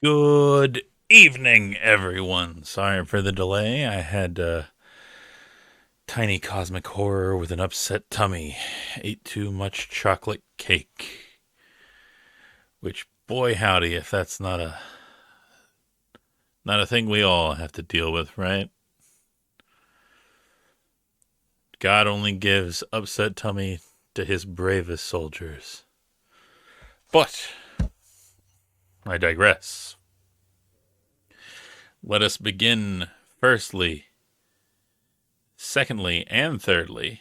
Good evening, everyone. Sorry for the delay. I had tiny cosmic horror with an upset tummy. Ate too much chocolate cake. Which, boy, howdy, if that's not a thing we all have to deal with, right? God only gives upset tummy to his bravest soldiers. But I digress. Let us begin. Firstly, secondly, and thirdly,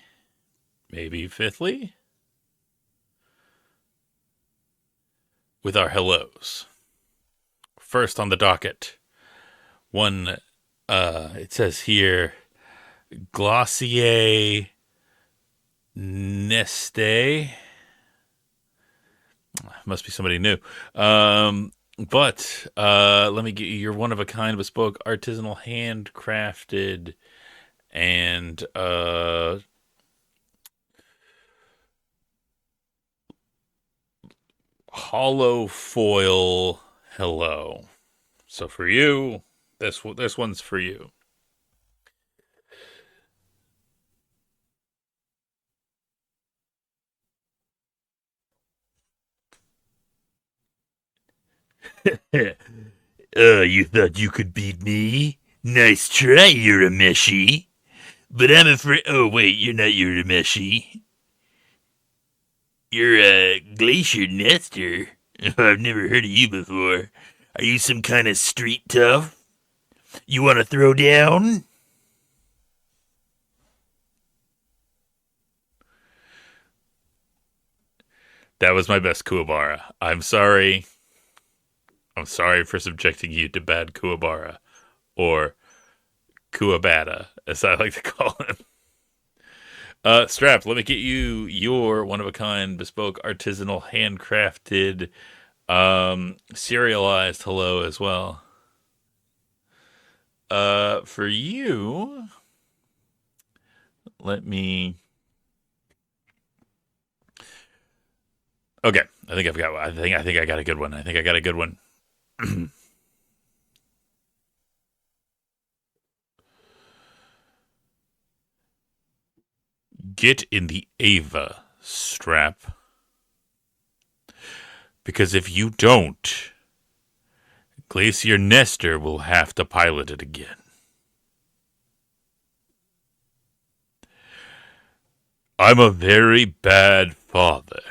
maybe fifthly, with our hellos. First on the docket, one, it says here, Glossier Neste. Must be somebody new. But let me get you your one of a kind, bespoke, artisanal, handcrafted, and hollow foil hello. So for you, this one's for you. You thought you could beat me? Nice try, Urameshi. But I'm afraid. Oh, wait, you're not Urameshi. You're a Glacier Nestor. I've never heard of you before. Are you some kind of street tough? You want to throw down? That was my best Kuwabara. I'm sorry. I'm sorry for subjecting you to bad Kuwabara. Or Kuwabata, as I like to call him. Strap, let me get you your one of a kind, bespoke, artisanal, handcrafted, serialized hello as well. For you, let me. Okay, I think I've got. I think I got a good one. I think I got a good one. Get in the Ava, Strap, because if you don't, Glacier Nestor will have to pilot it again. I'm a very bad father.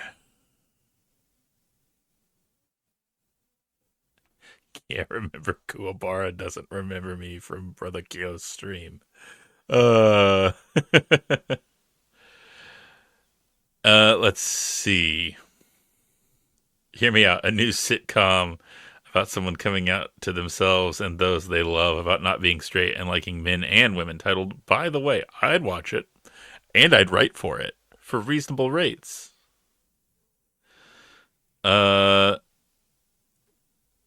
Can't remember Kuwabara doesn't remember me from Brother Kyo's stream. Uh, let's see. Hear me out. A new sitcom about someone coming out to themselves and those they love about not being straight and liking men and women, titled By the Way. I'd watch it and I'd write for it for reasonable rates. Uh,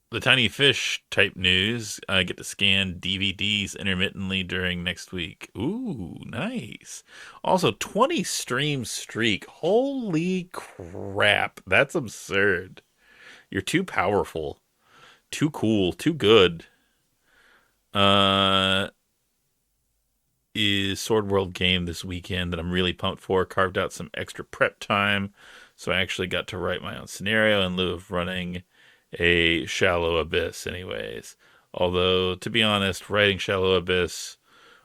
the Tiny Fish type news. I get to scan DVDs intermittently during next week. Ooh, nice. Also, 20 stream streak. Holy crap. That's absurd. You're too powerful, too cool, too good. Uh, is Sword World game this weekend that I'm really pumped for. Carved out some extra prep time, so I actually got to write my own scenario in lieu of running a Shallow Abyss, anyways. Although, to be honest, writing Shallow Abyss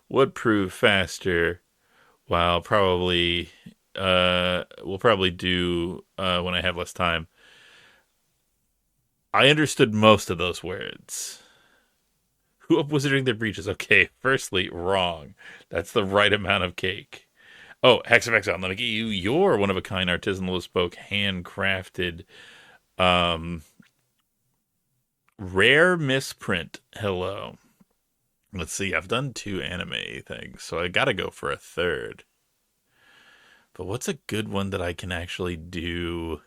would prove faster, while probably we'll probably do when I have less time. I understood most of those words. Who up wizarding their breeches? Okay, firstly, wrong. That's the right amount of cake. Oh, Hex of Exile. Let me get you your one of a kind artisanal bespoke handcrafted um rare misprint. Hello. Let's see. I've done two anime things, so I gotta go for a third. But what's a good one that I can actually do?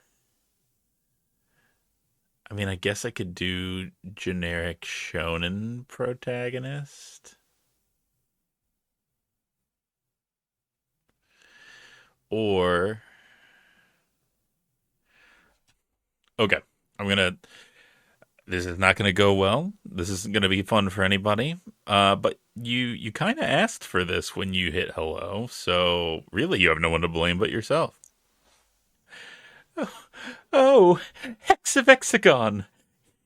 I mean, I guess I could do generic shonen protagonist. Or okay, I'm gonna This is not going to go well. This isn't going to be fun for anybody. But you kind of asked for this when you hit hello, so really you have no one to blame but yourself. Oh, Hex of Hexagon!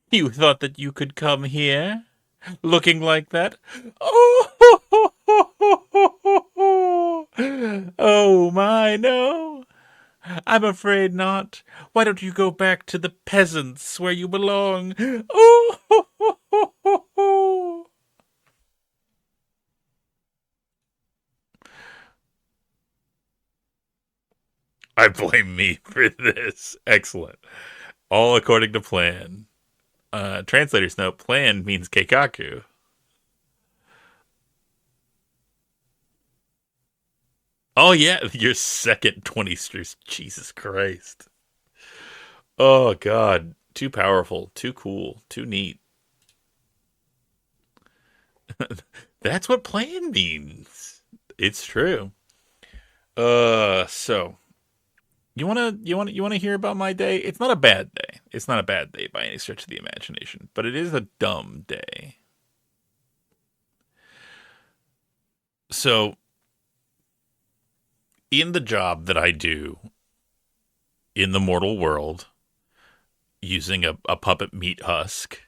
You thought that you could come here, looking like that? Oh, oh my, no! I'm afraid not. Why don't you go back to the peasants where you belong? Oh, I blame me for this. Excellent. All according to plan. Translators note plan means keikaku. Oh, yeah, your second 20 streets. Jesus Christ. Oh, God. Too powerful, too cool, too neat. That's what plan means. It's true. So you wanna hear about my day? It's not a bad day. It's not a bad day by any stretch of the imagination, but it is a dumb day. So in the job that I do in the mortal world, using a puppet meat husk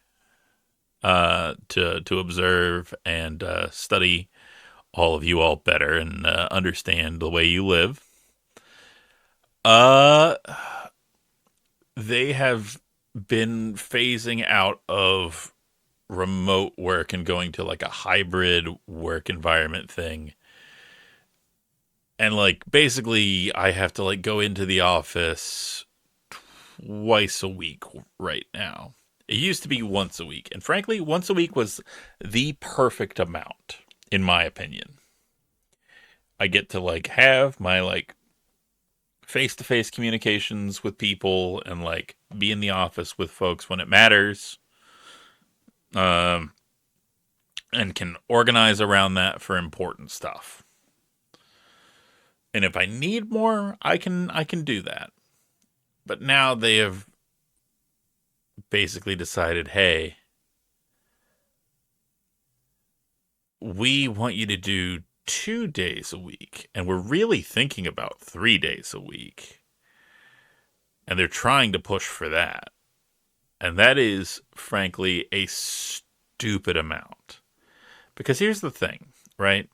to observe and study all of you all better and understand the way you live. Uh, they have been phasing out of remote work and going to like a hybrid work environment thing. And like basically I have to like go into the office twice a week right now. It used to be once a week. And frankly, once a week was the perfect amount in my opinion. I get to like have my like face-to-face communications with people and like be in the office with folks when it matters. Um and can organize around that for important stuff. And if I need more, I can do that. But now they have basically decided, "Hey, we want you to do 2 days a week and we're really thinking about 3 days a week." And they're trying to push for that. And that is frankly a stupid amount. Because here's the thing, right?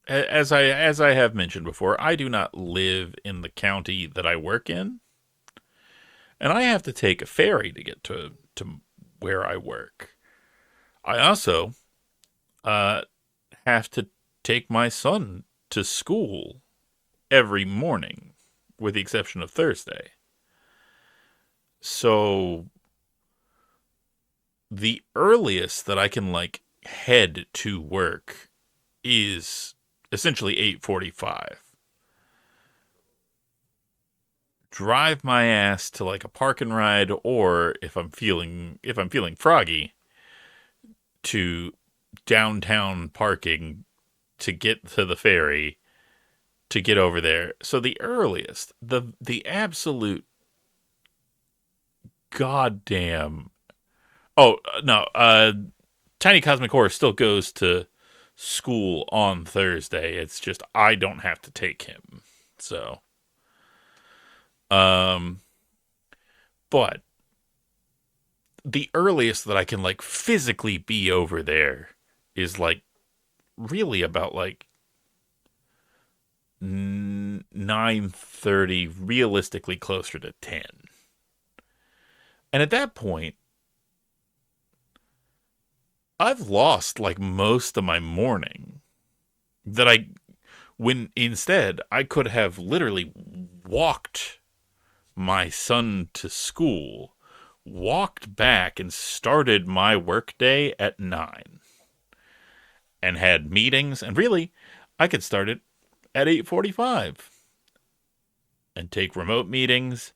As I have mentioned before, I do not live in the county that I work in, and I have to take a ferry to get to where I work. I also uh, have to take my son to school every morning, with the exception of Thursday. So the earliest that I can like head to work is essentially 8:45. Drive my ass to like a park and ride, or if I'm feeling froggy, to downtown parking to get to the ferry to get over there. So the earliest, the absolute goddamn. Oh no, Tiny Cosmic Horror still goes to school on Thursday. It's just I don't have to take him. So, um, but the earliest that I can like physically be over there is like really about like 9:30, realistically closer to 10. And at that point, I've lost like most of my morning that I when instead I could have literally walked my son to school, walked back and started my workday at 9 and had meetings, and really I could start it at 8:45 and take remote meetings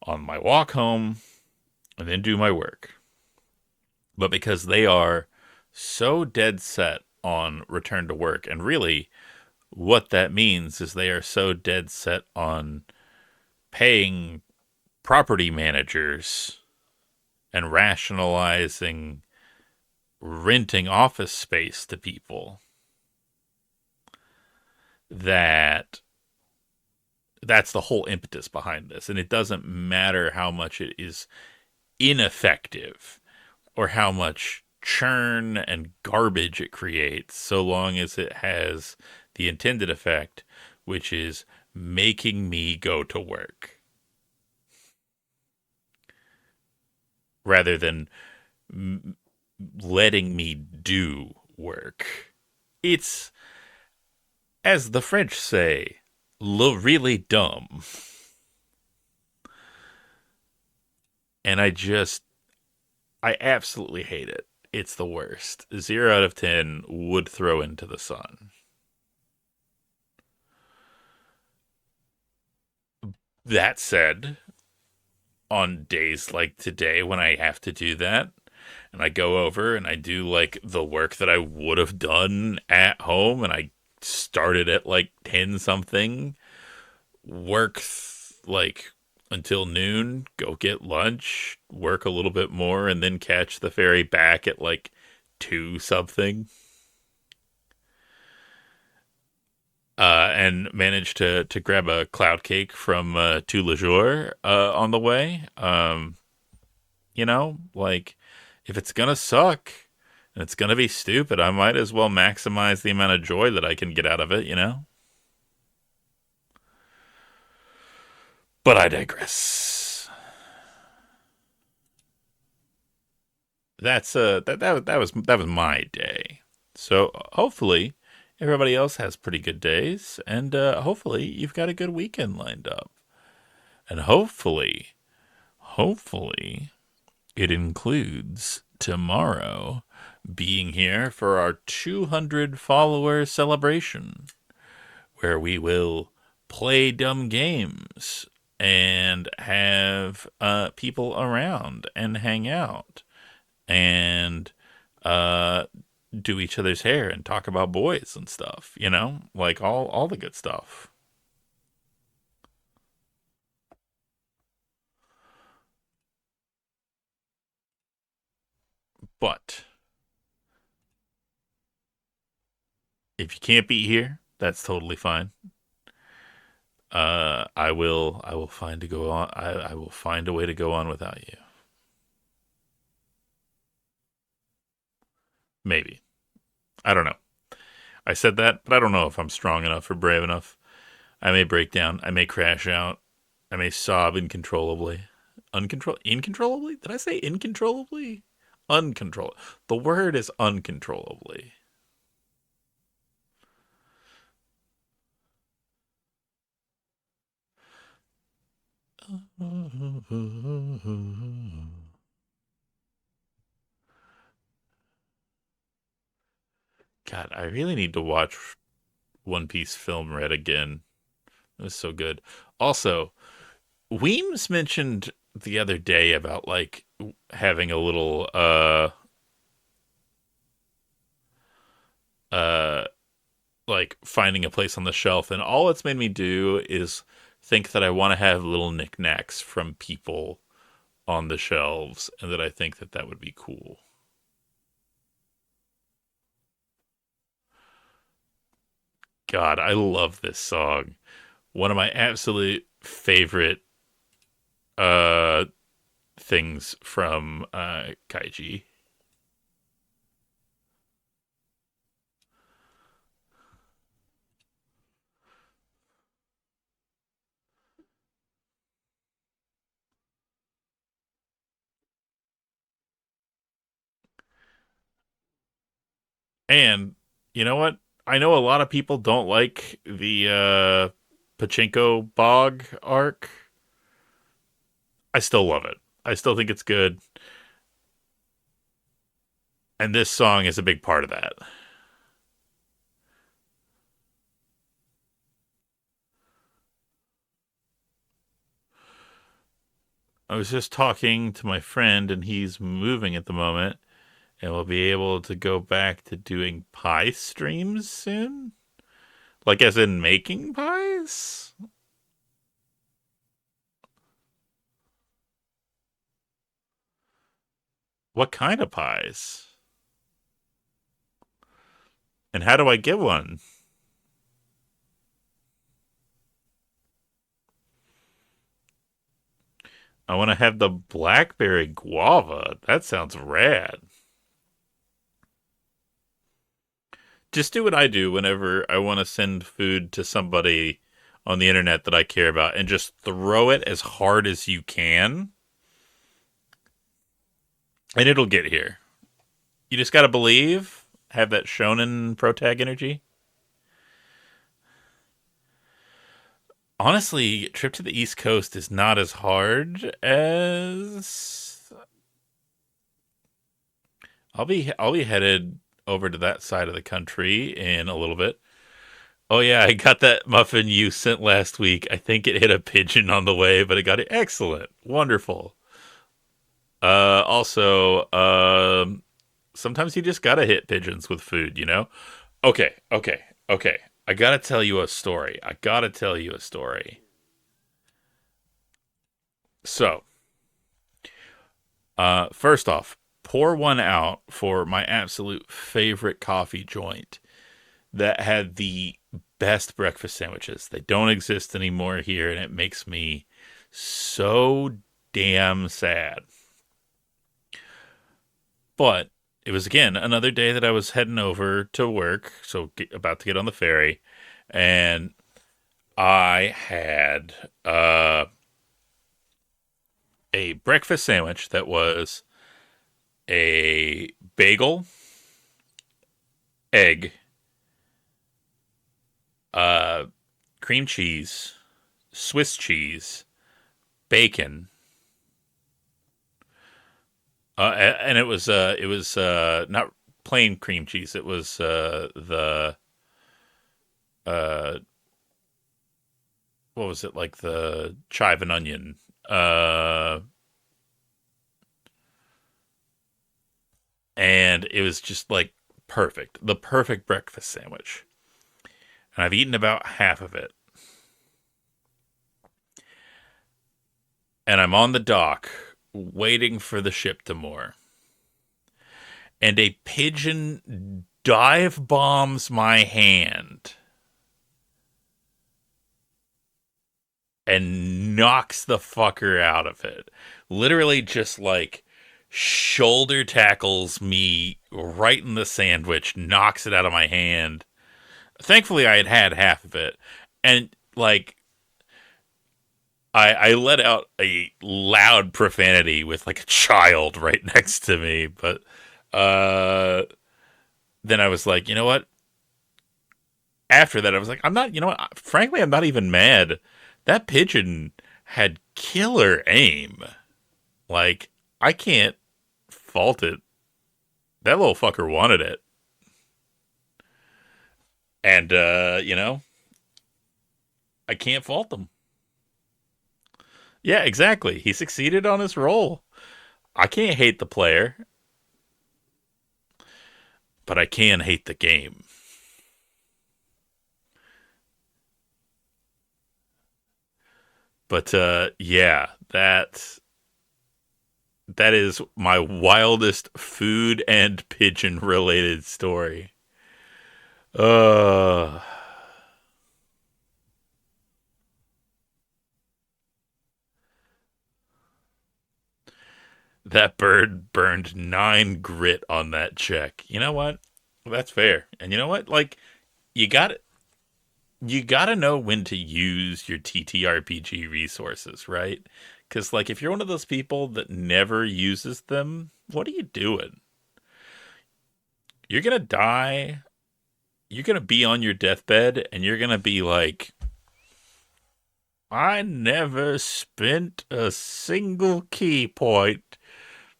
on my walk home and then do my work. But because they are so dead set on return to work, and really what that means is they are so dead set on paying property managers and rationalizing renting office space to people, that that's the whole impetus behind this. And it doesn't matter how much it is ineffective or how much churn and garbage it creates, so long as it has the intended effect, which is making me go to work rather than letting me do work. It's, as the French say, really dumb. And I absolutely hate it. It's the worst. 0 out of 10 would throw into the sun. That said, on days like today when I have to do that, and I go over and I do like the work that I would have done at home, and I started at like 10 something, work like until noon, go get lunch, work a little bit more, and then catch the ferry back at like 2 something. And managed to grab a cloud cake from Tout Le Jour on the way. Like, if it's gonna suck and it's gonna be stupid, I might as well maximize the amount of joy that I can get out of it. But I digress. That was my day. So hopefully everybody else has pretty good days, and hopefully you've got a good weekend lined up, and hopefully it includes tomorrow being here for our 200 follower celebration, where we will play dumb games and have people around and hang out and uh, do each other's hair and talk about boys and stuff. Like all the good stuff. But if you can't be here, that's totally fine. I will find to go on. I will find a way to go on without you. Maybe. I don't know. I said that, but I don't know if I'm strong enough or brave enough. I may break down. I may crash out. I may sob incontrollably. Incontrollably? Did I say incontrollably? Uncontrollable. The word is uncontrollably. God, I really need to watch One Piece Film Red again. It was so good. Also, Weems mentioned the other day about like having a little uh like finding a place on the shelf, and all it's made me do is think that I want to have little knickknacks from people on the shelves, and that I think that that would be cool. God, I love this song. One of my absolute favorite uh things from Kaiji. And you know what? I know a lot of people don't like the Pachinko Bog arc. I still love it. I still think it's good, and this song is a big part of that. I was just talking to my friend, and he's moving at the moment, and we'll be able to go back to doing pie streams soon. Like, as in making pies? What kind of pies? And how do I get one? I want to have the blackberry guava. That sounds rad. Just do what I do whenever I want to send food to somebody on the internet that I care about and just throw it as hard as you can and it'll get here. You just got to believe, have that shonen protag energy. Honestly, trip to the East Coast is not as hard as I'll be headed over to that side of the country in a little bit. Oh yeah, I got that muffin you sent last week. I think it hit a pigeon on the way, but it got it excellent. Wonderful. Also, sometimes you just gotta hit pigeons with food, you know? Okay. I gotta tell you a story. I gotta tell you a story. So, first off, pour one out for my absolute favorite coffee joint that had the best breakfast sandwiches. They don't exist anymore here, and it makes me so damn sad. But it was again another day that I was heading over to work, so about to get on the ferry, and I had a breakfast sandwich that was a bagel, egg, uh, cream cheese, Swiss cheese, bacon, and it was not plain cream cheese. It was the uh, what was it like the chive and onion, and it was just like perfect, the perfect breakfast sandwich. And I've eaten about half of it, and I'm on the dock waiting for the ship to moor, and a pigeon dive bombs my hand and knocks the fucker out of it. Literally, just like shoulder tackles me right in the sandwich, knocks it out of my hand. Thankfully, I had had half of it, and like I let out a loud profanity with like a child right next to me, but uh, then I was like, you know what? After that, I was like, I'm not. You know what? Frankly, I'm not even mad. That pigeon had killer aim. Like I can't fault it. That little fucker wanted it, and I can't fault them. Yeah, exactly. He succeeded on his role. I can't hate the player, but I can hate the game. But yeah, that is my wildest food and pigeon related story. Uh that bird burned 9 grit on that check. You know what? That's fair. And you know what? Like you got you got to know when to use your TTRPG resources, right? Cuz like if you're one of those people that never uses them, what are you doing? You're going to die. You're going to be on your deathbed and you're going to be like I never spent a single key point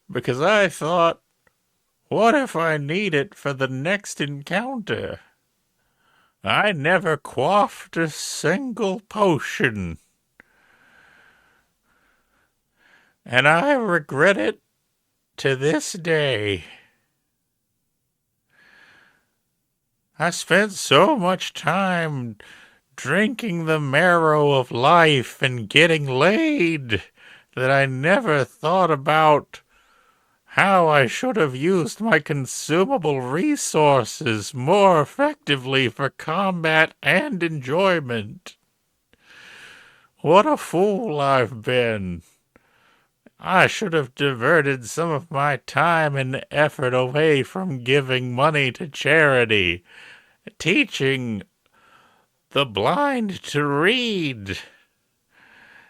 because I thought, what if I need it for the next encounter? I never quaffed a single potion, and I regret it to this day. I spent so much time drinking the marrow of life and getting laid that I never thought about how I should have used my consumable resources more effectively for combat and enjoyment. What a fool I've been. I should have diverted some of my time and effort away from giving money to charity, teaching the blind to read,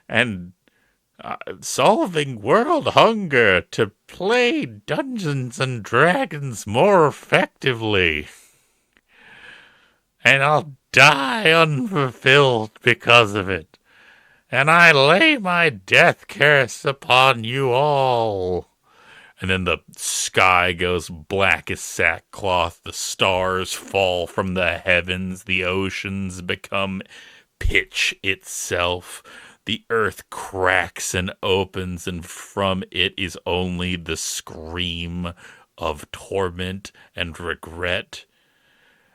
and solving world hunger to play Dungeons and Dragons more effectively. And I'll die unfulfilled because of it. And I lay my death curse upon you all. And then the sky goes black as sackcloth. The stars fall from the heavens. The oceans become pitch itself. The earth cracks and opens, and from it is only the scream of torment and regret.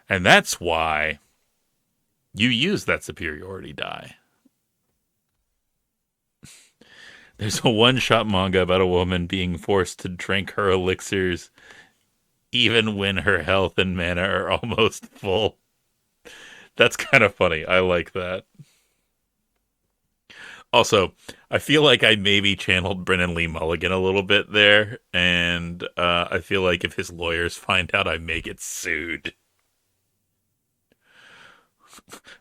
And that's why you use that superiority die. There's a one-shot manga about a woman being forced to drink her elixirs even when her health and mana are almost full. That's kind of funny. I like that. Also, I feel like I maybe channeled Brennan Lee Mulligan a little bit there, and I feel like if his lawyers find out, I may get sued.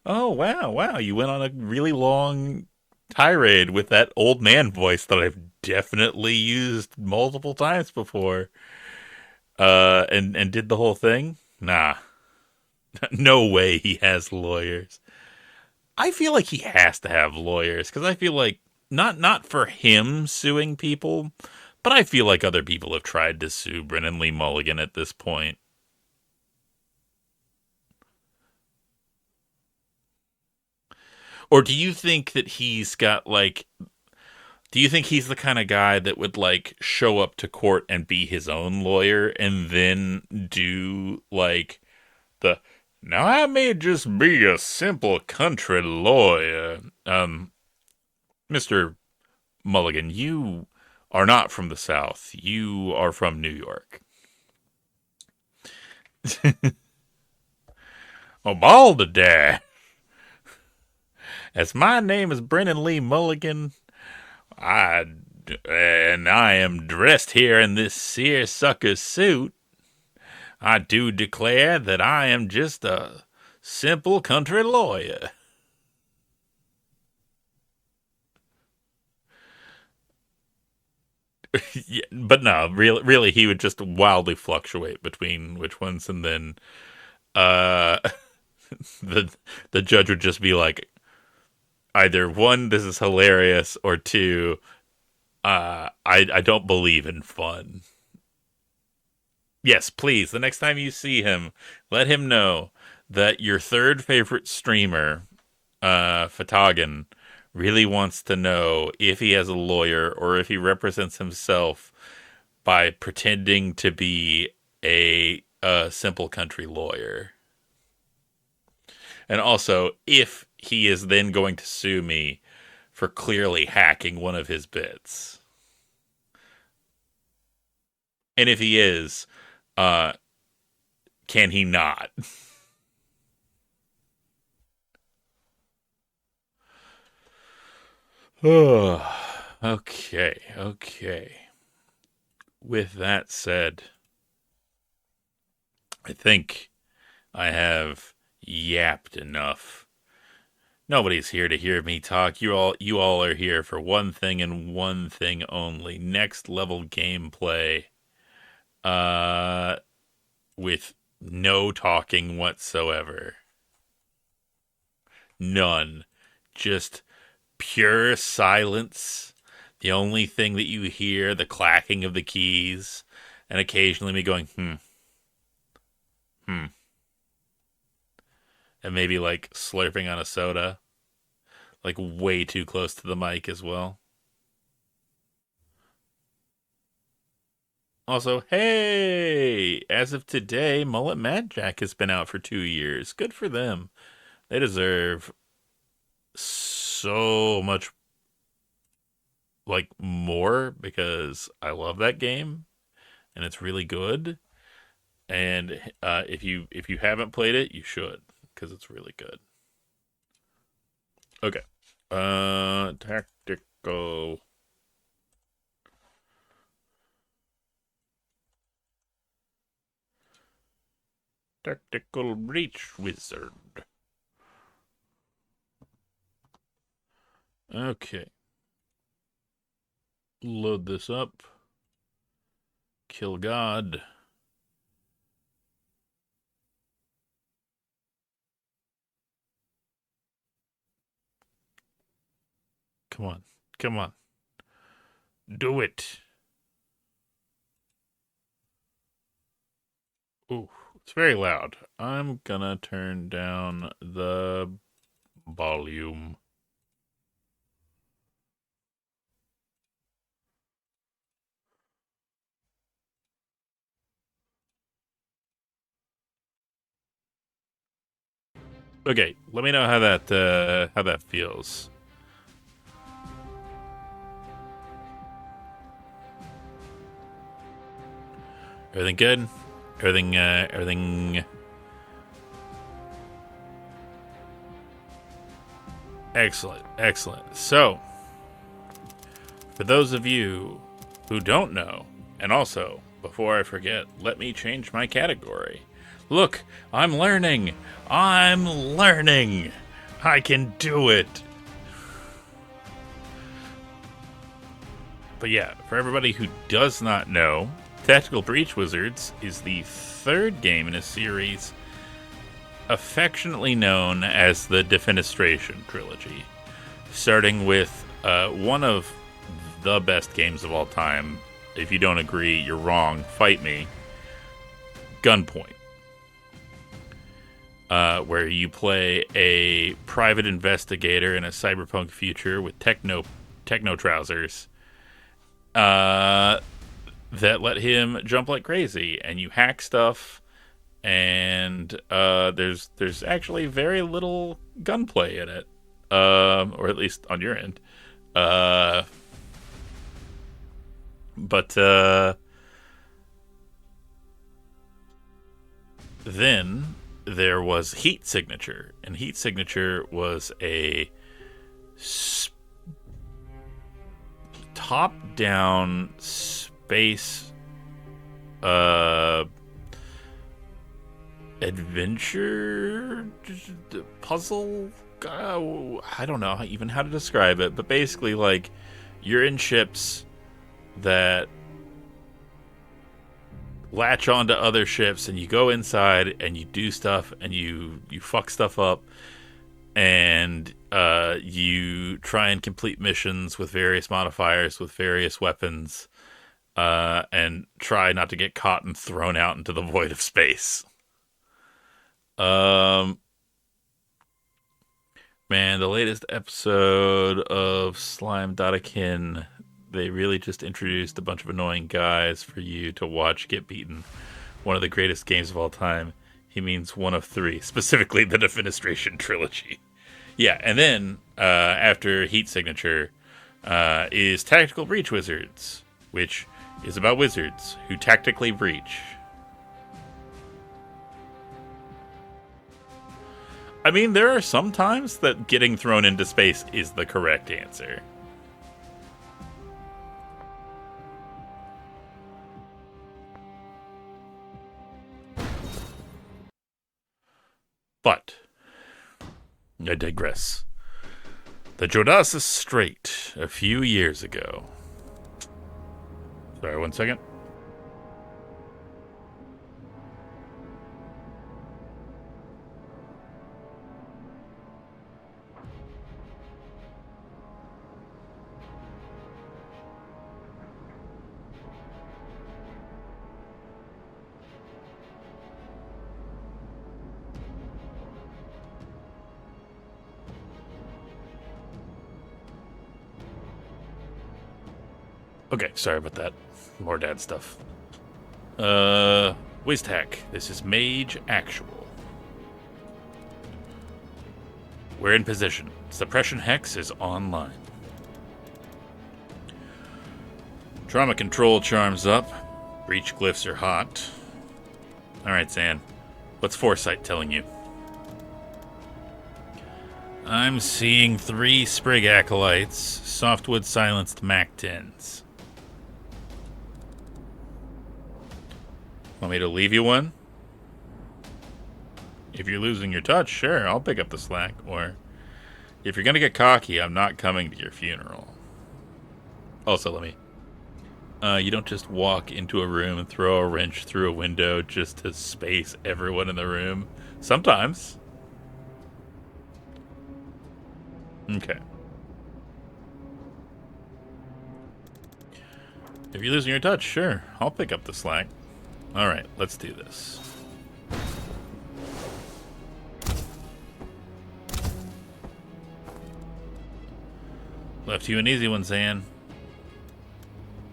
Oh, wow, wow. You went on a really long tirade with that old man voice that I've definitely used multiple times before. And did the whole thing? Nah. No way he has lawyers. I feel like he has to have lawyers because I feel like not for him suing people, but I feel like other people have tried to sue Brennan Lee Mulligan at this point. Or do you think that he's got like do you think he's the kind of guy that would like show up to court and be his own lawyer and then do like the now I may just be a simple country lawyer. Mr. Mulligan, you are not from the South. You are from New York. Oh, balderdash. As my name is Brennan Lee Mulligan, I and I am dressed here in this seersucker suit. I do declare that I am just a simple country lawyer. Yeah, but no, really, he would just wildly fluctuate between which ones, and then uh, the the judge would just be like, either one, this is hilarious, or two, I don't believe in fun. Yes, please. The next time you see him, let him know that your third favorite streamer, Fatagan, really wants to know if he has a lawyer or if he represents himself by pretending to be a simple country lawyer. And also, if he is then going to sue me for clearly hacking one of his bits. And if he is, uh, can he not? Okay, okay. With that said, I think I have yapped enough. Nobody's here to hear me talk. You all are here for one thing and one thing only. Next level gameplay. Uh with no talking whatsoever. None. Just pure silence. The only thing that you hear, the clacking of the keys, and occasionally me going, hmm, and maybe like slurping on a soda, like way too close to the mic as well. Also, hey, as of today, Mullet Mad Jack has been out for 2 years. Good for them. They deserve so much like more because I love that game and it's really good. And if you haven't played it, you should, because it's really good. Okay. Tactical. Tactical Breach Wizard. Okay. Load this up. Kill God. Come on. Come on. Do it. Ooh, it's very loud. I'm gonna turn down the volume. Okay, let me know how that feels. Everything good? Everything. Excellent, excellent. So, for those of you who don't know, and also, before I forget, let me change my category. Look, I'm learning. I'm learning. I can do it. But yeah, for everybody who does not know, Tactical Breach Wizards is the third game in a series affectionately known as the Defenestration Trilogy, starting with one of the best games of all time. If you don't agree, you're wrong. Fight me. Gunpoint. Where you play a private investigator in a cyberpunk future with techno trousers that let him jump like crazy, and you hack stuff, and there's actually very little gunplay in it, or at least on your end. But then there was Heat Signature, and Heat Signature was a top-down space adventure puzzle. I don't know even how to describe it, but basically, like, you're in ships that latch onto other ships, and you go inside and you do stuff, and you fuck stuff up, and you try and complete missions with various modifiers, with various weapons, and try not to get caught and thrown out into the void of space. Man, the latest episode of Slime Dotakin, they really just introduced a bunch of annoying guys for you to watch get beaten. One of the greatest games of all time. He means one of three, specifically the Defenestration Trilogy. Yeah, and then after Heat Signature is Tactical Breach Wizards, which is about wizards who tactically breach. I mean, there are some times that getting thrown into space is the correct answer. But I digress. The Jodassus Strait a few years ago. Sorry, 1 second. Okay, sorry about that. More dad stuff. WizTech. This is Mage Actual. We're in position. Suppression Hex is online. Trauma Control charms up. Breach glyphs are hot. Alright, Zan. What's Foresight telling you? I'm seeing 3 Sprig Acolytes, Softwood Silenced Mac-10s. Want me to leave you one? If you're losing your touch, sure, I'll pick up the slack. Or, if you're gonna get cocky, I'm not coming to your funeral. Also, let me... you don't just walk into a room and throw a wrench through a window just to space everyone in the room. Sometimes. Okay. If you're losing your touch, sure, I'll pick up the slack. Alright, let's do this. Left you an easy one, Zan.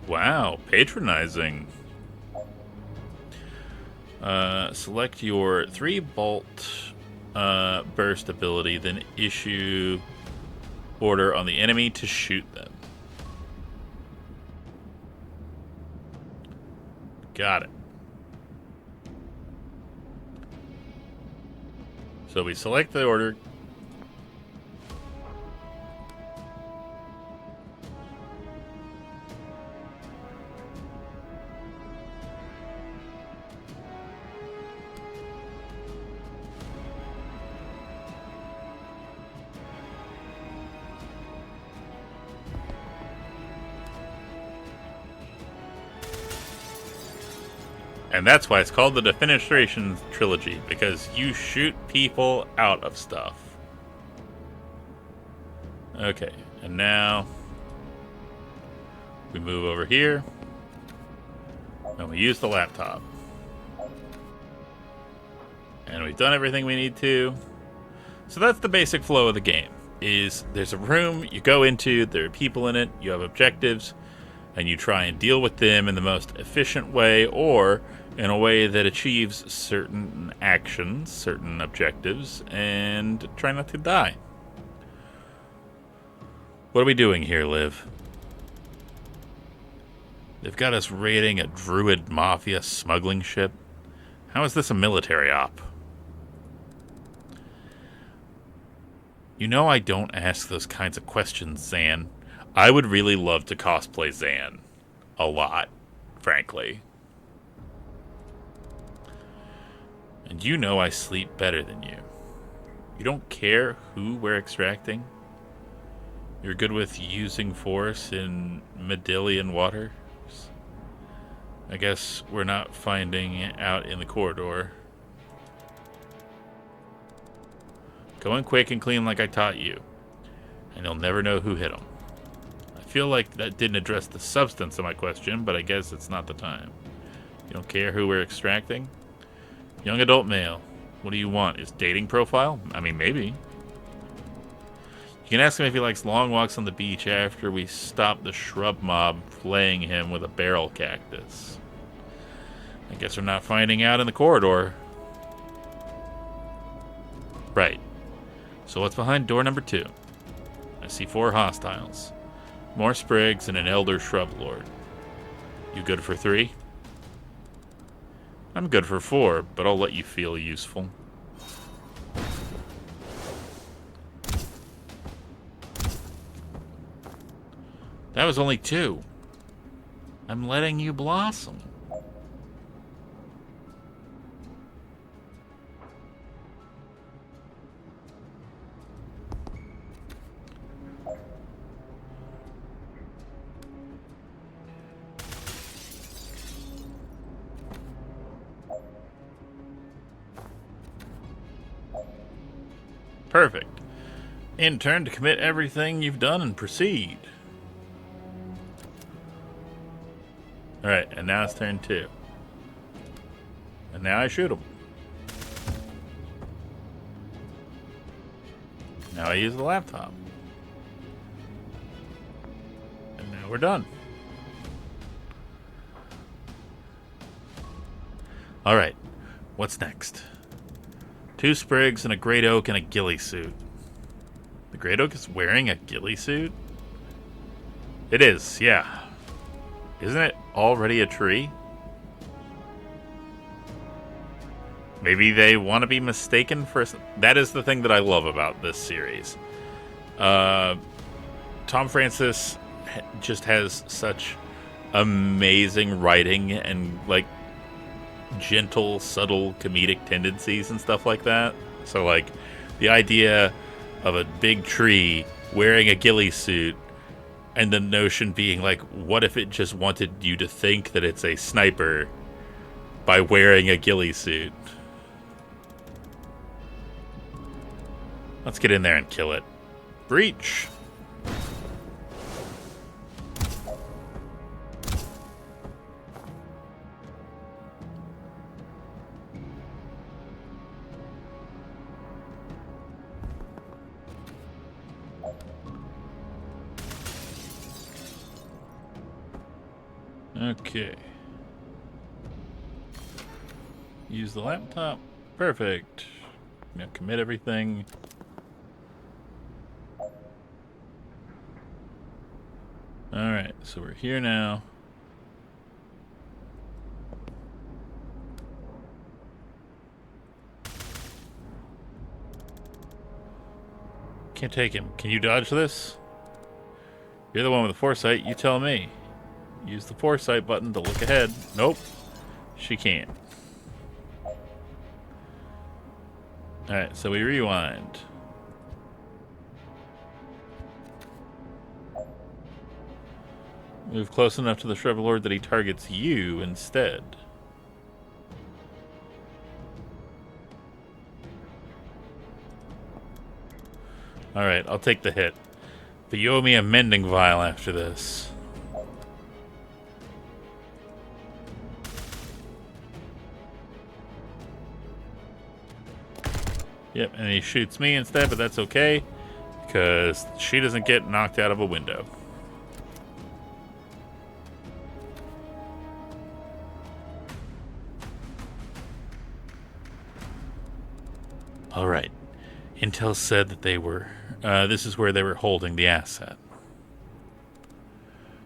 Wow, patronizing. Select your 3 bolt burst ability, then issue order on the enemy to shoot them. Got it. So we select the order. And that's why it's called the Defenestration Trilogy, because you shoot people out of stuff. Okay, and now we move over here, and we use the laptop. And we've done everything we need to. So that's the basic flow of the game, is there's a room you go into, there are people in it, you have objectives, and you try and deal with them in the most efficient way, or in a way that achieves certain actions, certain objectives, and try not to die. What are we doing here, Liv? They've got us raiding a Druid Mafia smuggling ship. How is this a military op? You know I don't ask those kinds of questions, Zan. I would really love to cosplay Zan. A lot, frankly. And you know I sleep better than you. You don't care who we're extracting? You're good with using force in Medillion waters? I guess we're not finding out in the corridor. Go in quick and clean like I taught you, and you'll never know who hit them. I feel like that didn't address the substance of my question, but I guess it's not the time. You don't care who we're extracting? Young adult male. What do you want? His dating profile? I mean, maybe. You can ask him if he likes long walks on the beach after we stop the shrub mob flaying him with a barrel cactus. I guess we're not finding out in the corridor. Right. So what's behind door number 2? I see 4 hostiles. More sprigs and an elder shrub lord. You good for 3? I'm good for 4, but I'll let you feel useful. That was only 2. I'm letting you blossom. Perfect. In turn to commit everything you've done and proceed. Alright, and now it's turn 2. And now I shoot him. Now I use the laptop. And now we're done. Alright, what's next? 2 sprigs and a great oak and a ghillie suit. The great oak is wearing a ghillie suit? It is, yeah. Isn't it already a tree? Maybe they want to be mistaken for... That is the thing that I love about this series. Tom Francis just has such amazing writing and, like, gentle, subtle comedic tendencies and stuff like that. So, like, the idea of a big tree wearing a ghillie suit, and the notion being, like, what if it just wanted you to think that it's a sniper by wearing a ghillie suit? Let's get in there and kill it. Breach! Okay. Use the laptop. Perfect. Now commit everything. Alright, so we're here now. Can't take him. Can you dodge this? You're the one with the foresight. You tell me. Use the foresight button to look ahead. Nope. She can't. Alright, so we rewind. Move close enough to the Shrub Lord that he targets you instead. Alright, I'll take the hit. But you owe me a mending vial after this. Yep, and he shoots me instead, but that's okay, because she doesn't get knocked out of a window. Alright. Intel said that they were... this is where they were holding the asset.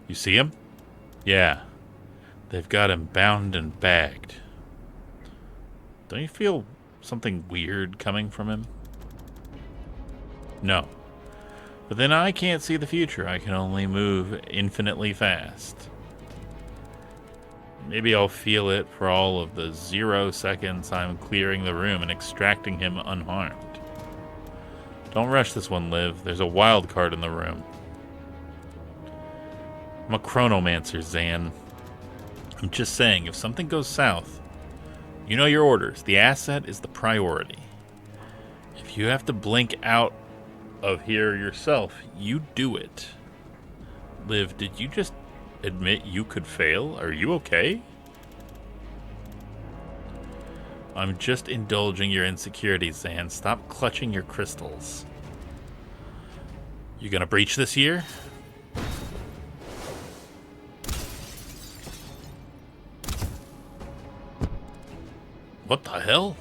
You see him? Yeah. They've got him bound and bagged. Don't you feel something weird coming from him? No. But then I can't see the future. I can only move infinitely fast. Maybe I'll feel it for all of the 0 seconds I'm clearing the room and extracting him unharmed. Don't rush this one, Liv. There's a wild card in the room. I'm a chronomancer, Zan. I'm just saying, if something goes south, you know your orders. The asset is the priority. If you have to blink out of here yourself, you do it. Liv, did you just admit you could fail? Are you okay? I'm just indulging your insecurities, Zan. Stop clutching your crystals. You gonna breach this year? What the hell?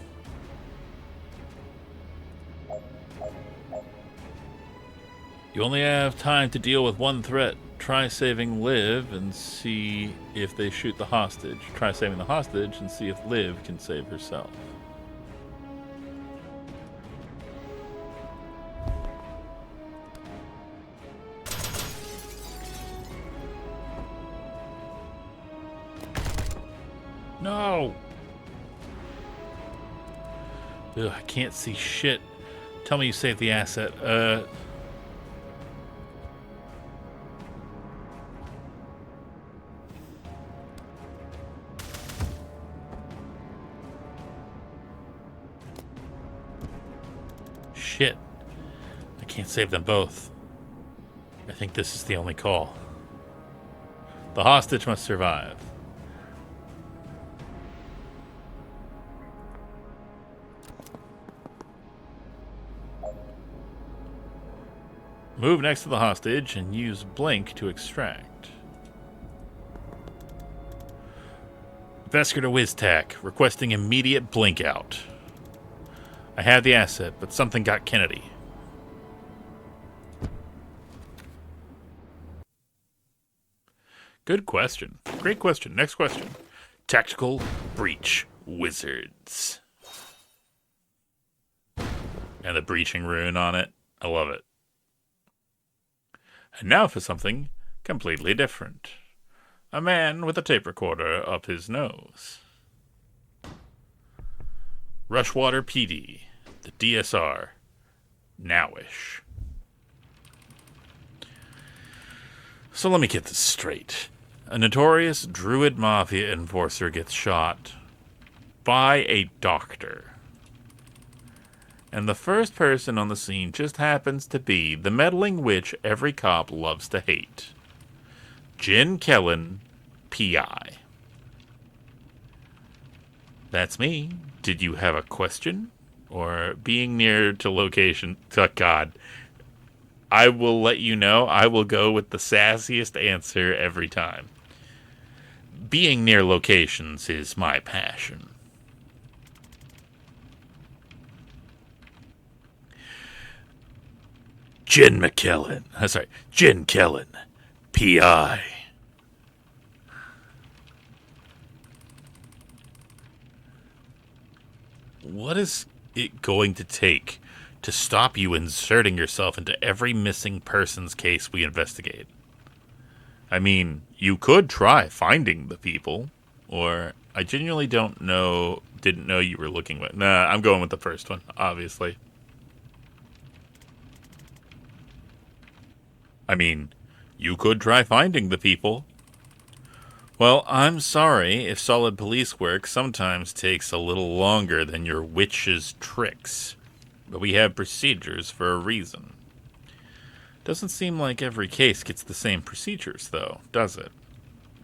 You only have time to deal with one threat. Try saving Liv and see if they shoot the hostage. Try saving the hostage and see if Liv can save herself. No! Ugh, I can't see shit. Tell me you saved the asset. Shit. I can't save them both. I think this is the only call. The hostage must survive. Move next to the hostage and use blink to extract. Vesker to WizTac, requesting immediate blink out. I have the asset, but something got Kennedy. Good question. Great question. Next question. Tactical Breach Wizards. And the breaching rune on it. I love it. And now for something completely different. A man with a tape recorder up his nose. Rushwater PD, the DSR, nowish. So let me get this straight. A notorious Druid Mafia enforcer gets shot by a doctor. And the first person on the scene just happens to be the meddling witch every cop loves to hate. Jen Kellen, P.I. That's me. Did you have a question? Or being near to location? Oh, God. I will let you know. I will go with the sassiest answer every time. Being near locations is my passion. Jen Kellen, P.I. What is it going to take to stop you inserting yourself into every missing persons case we investigate? I mean, you could try finding the people, or I genuinely didn't know you were looking with. Nah, I'm going with the first one, obviously. I mean, you could try finding the people. Well, I'm sorry if solid police work sometimes takes a little longer than your witch's tricks, but we have procedures for a reason. Doesn't seem like every case gets the same procedures, though, does it?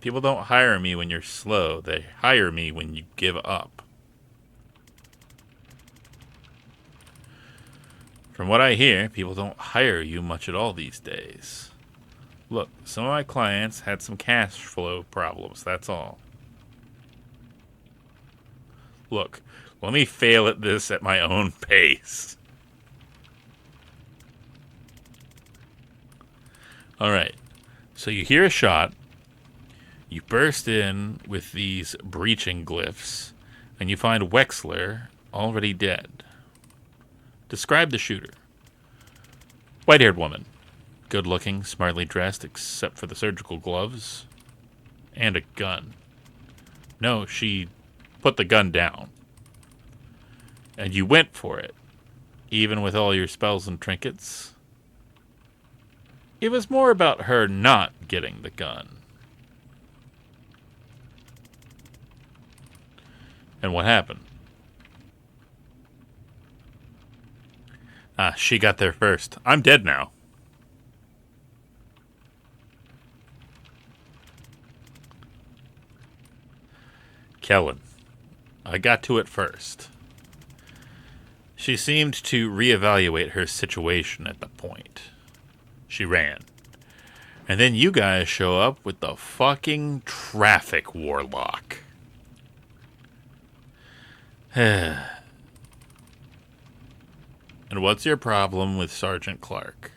People don't hire me when you're slow, they hire me when you give up. From what I hear, people don't hire you much at all these days. Look, some of my clients had some cash flow problems, that's all. Look, let me fail at this at my own pace. Alright, so you hear a shot, you burst in with these breaching glyphs, and you find Wexler already dead. Describe the shooter. White-haired woman. Good-looking, smartly dressed, except for the surgical gloves. And a gun. No, she put the gun down. And you went for it, even with all your spells and trinkets. It was more about her not getting the gun. And what happened? She got there first. I'm dead now. Kellen. I got to it first. She seemed to reevaluate her situation at the point. She ran. And then you guys show up with the fucking traffic warlock. And what's your problem with Sergeant Clark?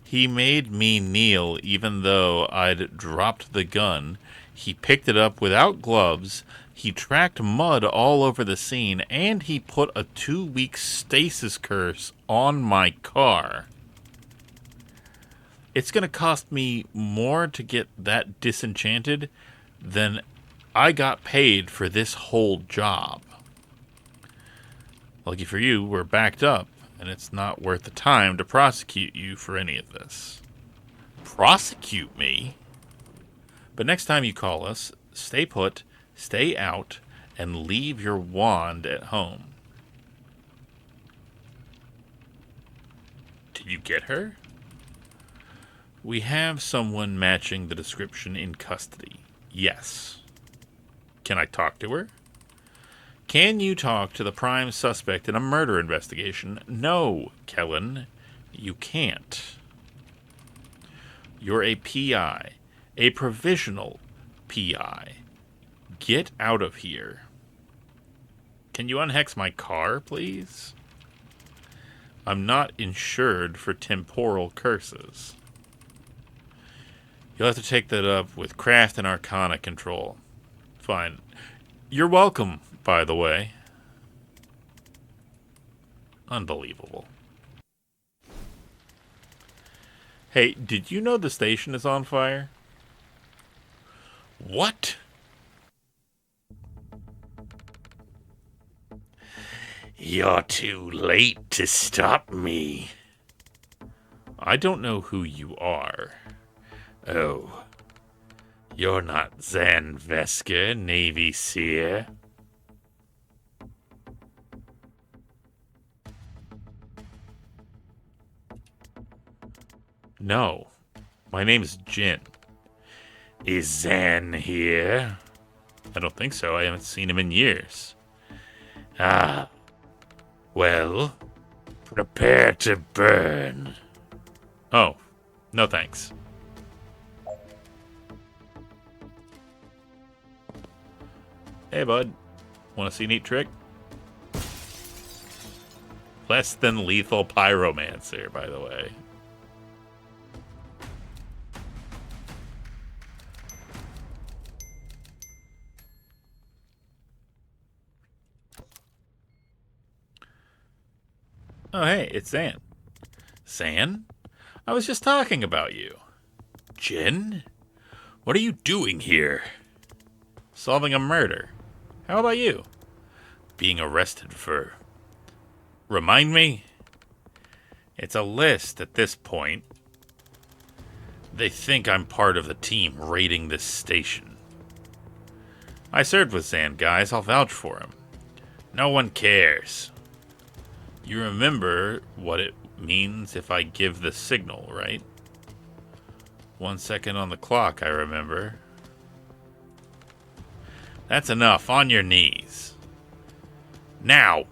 He made me kneel even though I'd dropped the gun. He picked it up without gloves. He tracked mud all over the scene. And he put a 2-week stasis curse on my car. It's going to cost me more to get that disenchanted than I got paid for this whole job. Lucky for you, we're backed up, and it's not worth the time to prosecute you for any of this. Prosecute me? But next time you call us, stay put, stay out, and leave your wand at home. Did you get her? We have someone matching the description in custody. Yes. Can I talk to her? Can you talk to the prime suspect in a murder investigation? No, Kellen, you can't. You're a PI, a provisional PI. Get out of here. Can you unhex my car, please? I'm not insured for temporal curses. You'll have to take that up with Craft and Arcana Control. Fine. You're welcome, by the way. Unbelievable. Hey, did you know the station is on fire? What? You're too late to stop me. I don't know who you are. Oh, you're not Zan Vesker, Navy Seer. No, my name is Jin. Is Zan here? I don't think so. I haven't seen him in years. Ah, well, prepare to burn. Oh, no thanks. Hey, bud. Want to see a neat trick? Less than lethal pyromancer, by the way. Oh, hey, it's Zan. Zan? I was just talking about you. Jin? What are you doing here? Solving a murder. How about you? Being arrested for... Remind me? It's a list at this point. They think I'm part of the team raiding this station. I served with Zan, guys. I'll vouch for him. No one cares. You remember what it means if I give the signal, right? 1 second on the clock, I remember. That's enough. On your knees. Now!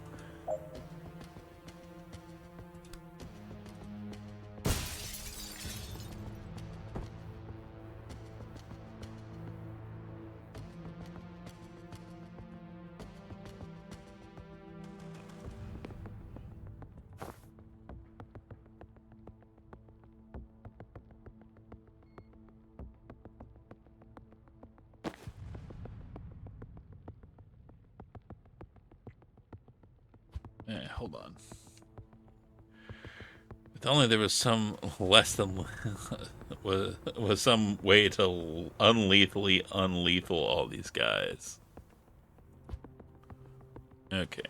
Hold on. If only there was some less than was some way to unlethal all these guys. Okay.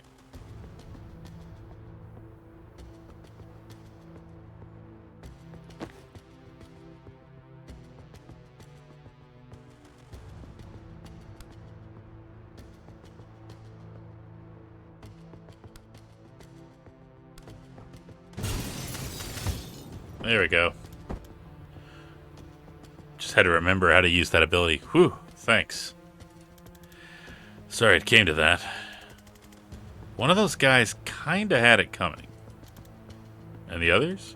There we go. Just had to remember how to use that ability. Whew, thanks. Sorry it came to that. One of those guys kinda had it coming. And the others?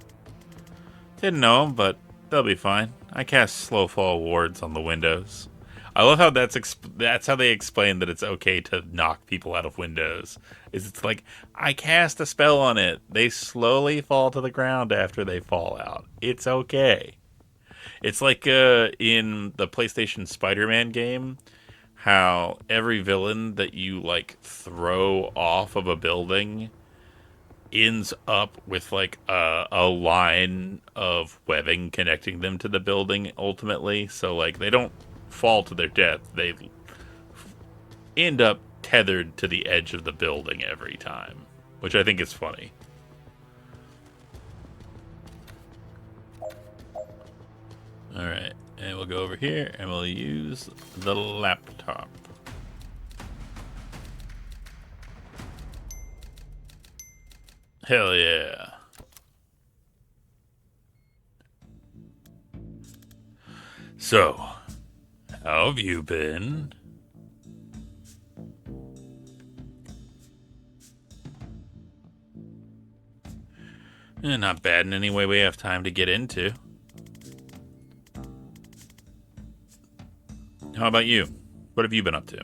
Didn't know them, but they'll be fine. I cast slow fall wards on the windows. I love how that's how they explain that it's okay to knock people out of windows. It's like, I cast a spell on it. They slowly fall to the ground after they fall out. It's okay. It's like in the PlayStation Spider-Man game, how every villain that you like throw off of a building ends up with like a line of webbing connecting them to the building ultimately. So like they don't fall to their death. They end up tethered to the edge of the building every time, which I think is funny. Alright, and we'll go over here and we'll use the laptop. Hell yeah. So, how have you been? Not bad in any way we have time to get into. How about you? What have you been up to?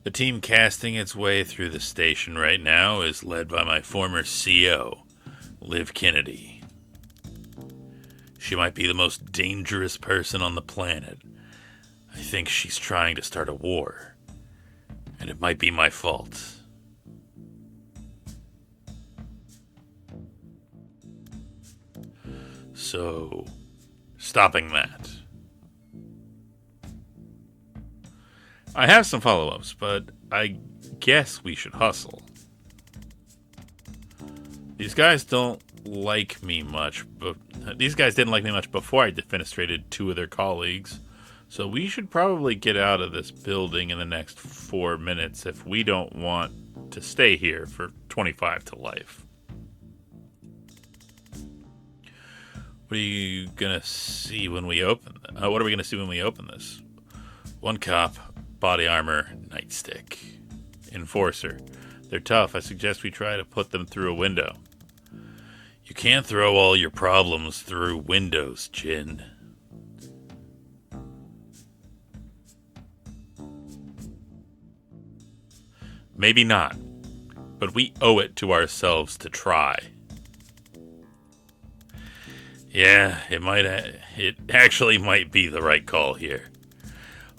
The team casting its way through the station right now is led by my former CO, Liv Kennedy. She might be the most dangerous person on the planet. I think she's trying to start a war. And it might be my fault. So, stopping that. I have some follow ups, but I guess we should hustle. These guys don't like me much, but these guys didn't like me much before I defenestrated two of their colleagues. So we should probably get out of this building in the next 4 minutes if we don't want to stay here for 25 to life. What are you gonna see when we open? What are we gonna see when we open this? One cop, body armor, nightstick. Enforcer. They're tough. I suggest we try to put them through a window. You can't throw all your problems through windows, Jin. Maybe not, but we owe it to ourselves to try. Yeah, it actually might be the right call here.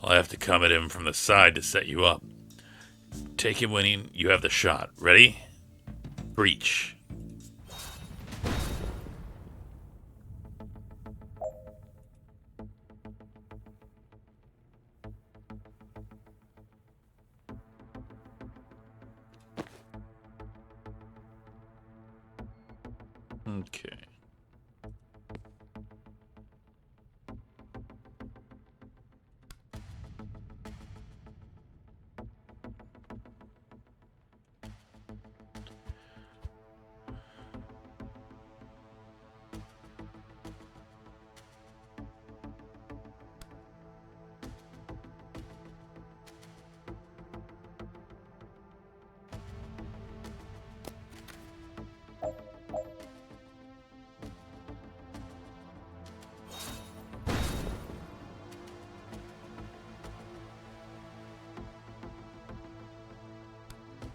I'll have to come at him from the side to set you up. Take him when you have the shot. Ready? Breach. Okay.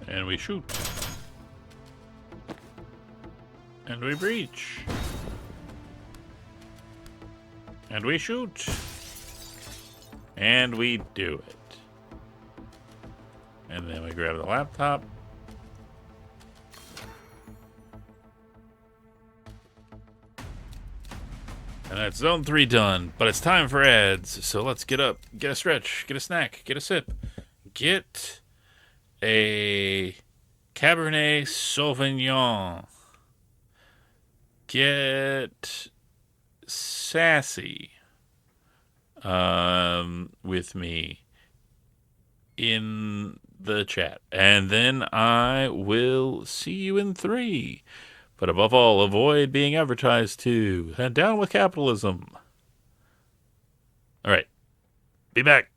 And we shoot. And we breach. And we shoot. And we do it. And then we grab the laptop. And that's zone 3 done. But it's time for ads. So let's get up, get a stretch, get a snack, get a sip. Get a Cabernet Sauvignon. Get sassy with me in the chat. And then I will see you in 3. But above all, avoid being advertised to. And down with capitalism. All right. Be back.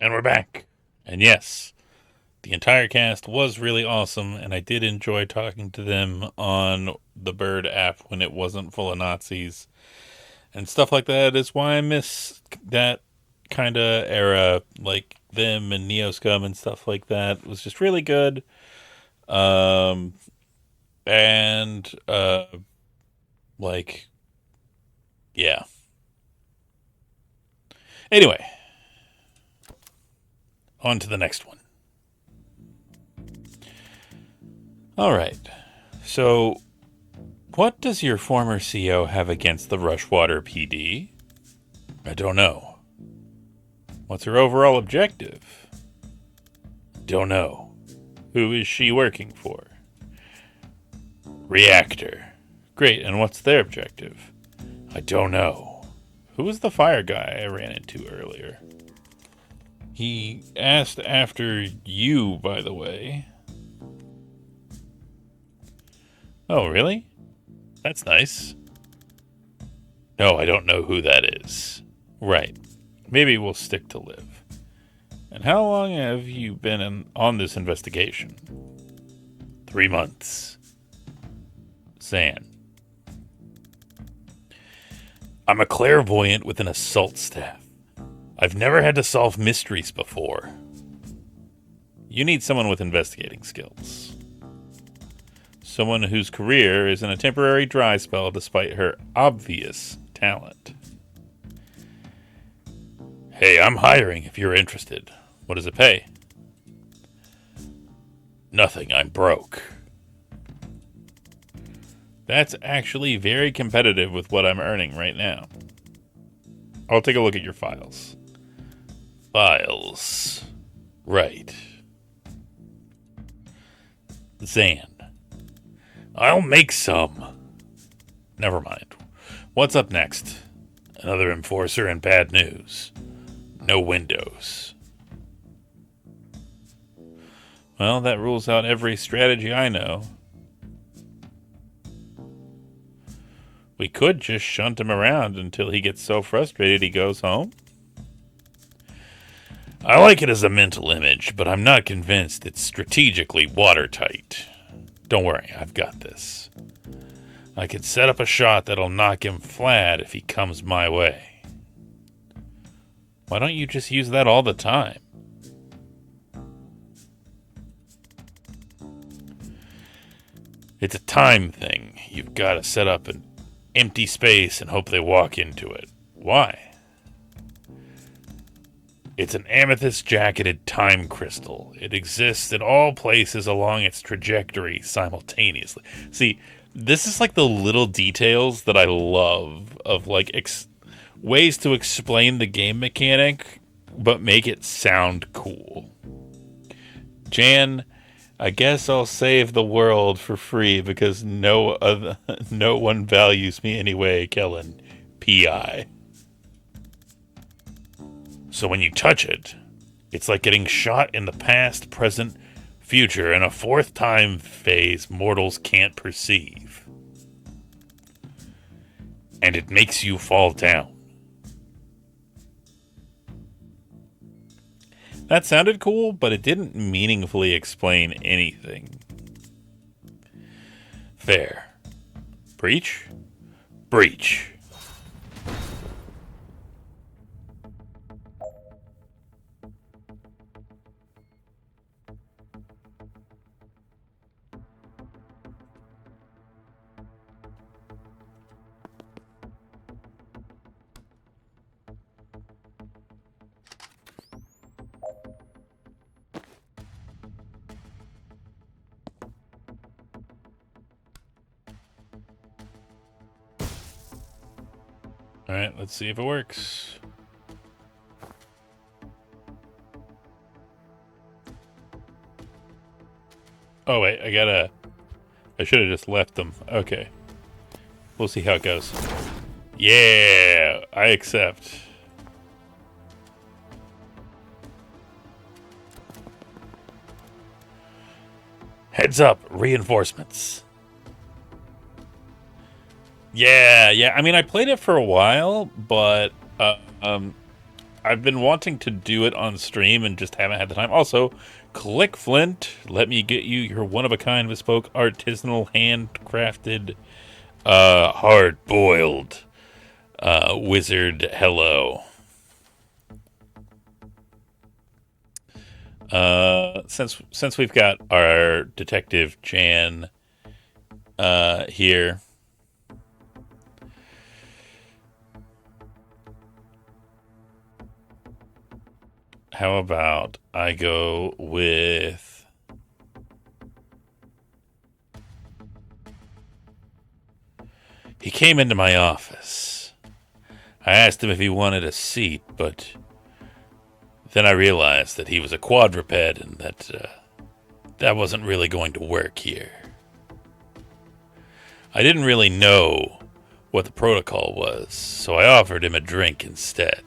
And we're back. And yes, the entire cast was really awesome, and I did enjoy talking to them on the Bird app when it wasn't full of Nazis and stuff like that. Is why I miss that kind of era, like them and Neoscum and stuff like that. It was just really good. Um, and like, yeah. Anyway, on to the next one. All right. So, what does your former CO have against the Rushwater PD? I don't know. What's her overall objective? Don't know. Who is she working for? Reactor. Great, and what's their objective? I don't know. Who was the fire guy I ran into earlier? He asked after you, by the way. Oh, really? That's nice. No, I don't know who that is. Right. Maybe we'll stick to Liv. And how long have you been on this investigation? 3 months. Zan. I'm a clairvoyant with an assault staff. I've never had to solve mysteries before. You need someone with investigating skills. Someone whose career is in a temporary dry spell despite her obvious talent. Hey, I'm hiring if you're interested. What does it pay? Nothing, I'm broke. That's actually very competitive with what I'm earning right now. I'll take a look at your files. Files. Right. Zan. I'll make some. Never mind. What's up next? Another enforcer and bad news. No windows. Well, that rules out every strategy I know. We could just shunt him around until he gets so frustrated he goes home. I like it as a mental image, but I'm not convinced it's strategically watertight. Don't worry, I've got this. I could set up a shot that'll knock him flat if he comes my way. Why don't you just use that all the time? It's a time thing. You've got to set up an empty space and hope they walk into it. Why? It's an amethyst-jacketed time crystal. It exists in all places along its trajectory simultaneously. See, this is like the little details that I love of like ways to explain the game mechanic, but make it sound cool. Jan, I guess I'll save the world for free because no one values me anyway, Kellen. P.I. So when you touch it, it's like getting shot in the past, present, future, and a fourth time phase mortals can't perceive. And it makes you fall down. That sounded cool, but it didn't meaningfully explain anything. Fair. Breach? Breach. All right, let's see if it works. Oh, wait, I should have just left them. Okay. We'll see how it goes. Yeah, I accept. Heads up, reinforcements. Yeah. I mean, I played it for a while, but I've been wanting to do it on stream and just haven't had the time. Also, Click Flint, let me get you your one-of-a-kind, bespoke, artisanal, handcrafted, hard-boiled wizard hello. Since we've got our Detective Jan here, how about I go with he came into my office. I asked him if he wanted a seat, but then I realized that he was a quadruped and that wasn't really going to work here. I didn't really know what the protocol was, so I offered him a drink instead.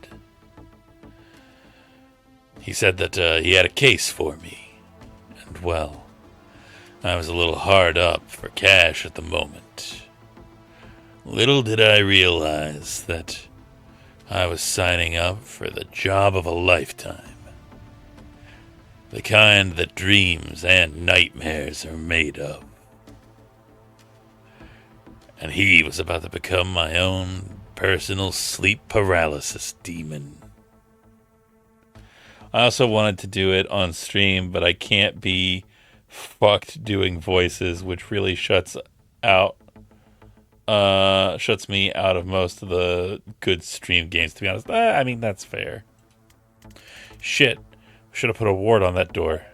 He said that he had a case for me, and well, I was a little hard up for cash at the moment. Little did I realize that I was signing up for the job of a lifetime. The kind that dreams and nightmares are made of. And he was about to become my own personal sleep paralysis demon. I also wanted to do it on stream, but I can't be fucked doing voices, which really shuts me out of most of the good stream games, to be honest. I mean, that's fair. Shit. Should have put a ward on that door.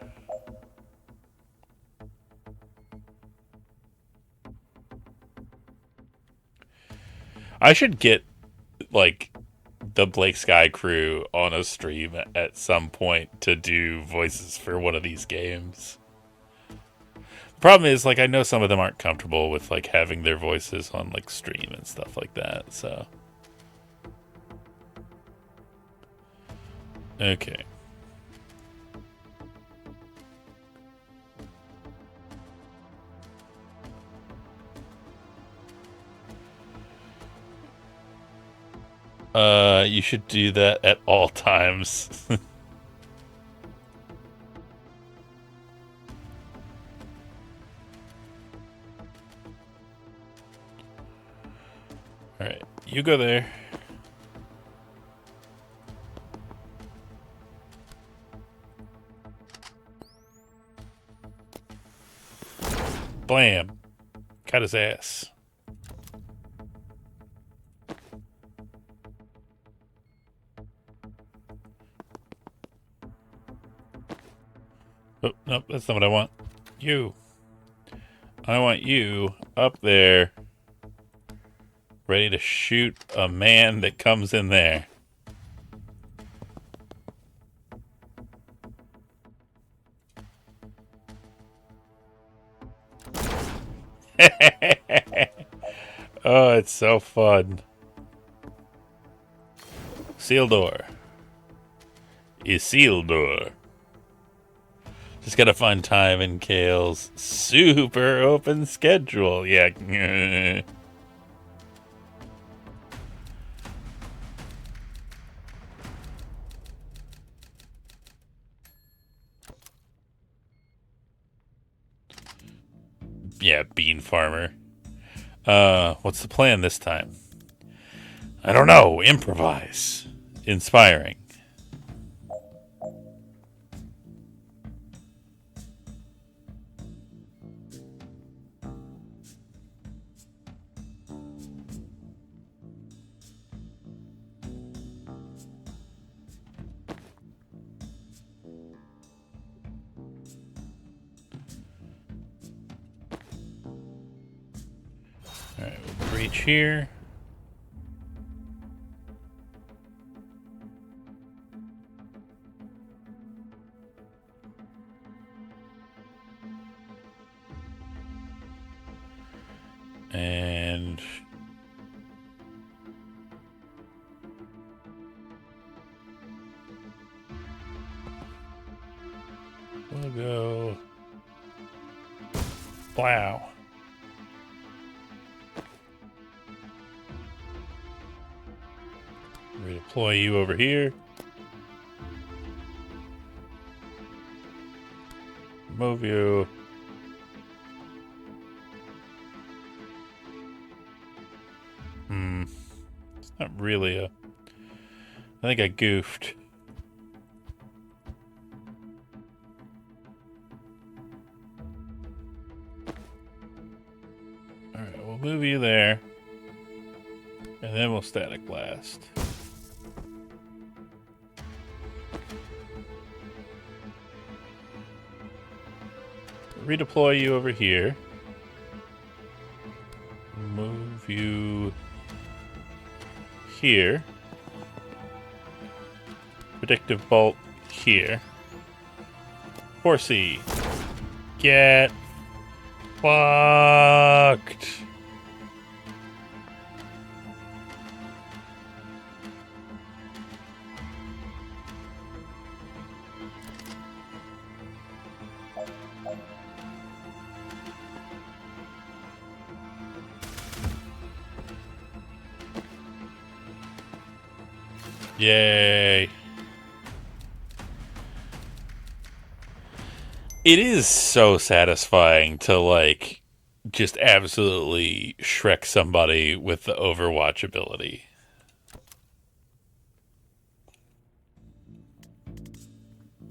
I should get, like, the Blake Sky crew on a stream at some point to do voices for one of these games. The problem is, like, I know some of them aren't comfortable with, like, having their voices on, like, stream and stuff like that, so. Okay. You should do that at all times. Alright, you go there. Blam. Cut his ass. Oh, nope, that's not what I want. You. I want you up there, ready to shoot a man that comes in there. Oh, it's so fun. Isildur. Isildur. Just gotta find time in Kale's super open schedule. Yeah. Yeah, bean farmer. What's the plan this time? I don't know. Improvise. Inspiring. Alright, we'll breach here. And we'll go. Wow. Redeploy you over here. Move you. It's not really a... I think I goofed. Alright, we'll move you there. And then we'll static blast. Redeploy you over here. Move you here. Predictive bolt here. Horsey. Get fucked. Yay. It is so satisfying to, like, just absolutely Shrek somebody with the Overwatch ability.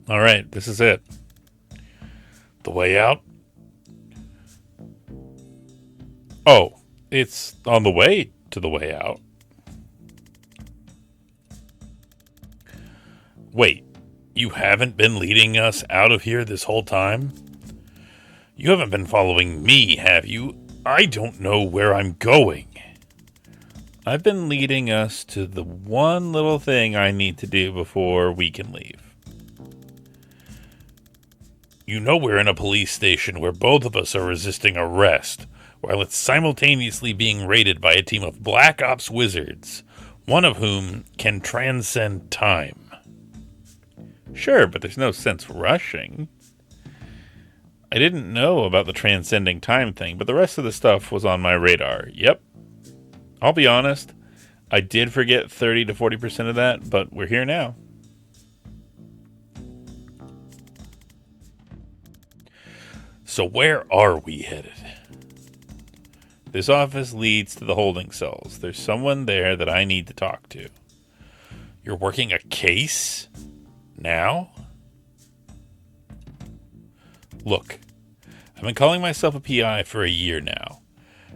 Alright, this is it. The way out? Oh, it's on the way to the way out. Wait, you haven't been leading us out of here this whole time? You haven't been following me, have you? I don't know where I'm going. I've been leading us to the one little thing I need to do before we can leave. You know we're in a police station where both of us are resisting arrest, while it's simultaneously being raided by a team of Black Ops wizards, one of whom can transcend time. Sure, but there's no sense rushing. I didn't know about the transcending time thing, but the rest of the stuff was on my radar. Yep. I'll be honest, I did forget 30 to 40% of that, but we're here now. So where are we headed? This office leads to the holding cells. There's someone there that I need to talk to. You're working a case? Now? Look, I've been calling myself a PI for a year now,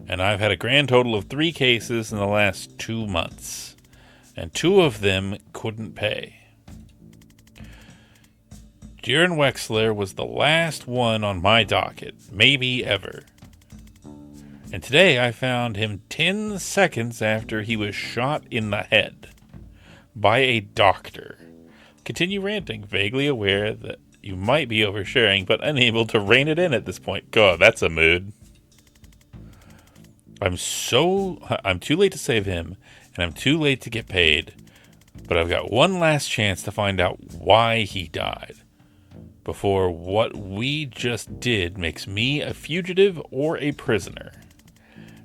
and I've had a grand total of 3 cases in the last 2 months, and 2 of them couldn't pay. Jiren Wexler was the last one on my docket, maybe ever. And today I found him 10 seconds after he was shot in the head by a doctor. Continue ranting, vaguely aware that you might be oversharing, but unable to rein it in at this point. God, that's a mood. I'm too late to save him, and I'm too late to get paid, but I've got one last chance to find out why he died, before what we just did makes me a fugitive or a prisoner.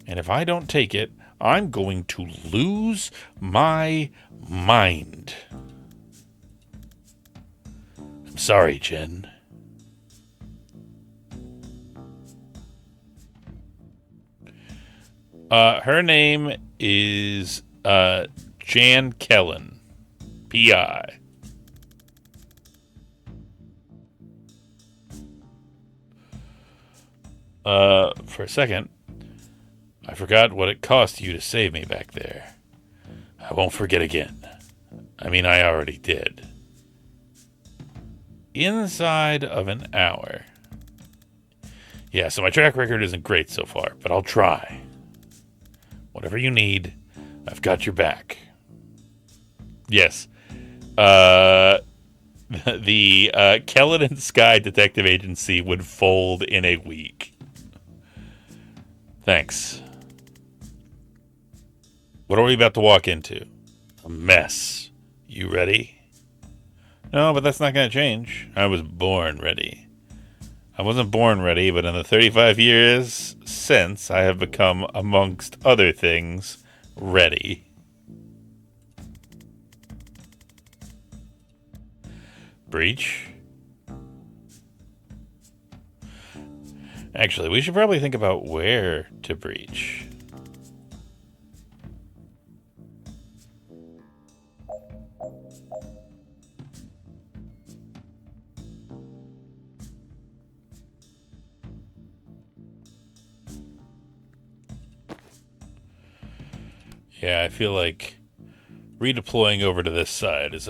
And if I don't take it, I'm going to lose my mind. I'm sorry, Jen. Her name is Jan Kellen, PI. For a second, I forgot what it cost you to save me back there. I won't forget again. I mean, I already did. Inside of an hour. Yeah, so my track record isn't great so far, but I'll try. Whatever you need, I've got your back. Yes. The Kellen and Sky Detective Agency would fold in a week. Thanks. What are we about to walk into? A mess. You ready? No, but that's not going to change. I was born ready. I wasn't born ready, but in the 35 years since, I have become, amongst other things, ready. Breach? Actually, we should probably think about where to breach. Yeah, I feel like redeploying over to this side is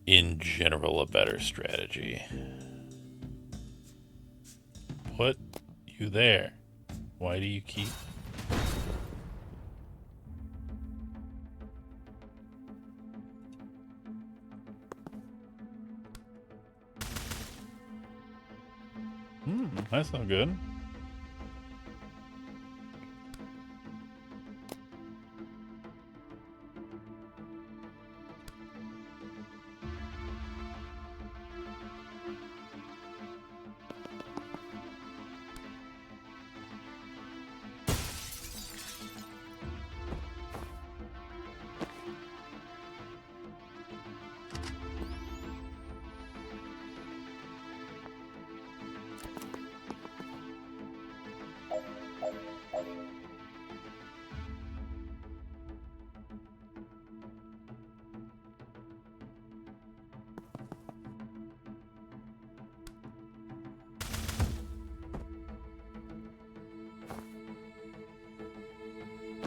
in general, a better strategy. Put you there. Why do you keep... That's not good.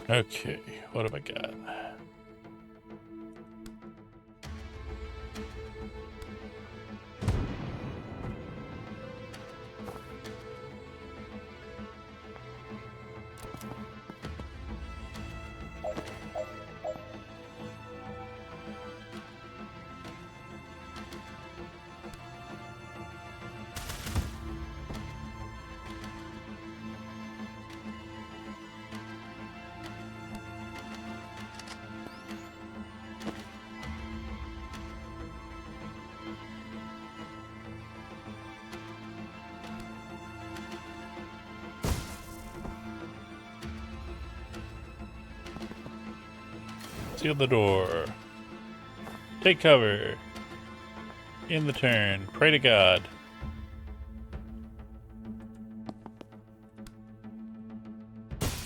Okay, what have I got? Seal the door. Take cover. In the turn. Pray to God.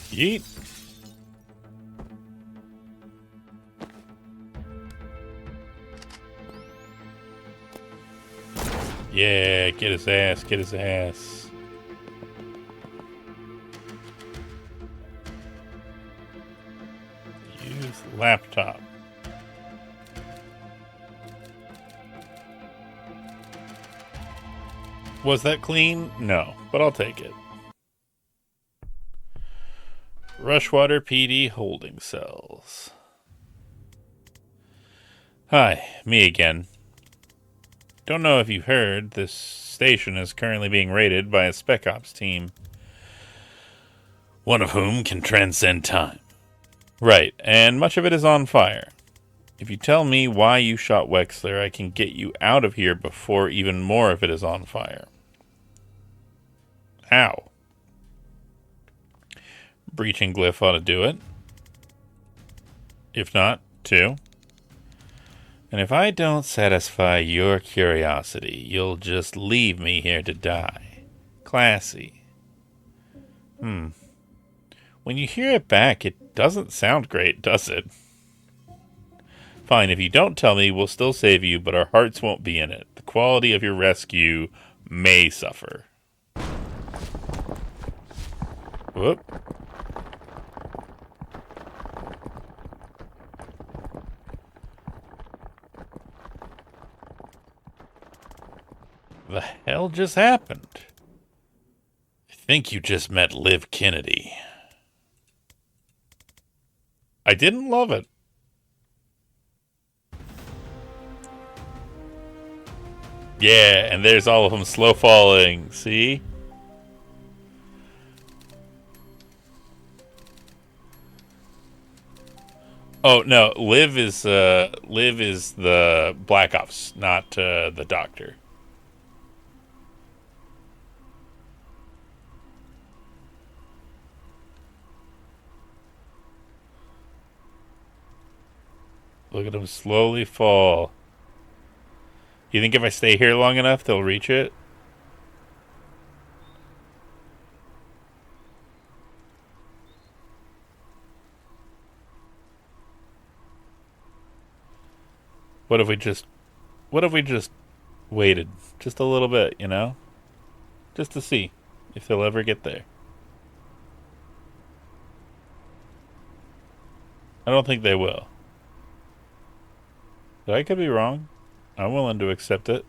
Yeet. Yeah, get his ass, get his ass. Use laptop. Was that clean? No, but I'll take it. Rushwater PD holding cells. Hi, me again. Don't know if you've heard, this station is currently being raided by a Spec Ops team. One of whom can transcend time. Right, and much of it is on fire. If you tell me why you shot Wexler, I can get you out of here before even more of it is on fire. How? Breaching Glyph ought to do it. If not, 2. And if I don't satisfy your curiosity, you'll just leave me here to die. Classy. When you hear it back, it doesn't sound great, does it? Fine, if you don't tell me, we'll still save you, but our hearts won't be in it. The quality of your rescue may suffer. Whoop. The hell just happened? I think you just met Liv Kennedy. I didn't love it. Yeah, and there's all of them slow falling. See? Oh no, Liv is the Black Ops, not the Doctor. Look at him slowly fall. You think if I stay here long enough, they'll reach it? What if we just what if we just waited just a little bit, just to see if they'll ever get there? I don't think they will. But I could be wrong. I'm willing to accept it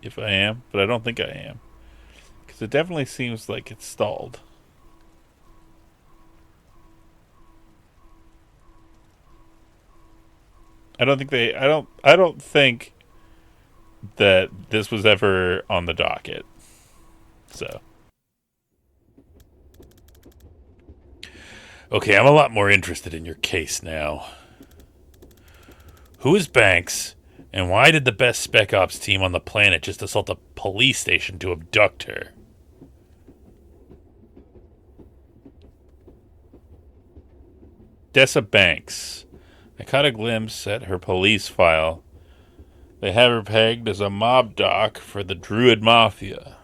if I am, but I don't think I am because it definitely seems like it's stalled. I don't think that this was ever on the docket. So, okay, I'm a lot more interested in your case now. Who is Banks, and why did the best Spec Ops team on the planet just assault a police station to abduct her? Dessa Banks. I caught a glimpse at her police file. They have her pegged as a mob doc for the Druid Mafia.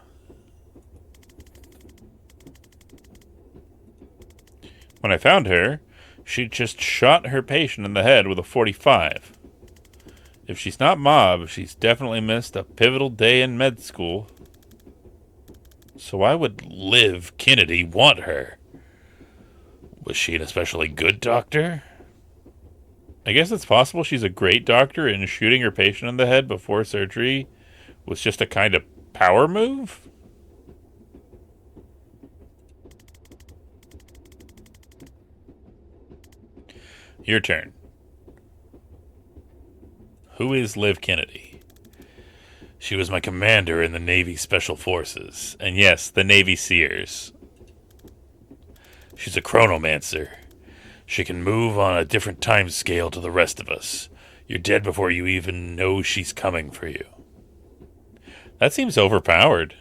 When I found her, she just shot her patient in the head with a 45. If she's not mob, she's definitely missed a pivotal day in med school. So why would Liv Kennedy want her? Was she an especially good doctor? I guess it's possible she's a great doctor and shooting her patient in the head before surgery was just a kind of power move? Your turn. Who is Liv Kennedy? She was my commander in the Navy Special Forces. And yes, the Navy Sears. She's a chronomancer. She can move on a different time scale to the rest of us. You're dead before you even know she's coming for you. That seems overpowered.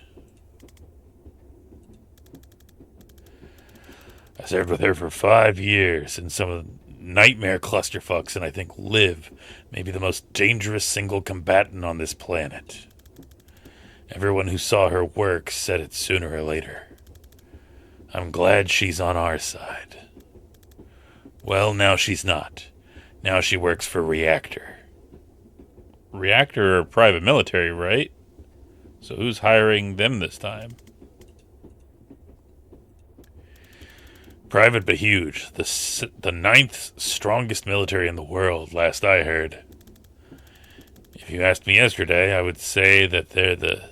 I served with her for 5 years in some of the nightmare clusterfucks, and I think Liv may be the most dangerous single combatant on this planet. Everyone who saw her work said it sooner or later. I'm glad she's on our side. Well, now she's not. Now she works for Reactor. Reactor are private military, right? So who's hiring them this time? Private but huge. The ninth strongest military in the world, last I heard. If you asked me yesterday, I would say that they're the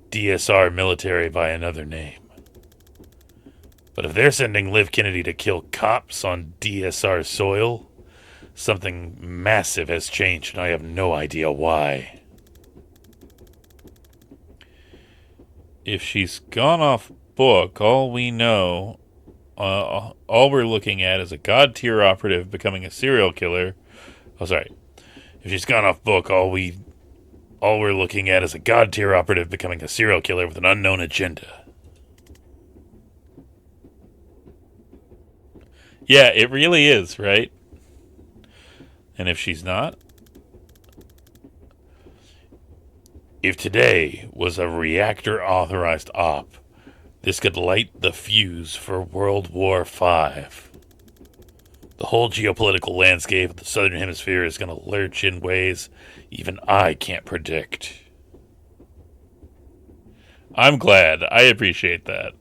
DSR military by another name. But if they're sending Liv Kennedy to kill cops on DSR soil, something massive has changed and I have no idea why. If she's gone off book, all we're looking at is a god tier operative becoming a serial killer. Oh, sorry. If she's gone off book, all we're looking at is a god tier operative becoming a serial killer with an unknown agenda. Yeah, it really is, right? And if she's not? If today was a reactor authorized op, this could light the fuse for World War V. The whole geopolitical landscape of the Southern Hemisphere is going to lurch in ways even I can't predict. I'm glad. I appreciate that.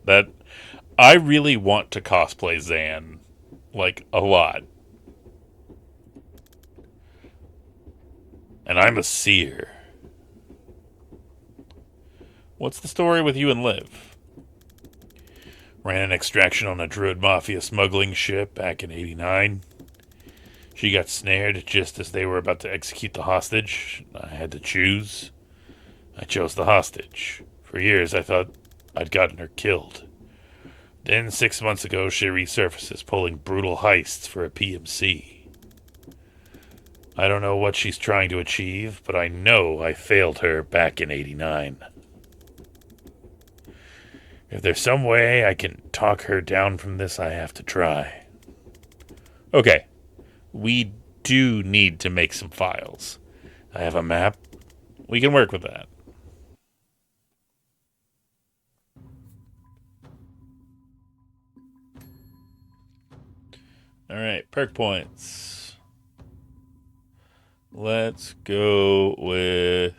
I really want to cosplay Zan, like, a lot. And I'm a seer. What's the story with you and Liv? Ran an extraction on a Druid Mafia smuggling ship back in '89. She got snared just as they were about to execute the hostage. I had to choose. I chose the hostage. For years I thought I'd gotten her killed. Then 6 months ago she resurfaces pulling brutal heists for a PMC. I don't know what she's trying to achieve, but I know I failed her back in '89. If there's some way I can talk her down from this, I have to try. Okay, we do need to make some files. I have a map. We can work with that. All right, perk points. Let's go with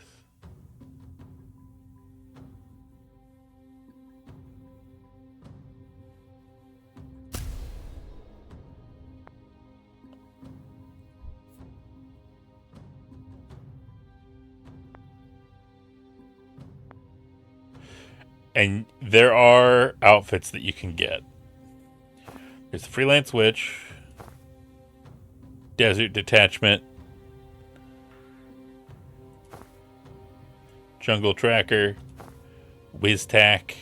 and there are outfits that you can get. There's the Freelance Witch, Desert Detachment, Jungle Tracker, WizTac.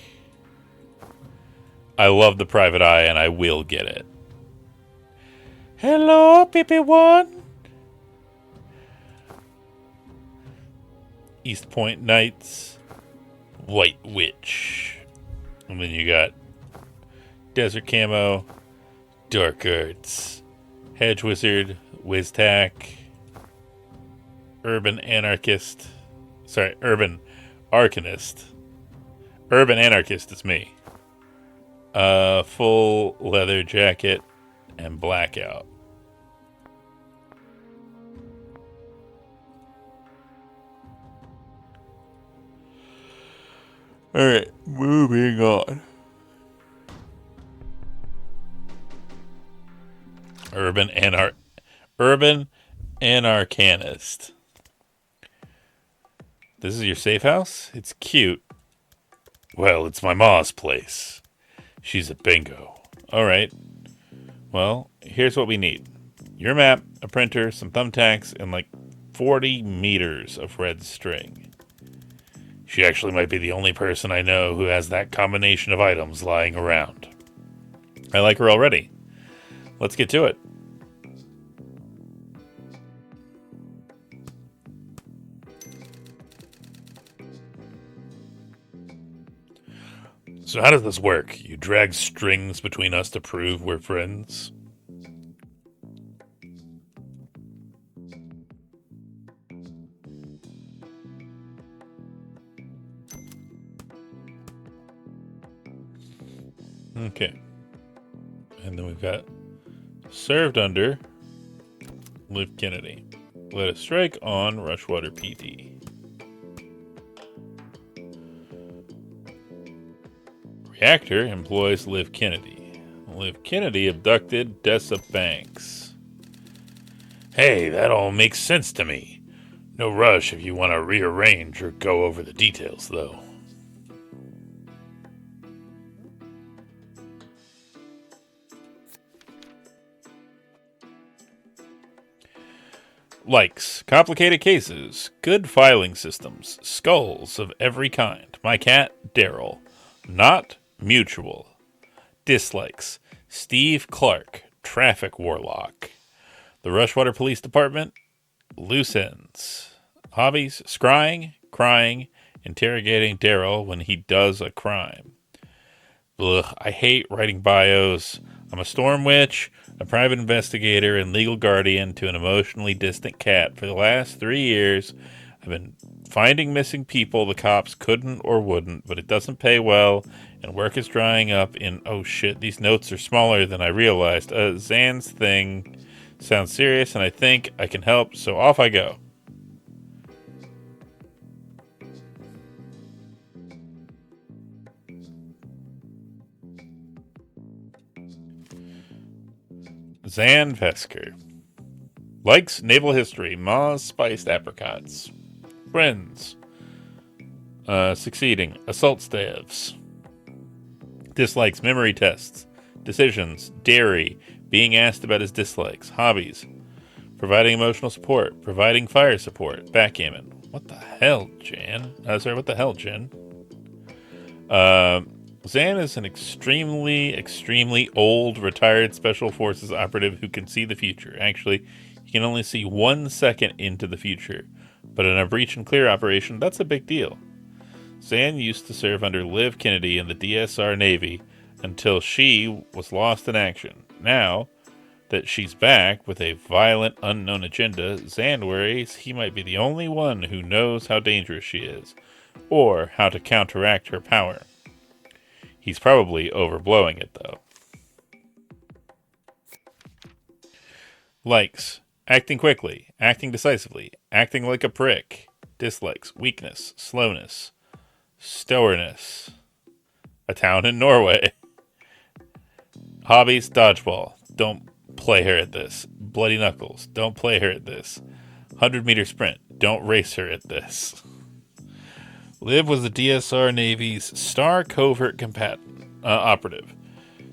I love the Private Eye and I will get it. Hello, PP1. East Point Knights, White Witch. And then you got Desert Camo, Dark Arts, Hedge Wizard, WizTac, Urban Arcanist. Urban Anarchist is me. Full leather jacket and blackout. Alright, moving on. Urban Anarcanist. This is your safe house? It's cute. Well, it's my ma's place. She's a bingo. Alright. Well, here's what we need. Your map, a printer, some thumbtacks, and like 40 meters of red string. She actually might be the only person I know who has that combination of items lying around. I like her already. Let's get to it. So how does this work? You drag strings between us to prove we're friends? Okay. And then we've got served under Liv Kennedy. Let us strike on Rushwater PD. Reactor employs Liv Kennedy. Liv Kennedy abducted Dessa Banks. Hey, that all makes sense to me. No rush if you want to rearrange or go over the details, though. Likes, complicated cases, good filing systems, skulls of every kind. My cat, Daryl. Not mutual. Dislikes, Steve Clark, traffic warlock. The Rushwater Police Department, loose ends. Hobbies, scrying, crying, interrogating Daryl when he does a crime. Ugh, I hate writing bios. I'm a storm witch, a private investigator, and legal guardian to an emotionally distant cat. For the last 3 years, I've been finding missing people the cops couldn't or wouldn't, but it doesn't pay well, and work is drying up in... Oh shit, these notes are smaller than I realized. Zan's thing sounds serious, and I think I can help, so off I go. Zan Vesker. Likes naval history, Ma's spiced apricots. Friends. Succeeding. Assault staves. Dislikes memory tests. Decisions. Dairy. Being asked about his dislikes. Hobbies. Providing emotional support. Providing fire support. Backgammon. What the hell, Jan? What the hell, Jen? Zan is an extremely old retired Special Forces operative who can see the future. Actually, he can only see 1 second into the future, but in a breach and clear operation, that's a big deal. Zan used to serve under Liv Kennedy in the DSR Navy until she was lost in action. Now that she's back with a violent, unknown agenda, Zan worries he might be the only one who knows how dangerous she is, or how to counteract her power. He's probably overblowing it, though. Likes: acting quickly, acting decisively, acting like a prick. Dislikes: weakness, slowness, stourness. A town in Norway. Hobbies: dodgeball. Don't play her at this. Bloody knuckles. Don't play her at this. 100-meter sprint. Don't race her at this. Liv was the DSR Navy's star covert operative.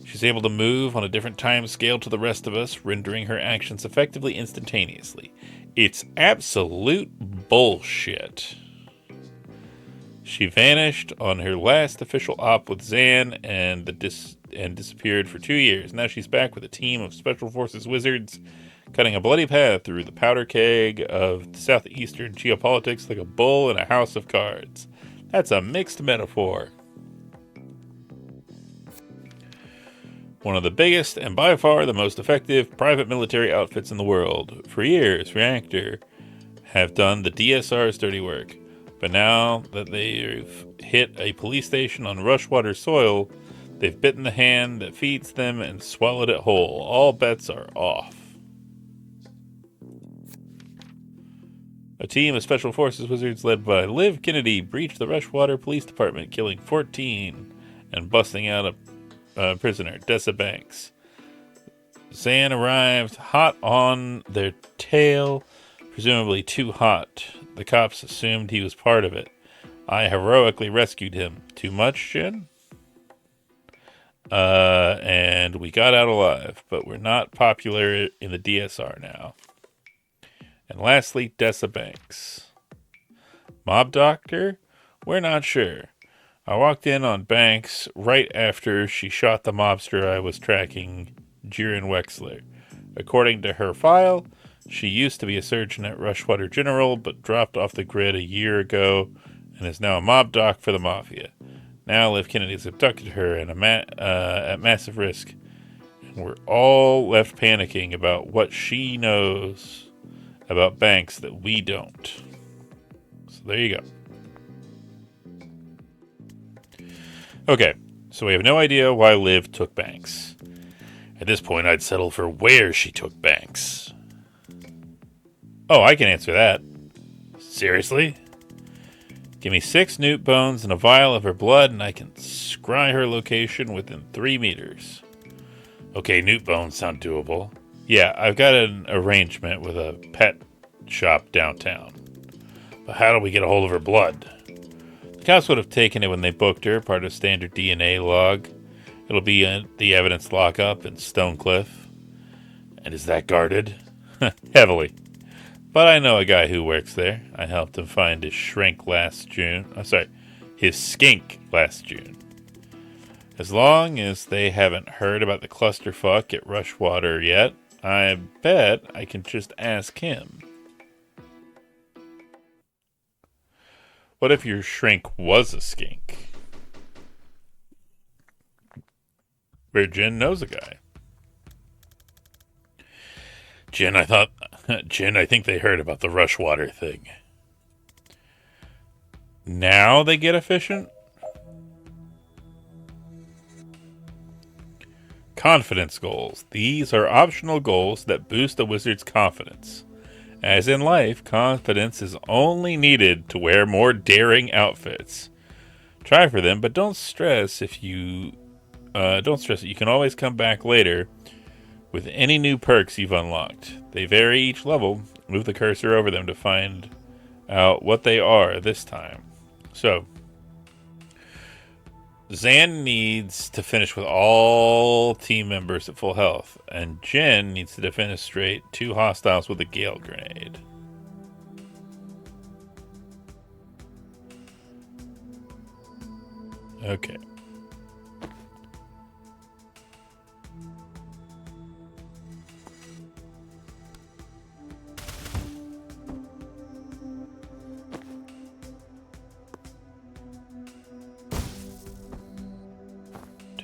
She's able to move on a different time scale to the rest of us, rendering her actions effectively instantaneously. It's absolute bullshit. She vanished on her last official op with Zan and disappeared for 2 years. Now she's back with a team of Special Forces wizards, cutting a bloody path through the powder keg of southeastern geopolitics like a bull in a house of cards. That's a mixed metaphor. One of the biggest and by far the most effective private military outfits in the world. For years, Reactor have done the DSR's dirty work. But now that they've hit a police station on Rushwater soil, they've bitten the hand that feeds them and swallowed it whole. All bets are off. A team of Special Forces wizards led by Liv Kennedy breached the Rushwater Police Department, killing 14 and busting out a prisoner, Dessa Banks. Zan arrived hot on their tail, presumably too hot. The cops assumed he was part of it. I heroically rescued him. Too much, Jen? And we got out alive, but we're not popular in the DSR now. And lastly, Dessa Banks. Mob Doctor? We're not sure. I walked in on Banks right after she shot the mobster I was tracking, Jiren Wexler. According to her file, she used to be a surgeon at Rushwater General, but dropped off the grid a year ago and is now a mob doc for the Mafia. Now Liv Kennedy's abducted her and at massive risk, and we're all left panicking about what she knows about Banks that we don't. So there you go. Okay, so we have no idea why Liv took Banks. At this point, I'd settle for where she took Banks. Oh, I can answer that. Seriously? Give me 6 newt bones and a vial of her blood, and I can scry her location within 3 meters. Okay, newt bones sound doable. Yeah, I've got an arrangement with a pet shop downtown. But how do we get a hold of her blood? The cops would have taken it when they booked her, part of standard DNA log. It'll be in the evidence lockup in Stonecliff. And is that guarded? Heavily. But I know a guy who works there. I helped him find his skink last June. As long as they haven't heard about the clusterfuck at Rushwater yet, I bet I can just ask him. What if your shrink was a skink? Where Jen knows a guy. Jen, I think they heard about the Rushwater thing. Now they get efficient? Confidence goals. These are optional goals that boost a wizard's confidence. As in life, confidence is only needed to wear more daring outfits. Try for them, but don't stress it. You can always come back later with any new perks you've unlocked. They vary each level. Move the cursor over them to find out what they are this time. So, Zan needs to finish with all team members at full health, and Jen needs to defenestrate 2 hostiles with a Gale Grenade. Okay.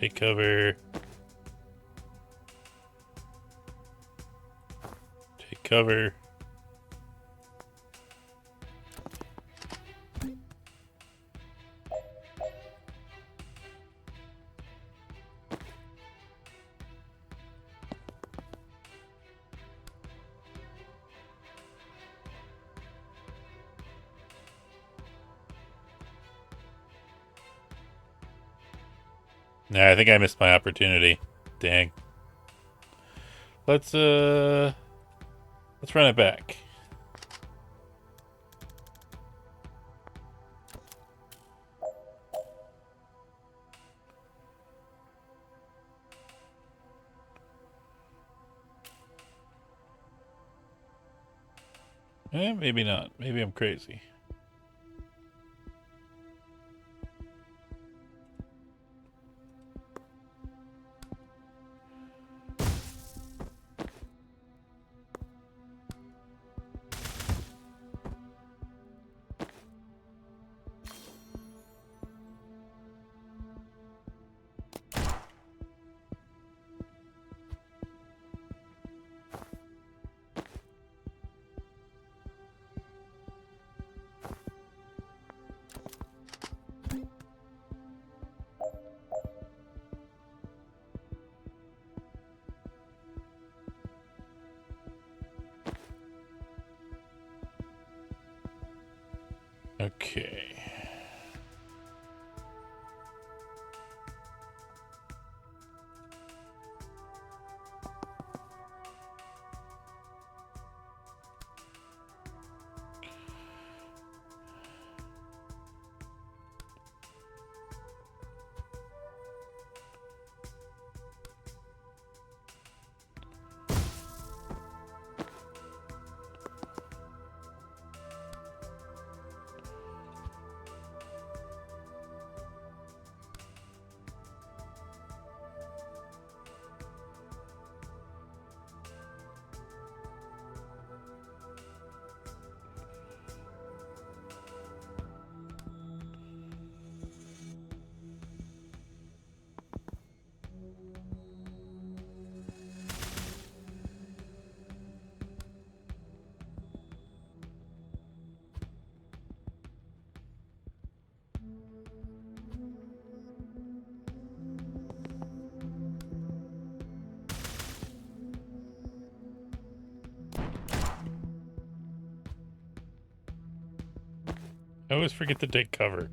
Take cover. Take cover. Nah, I think I missed my opportunity. Dang. Let's run it back. Maybe not. Maybe I'm crazy. Okay. I always forget to take cover.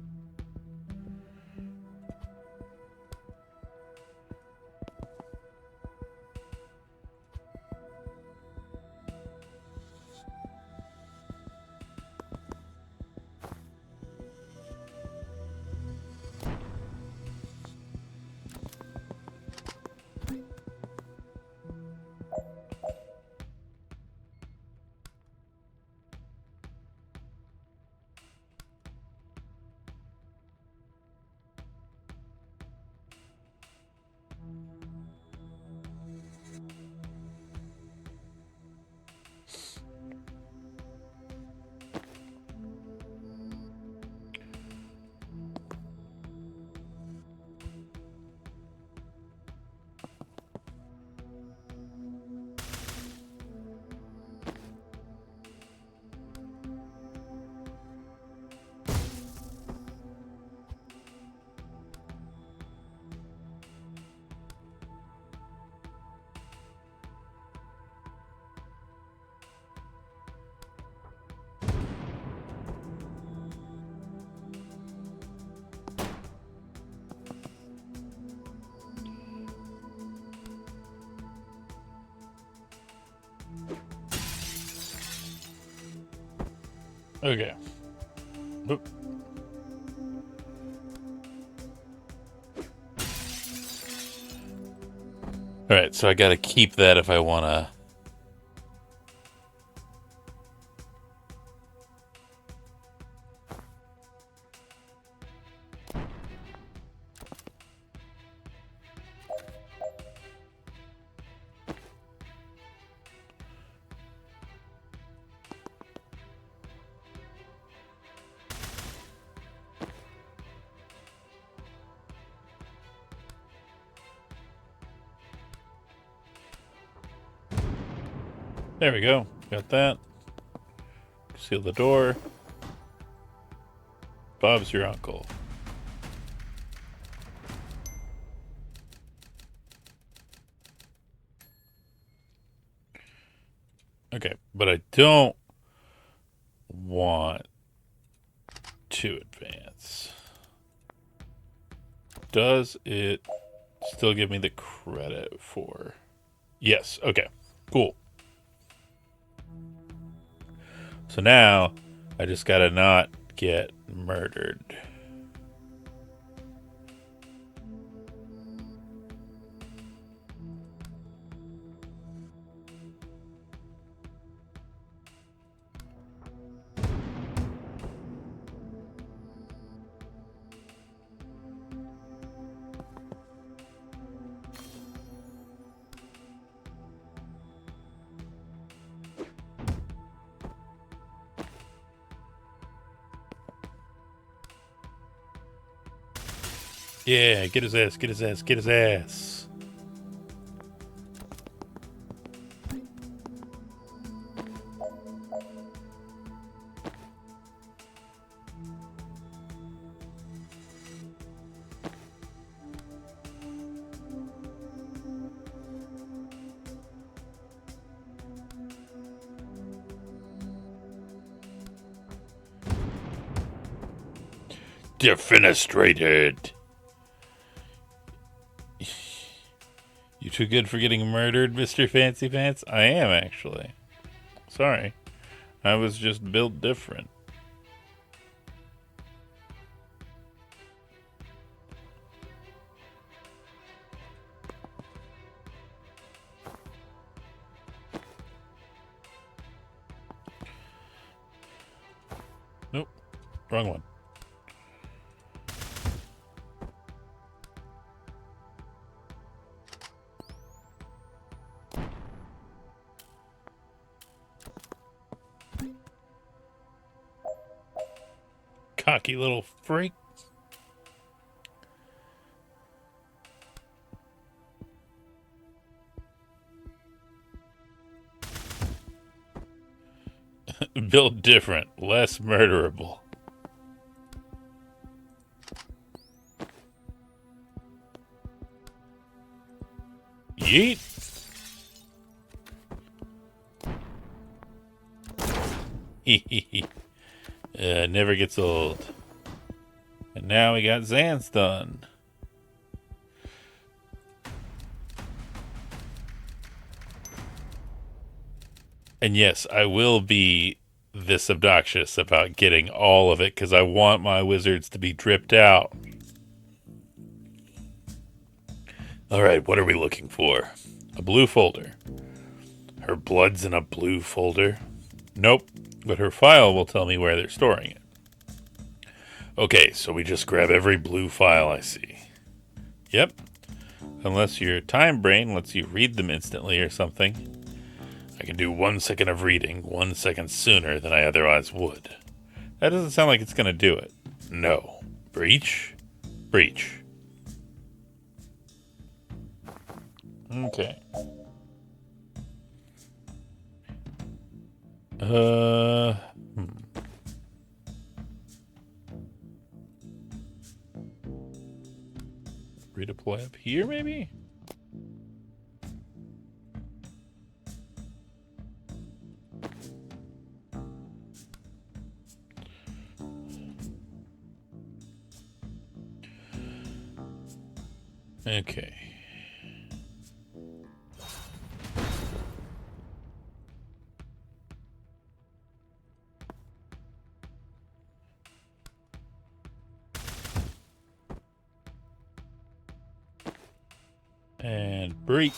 Okay. Oop. Alright, so I gotta keep that if I wanna... There we go. Got that. Seal the door. Bob's your uncle. Okay, but I don't want to advance. Does it still give me the credit for... Yes, okay, cool. So now, I just gotta not get murdered. Yeah, get his ass, get his ass, get his ass. Defenestrated. You too good for getting murdered, Mr. Fancy Pants? I am, actually. Sorry. I was just built different. Nope. Wrong one. Cocky little freak. Built different, less murderable. Yeet. Never gets old. And now we got Xan's done. And yes, I will be this obnoxious about getting all of it because I want my wizards to be dripped out. Alright, what are we looking for? A blue folder. Her blood's in a blue folder? Nope, but her file will tell me where they're storing it. Okay, so we just grab every blue file I see. Yep. Unless your time brain lets you read them instantly or something. I can do 1 second of reading 1 second sooner than I otherwise would. That doesn't sound like it's going to do it. No. Breach? Breach. Okay. Redeploy up here, maybe? Okay. And breach.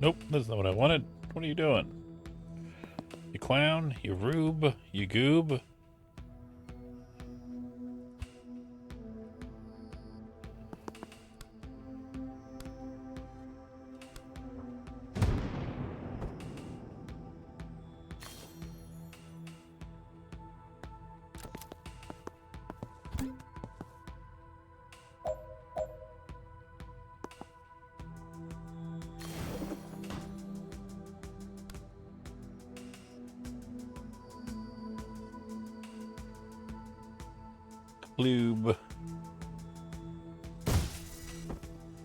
Nope, that's not what I wanted. What are you doing? You clown, you rube, you goob. lube.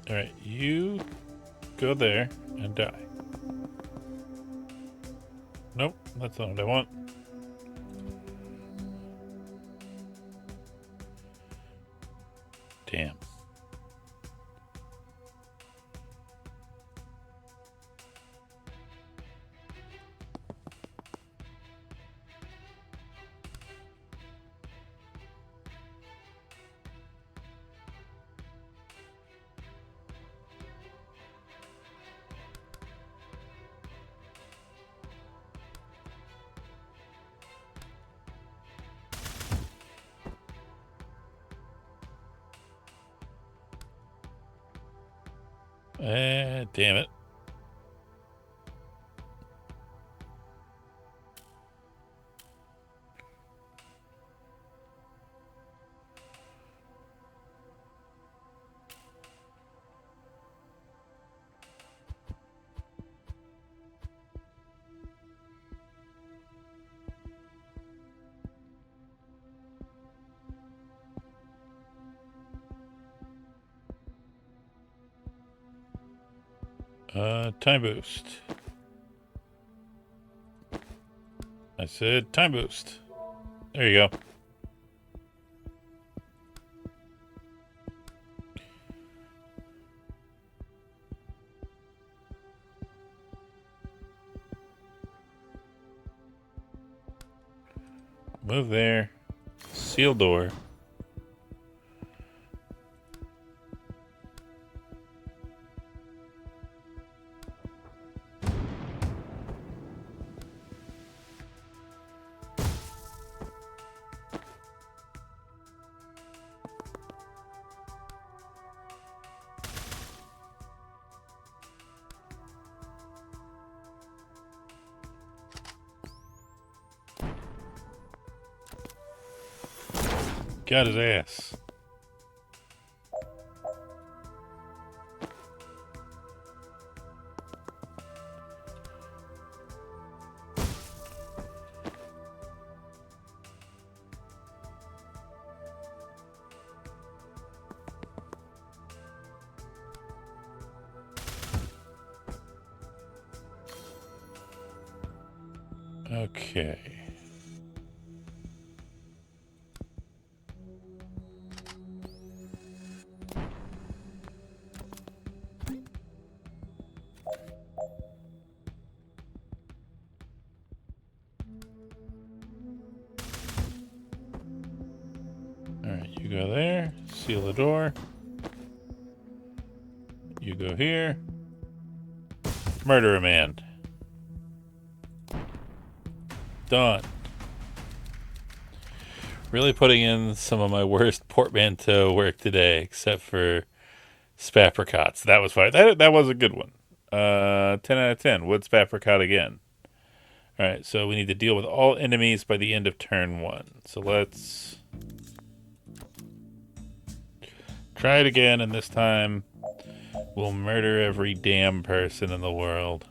Alright, you go there and die. Nope, that's not what I want. Damn. Damn it. Time boost. I said time boost. There you go. Move there. Seal door. Got his ass. Okay. Alright, you go there, seal the door. You go here. Murder a man. Done. Really putting in some of my worst portmanteau work today, except for Spapricots. That was fine. That was a good one. 10 out of 10. Would Spapricot again. Alright, so we need to deal with all enemies by the end of turn 1. So let's try it again, and this time we'll murder every damn person in the world.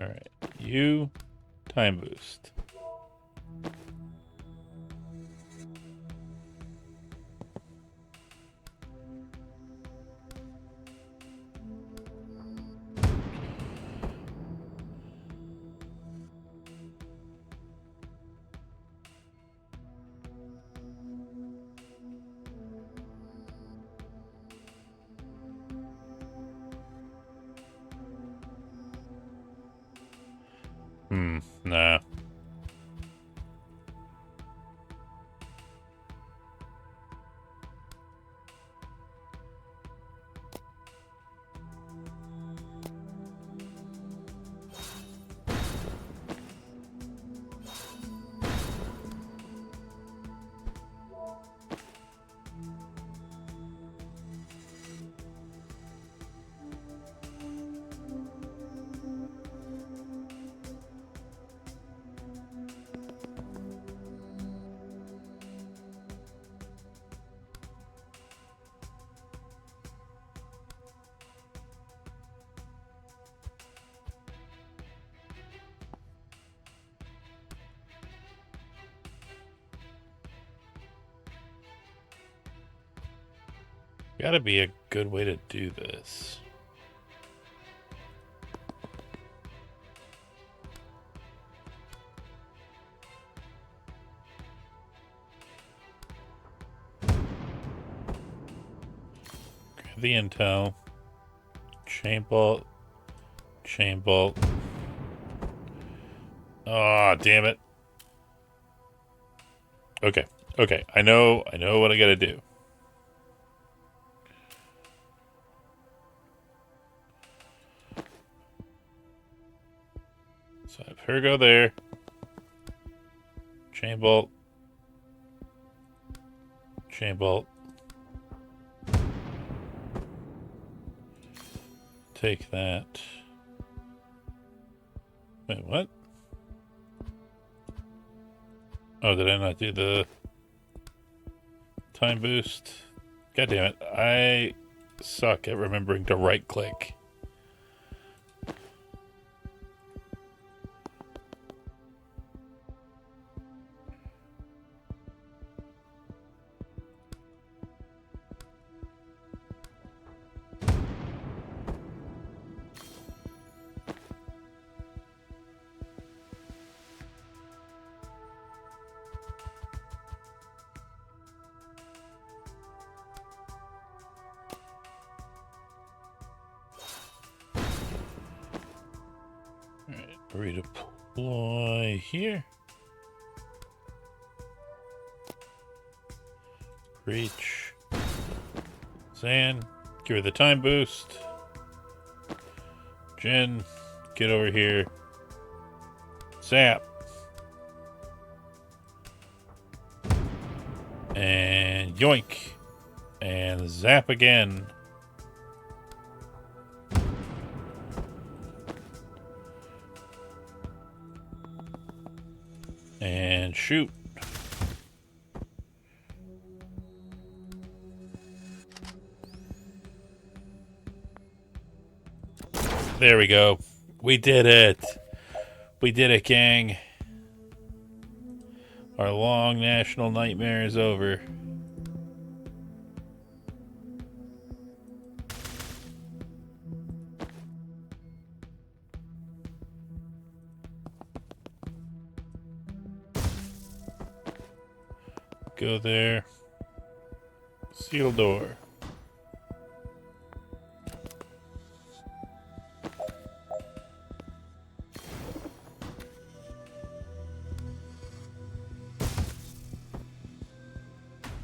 Alright, you time boost. Nah. Gotta be a good way to do this. Grab the intel. Chain bolt. Chain bolt. Ah, oh, damn it. Okay. Okay. I know what I gotta do. So have her go there. Chain bolt. Chain bolt. Take that. Wait, what? Oh, did I not do the time boost? God damn it. I suck at remembering to right click. Redeploy here. Reach. Zan, give her the time boost. Jen, get over here. Zap. And yoink. And zap again. And shoot. There we go. We did it. We did it, gang. Our long national nightmare is over. Go there. Seal door.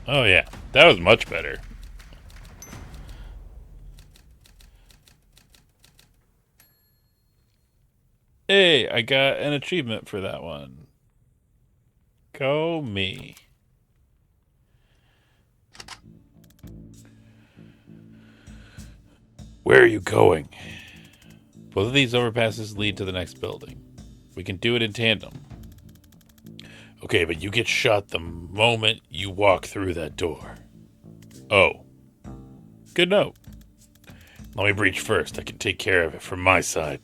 Oh yeah, that was much better. Hey, I got an achievement for that one. Go me. Where are you going? Both of these overpasses lead to the next building. We can do it in tandem. Okay, but you get shot the moment you walk through that door. Oh. Good note. Let me breach first. I can take care of it from my side.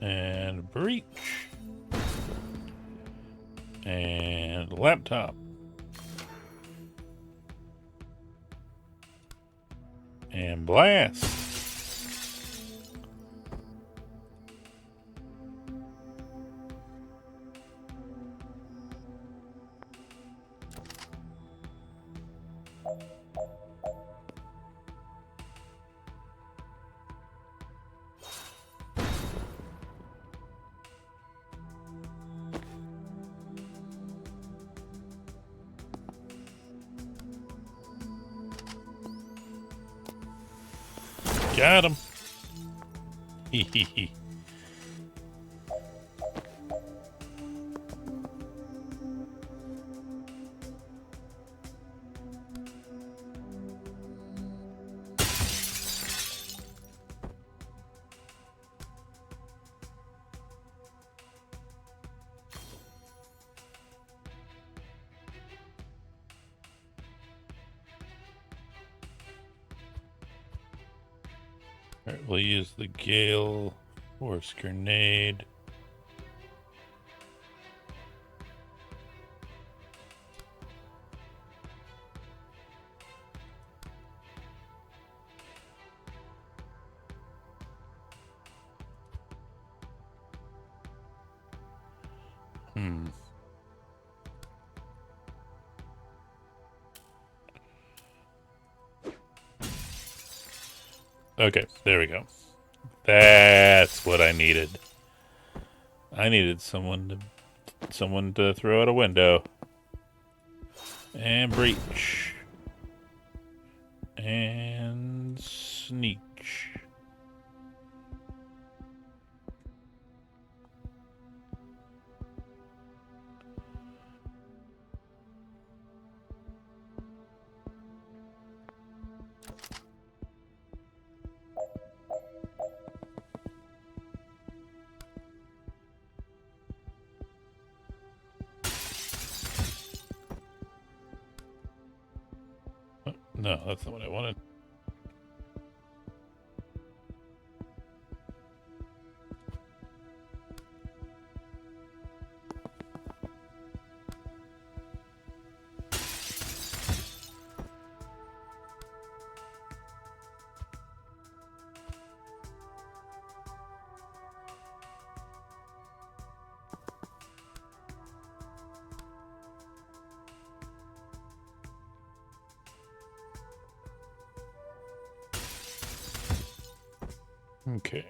And breach. And laptop. And blast. Got him. Hee hee hee. Alright, we'll use the Gale Force Grenade. Okay, there we go. That's what I needed. I needed someone to throw out a window. And breach. And sneak. No, that's not what I wanted. Okay.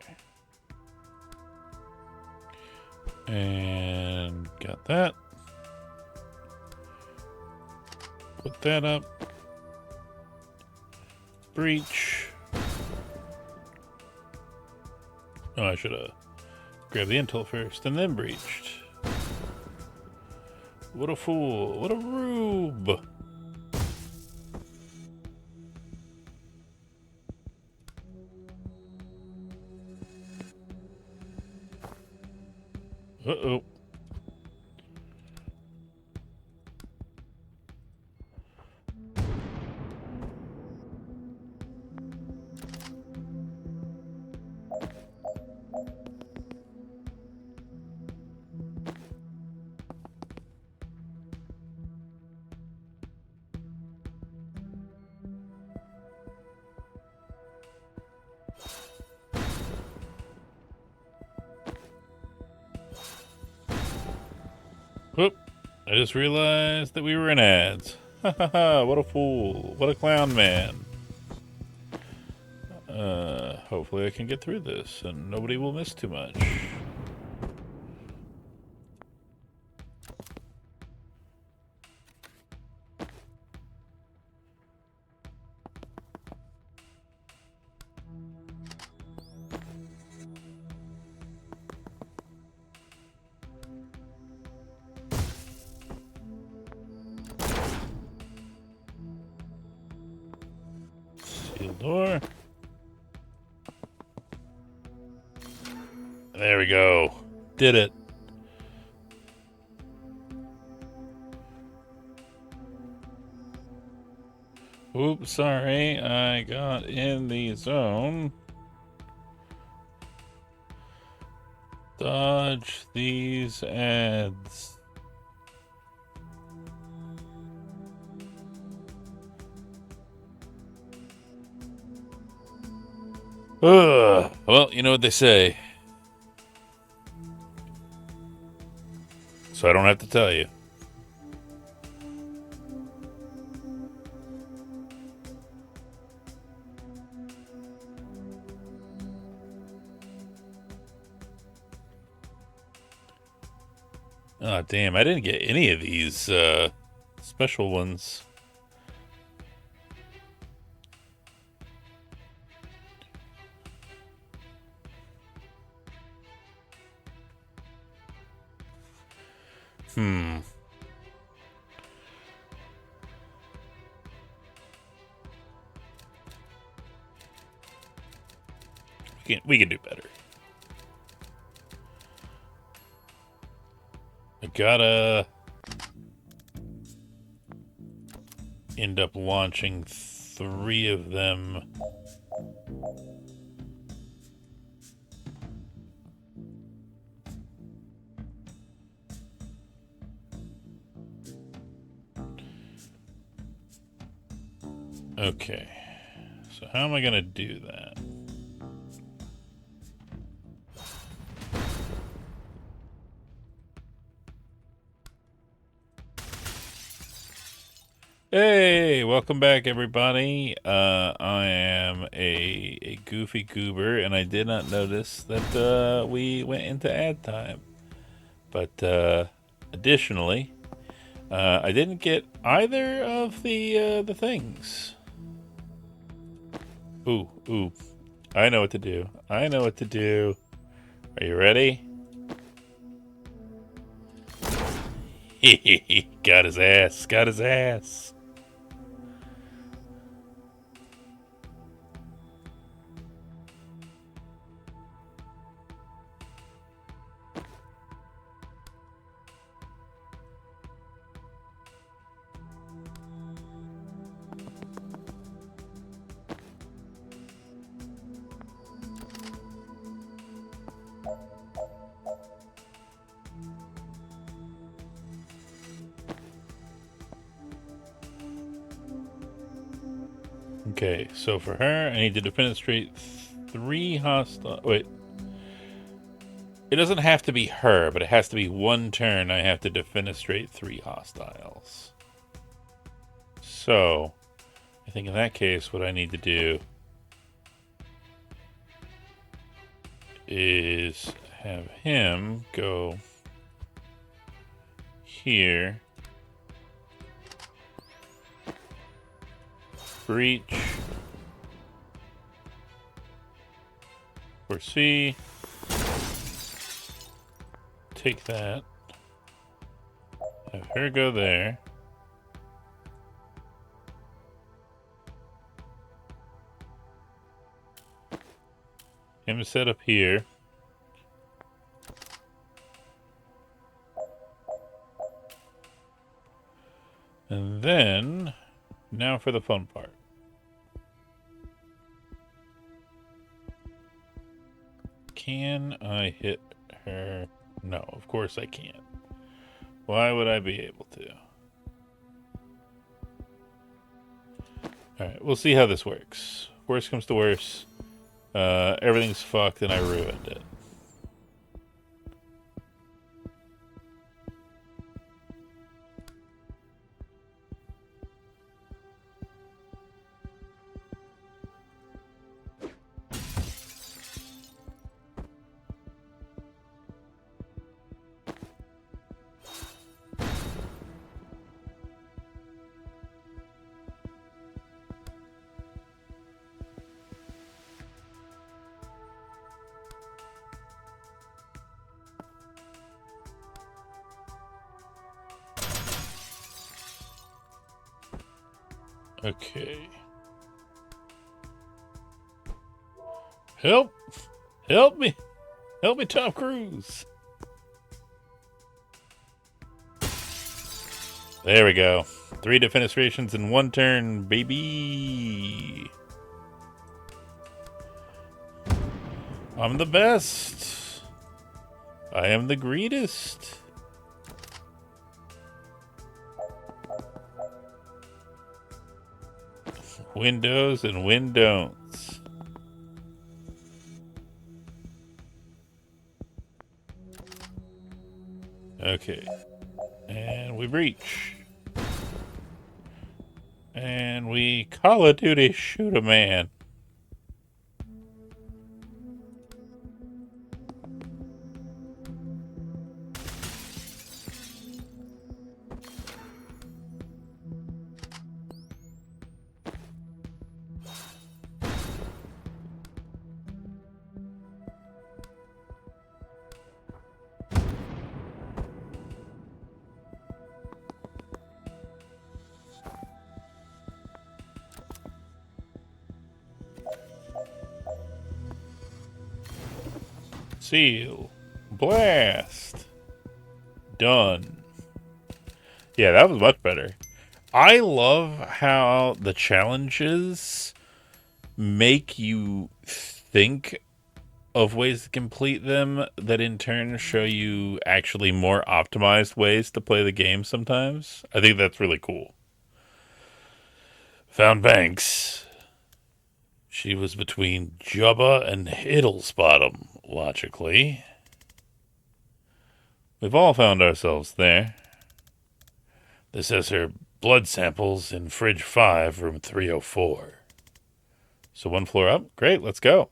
And got that. Put that up. Breach. Oh, I should have grabbed the intel first and then breached. What a fool. What a rube. Uh-oh. Whoop. I just realized that we were in ads. Ha ha ha, what a fool. What a clown man. Hopefully I can get through this and nobody will miss too much. Sealed door. There we go. Did it. Oops, sorry. I got in the zone. Dodge these ads. Ugh. Well, you know what they say. So I don't have to tell you. Oh, damn. I didn't get any of these special ones. We can do better. I gotta end up launching 3 of them Okay. So how am I going to do that? Hey, welcome back, everybody. I am a goofy goober, and I did not notice that we went into ad time. But additionally, I didn't get either of the things. Ooh, ooh! I know what to do. I know what to do. Are you ready? Got his ass. Got his ass. Okay, so for her, I need to defenestrate 3 hostile. Wait. It doesn't have to be her, but it has to be one turn I have to defenestrate 3 hostiles. So, I think in that case, what I need to do is have him go here, breach, foresee, take that, have her go there, him set up here, and then, now for the fun part. Can I hit her? No, of course I can't. Why would I be able to? Alright, we'll see how this works. Worst comes to worst. Everything's fucked and I ruined it. Okay. Help! Help me! Help me, Tom Cruise! There we go. 3 defenestrations in 1 turn, baby! I'm the best! I am the greatest! Windows and win don'ts. Okay. And we breach. And we Call of Duty shoot a man. Seal. Blast. Done. Yeah, that was much better. I love how the challenges make you think of ways to complete them that in turn show you actually more optimized ways to play the game sometimes. I think that's really cool. Found Banks. She was between Jubba and Hiddlesbottom, logically. We've all found ourselves there. This has her blood samples in Fridge 5, room 304. So one floor up? Great, let's go.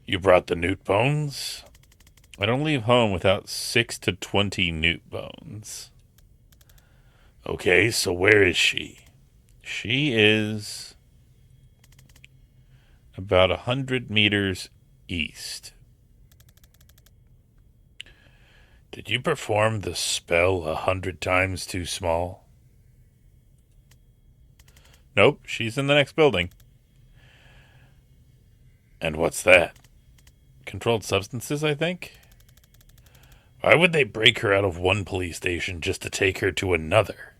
You brought the newt bones? I don't leave home without 6 to 20 newt bones. Okay, so where is she? She is about 100 meters east. Did you perform the spell 100 times too small? Nope, she's in the next building. And what's that? Controlled substances, I think? Why would they break her out of one police station just to take her to another?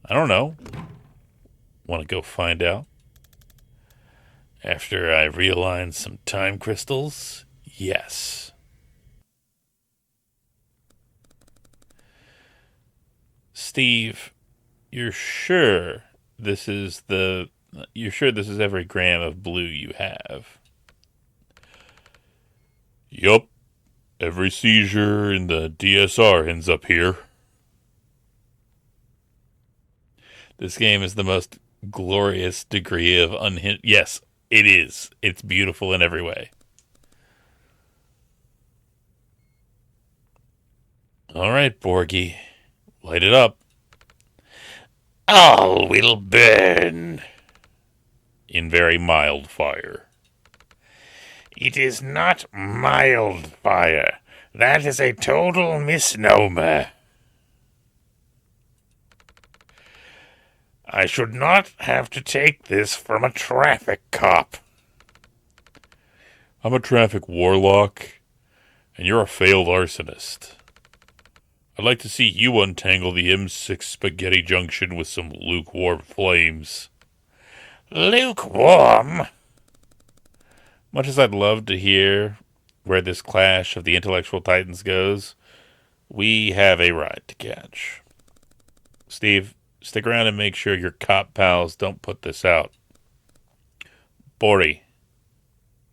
I don't know. Want to go find out? After I realign some time crystals? Yes. Steve, you're sure this is every gram of blue you have? Yup. Every seizure in the DSR ends up here. This game is the most glorious degree of unhinged. Yes, it is. It's beautiful in every way. All right, Borgie. Light it up. All will burn. In very mild fire. It is not mild fire. That is a total misnomer. I should not have to take this from a traffic cop. I'm a traffic warlock, and you're a failed arsonist. I'd like to see you untangle the M6 Spaghetti Junction with some lukewarm flames. Lukewarm? Much as I'd love to hear where this clash of the intellectual titans goes, we have a ride to catch. Steve, stick around and make sure your cop pals don't put this out. Bori,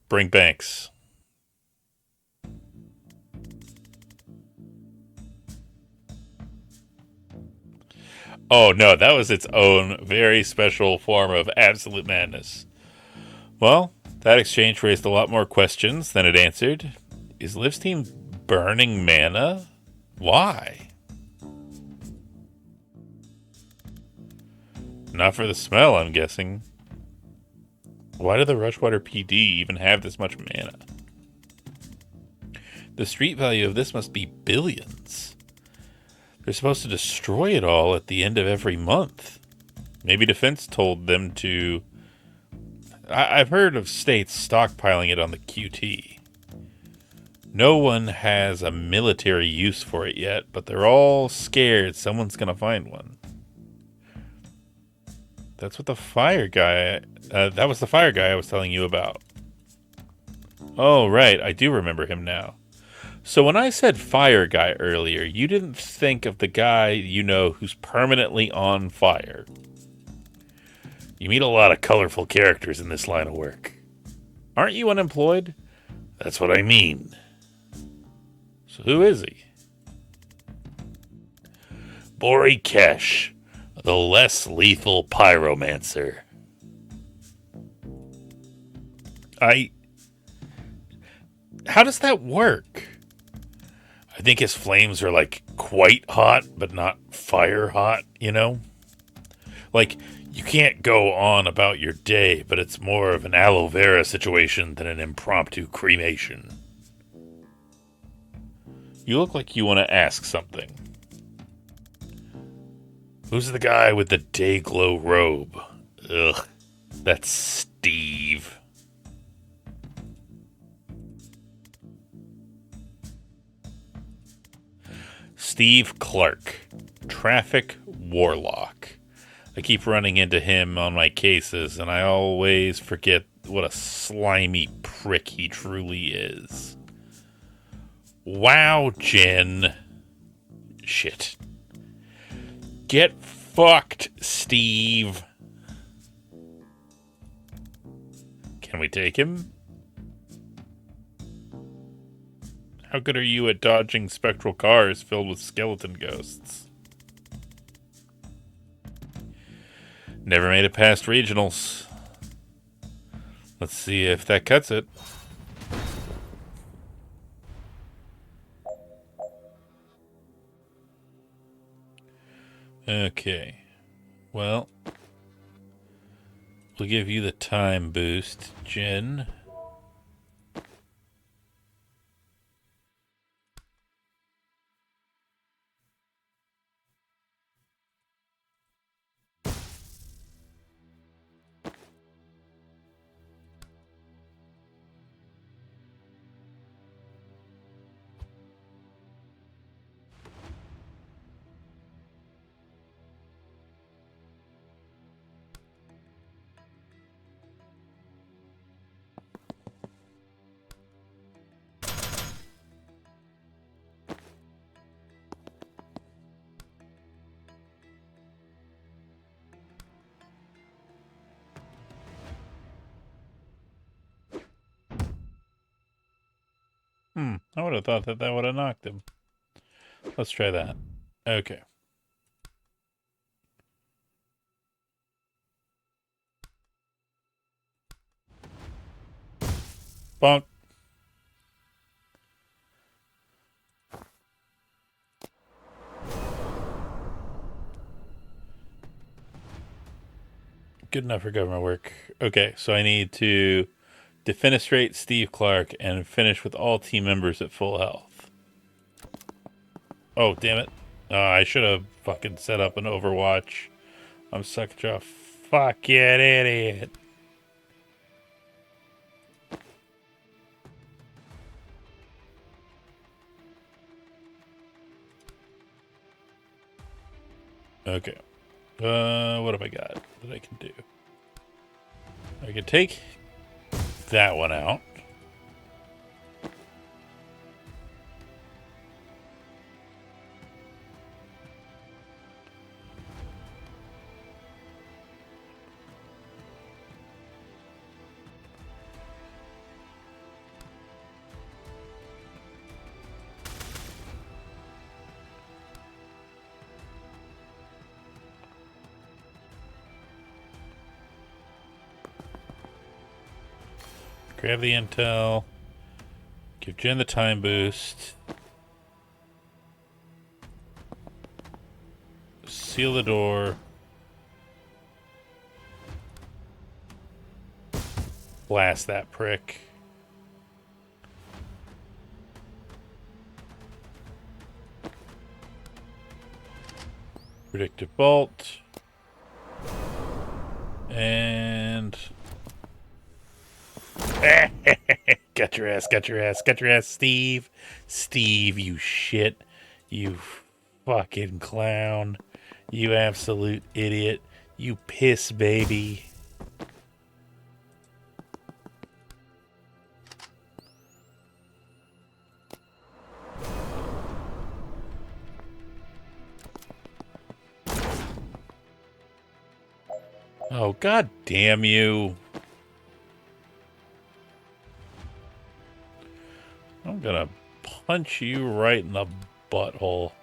bring Banks. Oh no, that was its own very special form of absolute madness. Well, that exchange raised a lot more questions than it answered. Is Liv's team burning mana? Why? Not for the smell, I'm guessing. Why do the Rushwater PD even have this much mana? The street value of this must be billions. They're supposed to destroy it all at the end of every month. Maybe Defense told them to... I've heard of states stockpiling it on the QT. No one has a military use for it yet, but they're all scared someone's going to find one. That's what the fire guy... that was the fire guy I was telling you about. Oh, right. I do remember him now. So when I said fire guy earlier, you didn't think of the guy you know who's permanently on fire. You meet a lot of colorful characters in this line of work. Aren't you unemployed? That's what I mean. So who is he? Bori Kesh, the less lethal pyromancer. How does that work? I think his flames are like quite hot, but not fire hot, you know? Like, you can't go on about your day, but it's more of an aloe vera situation than an impromptu cremation. You look like you want to ask something. Who's the guy with the day-glow robe? Ugh, that's Steve. Steve Clark, traffic warlock. I keep running into him on my cases, and I always forget what a slimy prick he truly is. Wow, Jen. Shit. Get fucked, Steve. Can we take him? How good are you at dodging spectral cars filled with skeleton ghosts? Never made it past regionals. Let's see if that cuts it. Okay. Well, we'll give you the time boost, Jen. I would have thought that would have knocked him. Let's try that. Okay. Bonk. Good enough for government work. Okay, so I need to defenestrate Steve Clark and finish with all team members at full health. Oh, damn it. I should have fucking set up an Overwatch. I'm such a fucking idiot. Okay. What have I got that I can do? I can take that one out. Grab the intel. Give Jen the time boost. Seal the door. Blast that prick. Predictive bolt. And got your ass, Steve. Steve, you shit. You fucking clown. You absolute idiot. You piss baby. Oh, god damn you. I'm gonna punch you right in the butthole.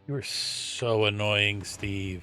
You are so annoying, Steve.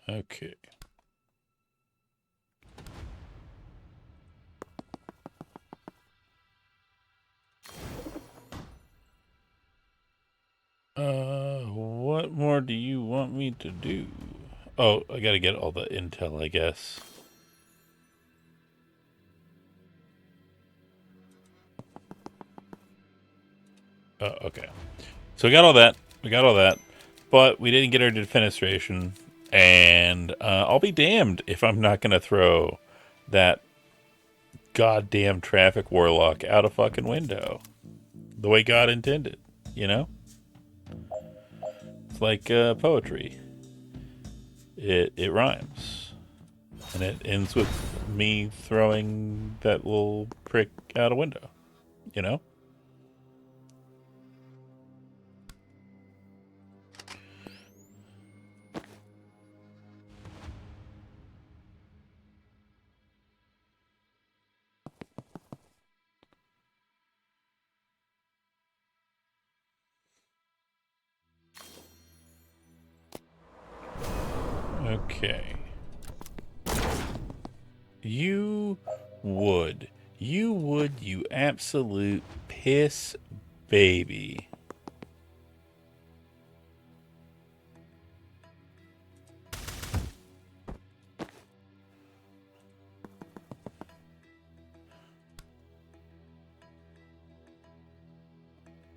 Okay. What more do you want me to do? Oh, I gotta get all the intel, I guess. Oh, okay. So we got all that. We got all that. But we didn't get our defenestration. And I'll be damned if I'm not gonna throw that goddamn traffic warlock out a fucking window. The way God intended, you know? It's like poetry. It rhymes. And it ends with me throwing that little prick out a window, you know? Okay. You would. You would, you absolute piss baby.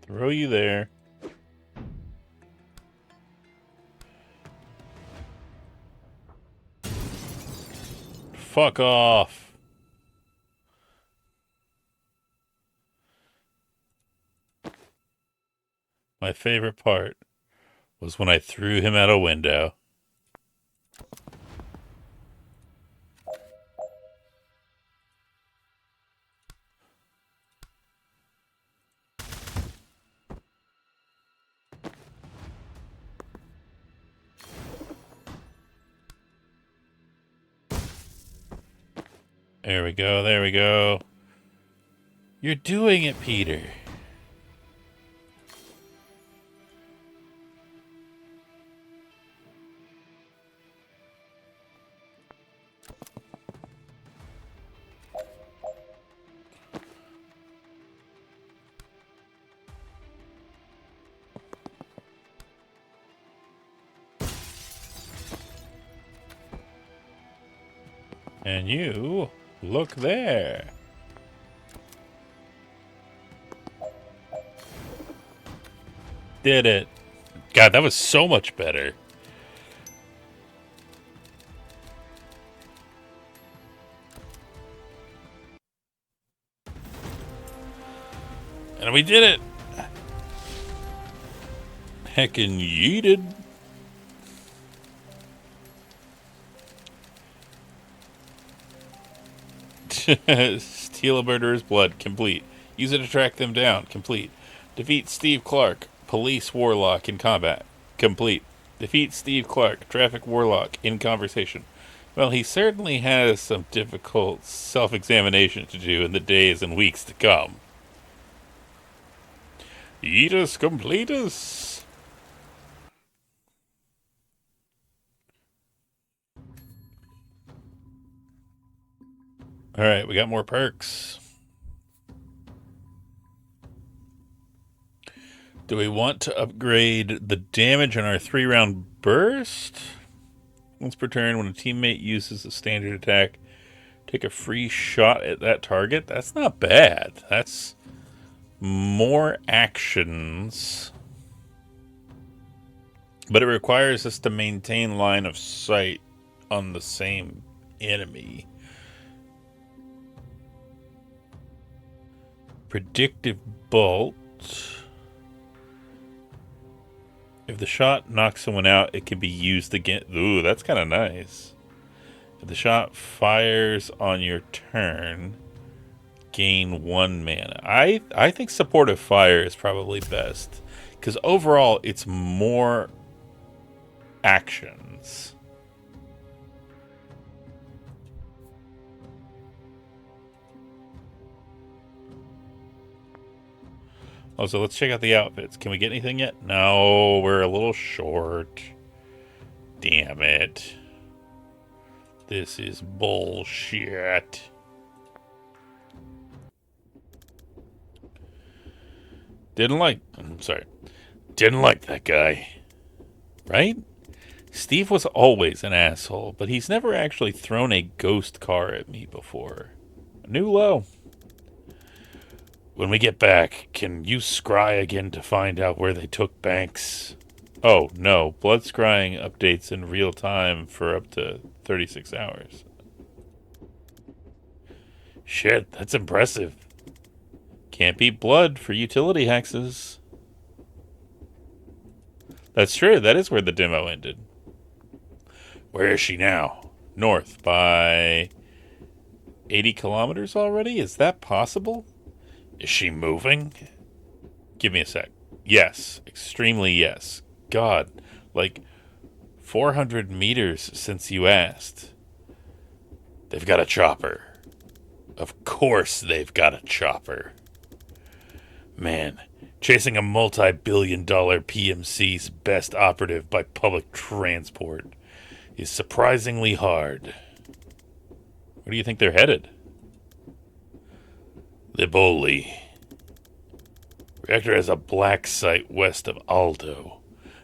Throw you there. Fuck off. My favorite part was when I threw him out a window. There we go, there we go. You're doing it, Peter. And you, look there. Did it. God, that was so much better. And we did it. Heckin' yeeted. Steal a murderer's blood. Complete. Use it to track them down. Complete. Defeat Steve Clark, police warlock in combat. Complete. Defeat Steve Clark, traffic warlock in conversation. Well, he certainly has some difficult self-examination to do in the days and weeks to come. Eatus completus. All right, we got more perks. Do we want to upgrade the damage on our 3-round burst? Once per turn, when a teammate uses a standard attack, take a free shot at that target. That's not bad. That's more actions. But it requires us to maintain line of sight on the same enemy. Predictive bolt. If the shot knocks someone out, it can be used again. Ooh, that's kind of nice. If the shot fires on your turn, gain 1 mana. I think supportive fire is probably best, because overall it's more actions. Also, let's check out the outfits. Can we get anything yet? No, we're a little short. Damn it. This is bullshit. Didn't like that guy. Right? Steve was always an asshole, but he's never actually thrown a ghost car at me before. New low. When we get back, can you scry again to find out where they took Banks? Oh, no. Blood scrying updates in real time for up to 36 hours. Shit, that's impressive. Can't beat blood for utility hexes. That's true. That is where the demo ended. Where is she now? North by 80 kilometers already? Is that possible? Is she moving? Give me a sec. Yes. Extremely yes. God. Like 400 meters since you asked. They've got a chopper. Of course they've got a chopper. Man, chasing a multi-billion-dollar PMC's best operative by public transport is surprisingly hard. Where do you think they're headed? Liboli. Reactor has a black site west of Aldo.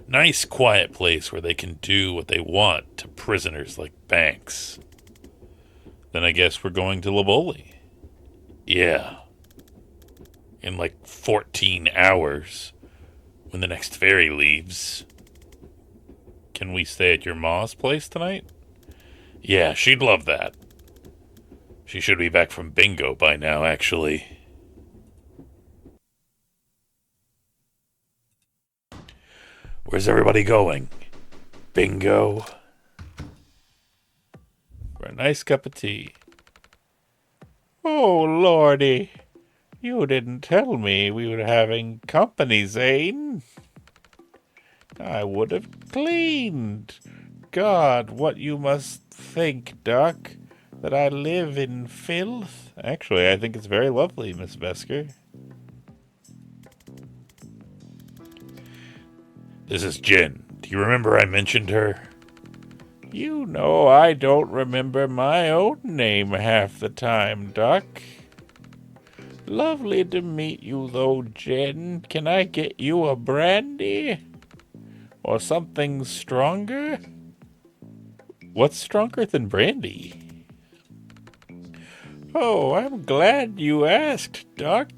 Nice, quiet place where they can do what they want to prisoners like Banks. Then I guess we're going to Liboli. Yeah. In like 14 hours, when the next ferry leaves. Can we stay at your ma's place tonight? Yeah, she'd love that. She should be back from bingo by now, actually. Where's everybody going? Bingo? For a nice cup of tea. Oh, lordy. You didn't tell me we were having company, Zane. I would have cleaned. God, what you must think, Doc, that I live in filth? Actually, I think it's very lovely, Miss Vesker. This is Jen. Do you remember I mentioned her? You know I don't remember my own name half the time, Doc. Lovely to meet you, though, Jen. Can I get you a brandy? Or something stronger? What's stronger than brandy? Oh, I'm glad you asked, Doc.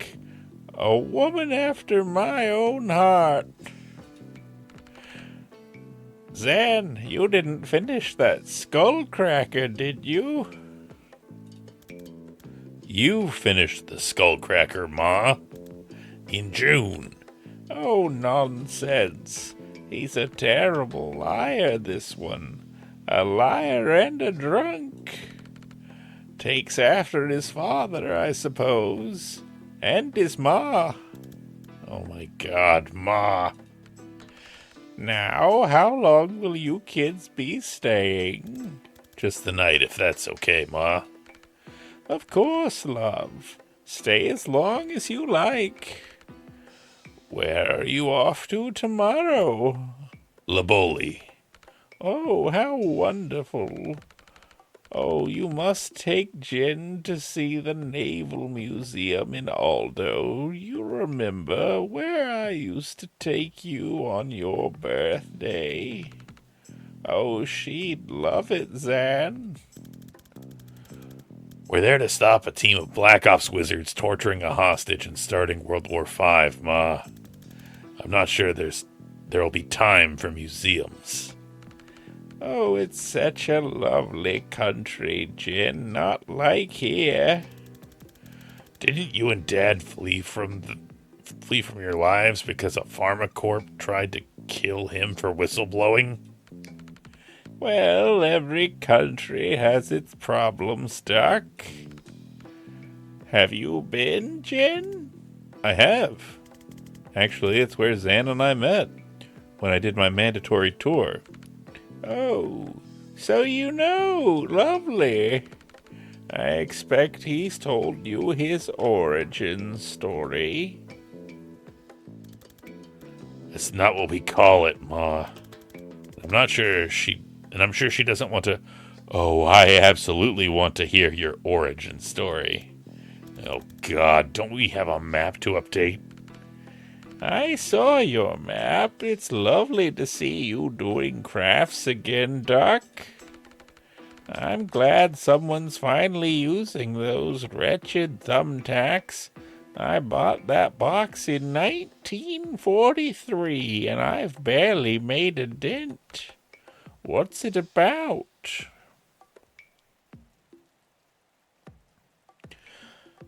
A woman after my own heart. Zan, you didn't finish that skull cracker, did you? You finished the skull cracker, Ma. In June. Oh, nonsense. He's a terrible liar, this one. A liar and a drunk. Takes after his father, I suppose. And his ma. Oh my God, Ma. Now, how long will you kids be staying? Just the night, if that's okay, Ma. Of course, love. Stay as long as you like. Where are you off to tomorrow? Liboli. Oh, how wonderful. Oh, you must take Jen to see the Naval Museum in Aldo. You remember where I used to take you on your birthday? Oh, she'd love it, Zan. We're there to stop a team of Black Ops wizards torturing a hostage and starting World War V, Ma. I'm not sure there'll be time for museums. Oh, it's such a lovely country, Jen. Not like here. Didn't you and Dad flee from your lives because a pharmacorp tried to kill him for whistleblowing? Well, every country has its problems, Doc. Have you been, Jen? I have. Actually, it's where Zan and I met when I did my mandatory tour. Oh, so you know. Lovely. I expect he's told you his origin story. It's not what we call it, Ma. I'm sure she doesn't want to Oh, I absolutely want to hear your origin story. Oh, God, don't we have a map to update? I saw your map. It's lovely to see you doing crafts again, Doc. I'm glad someone's finally using those wretched thumbtacks. I bought that box in 1943 and I've barely made a dent. What's it about?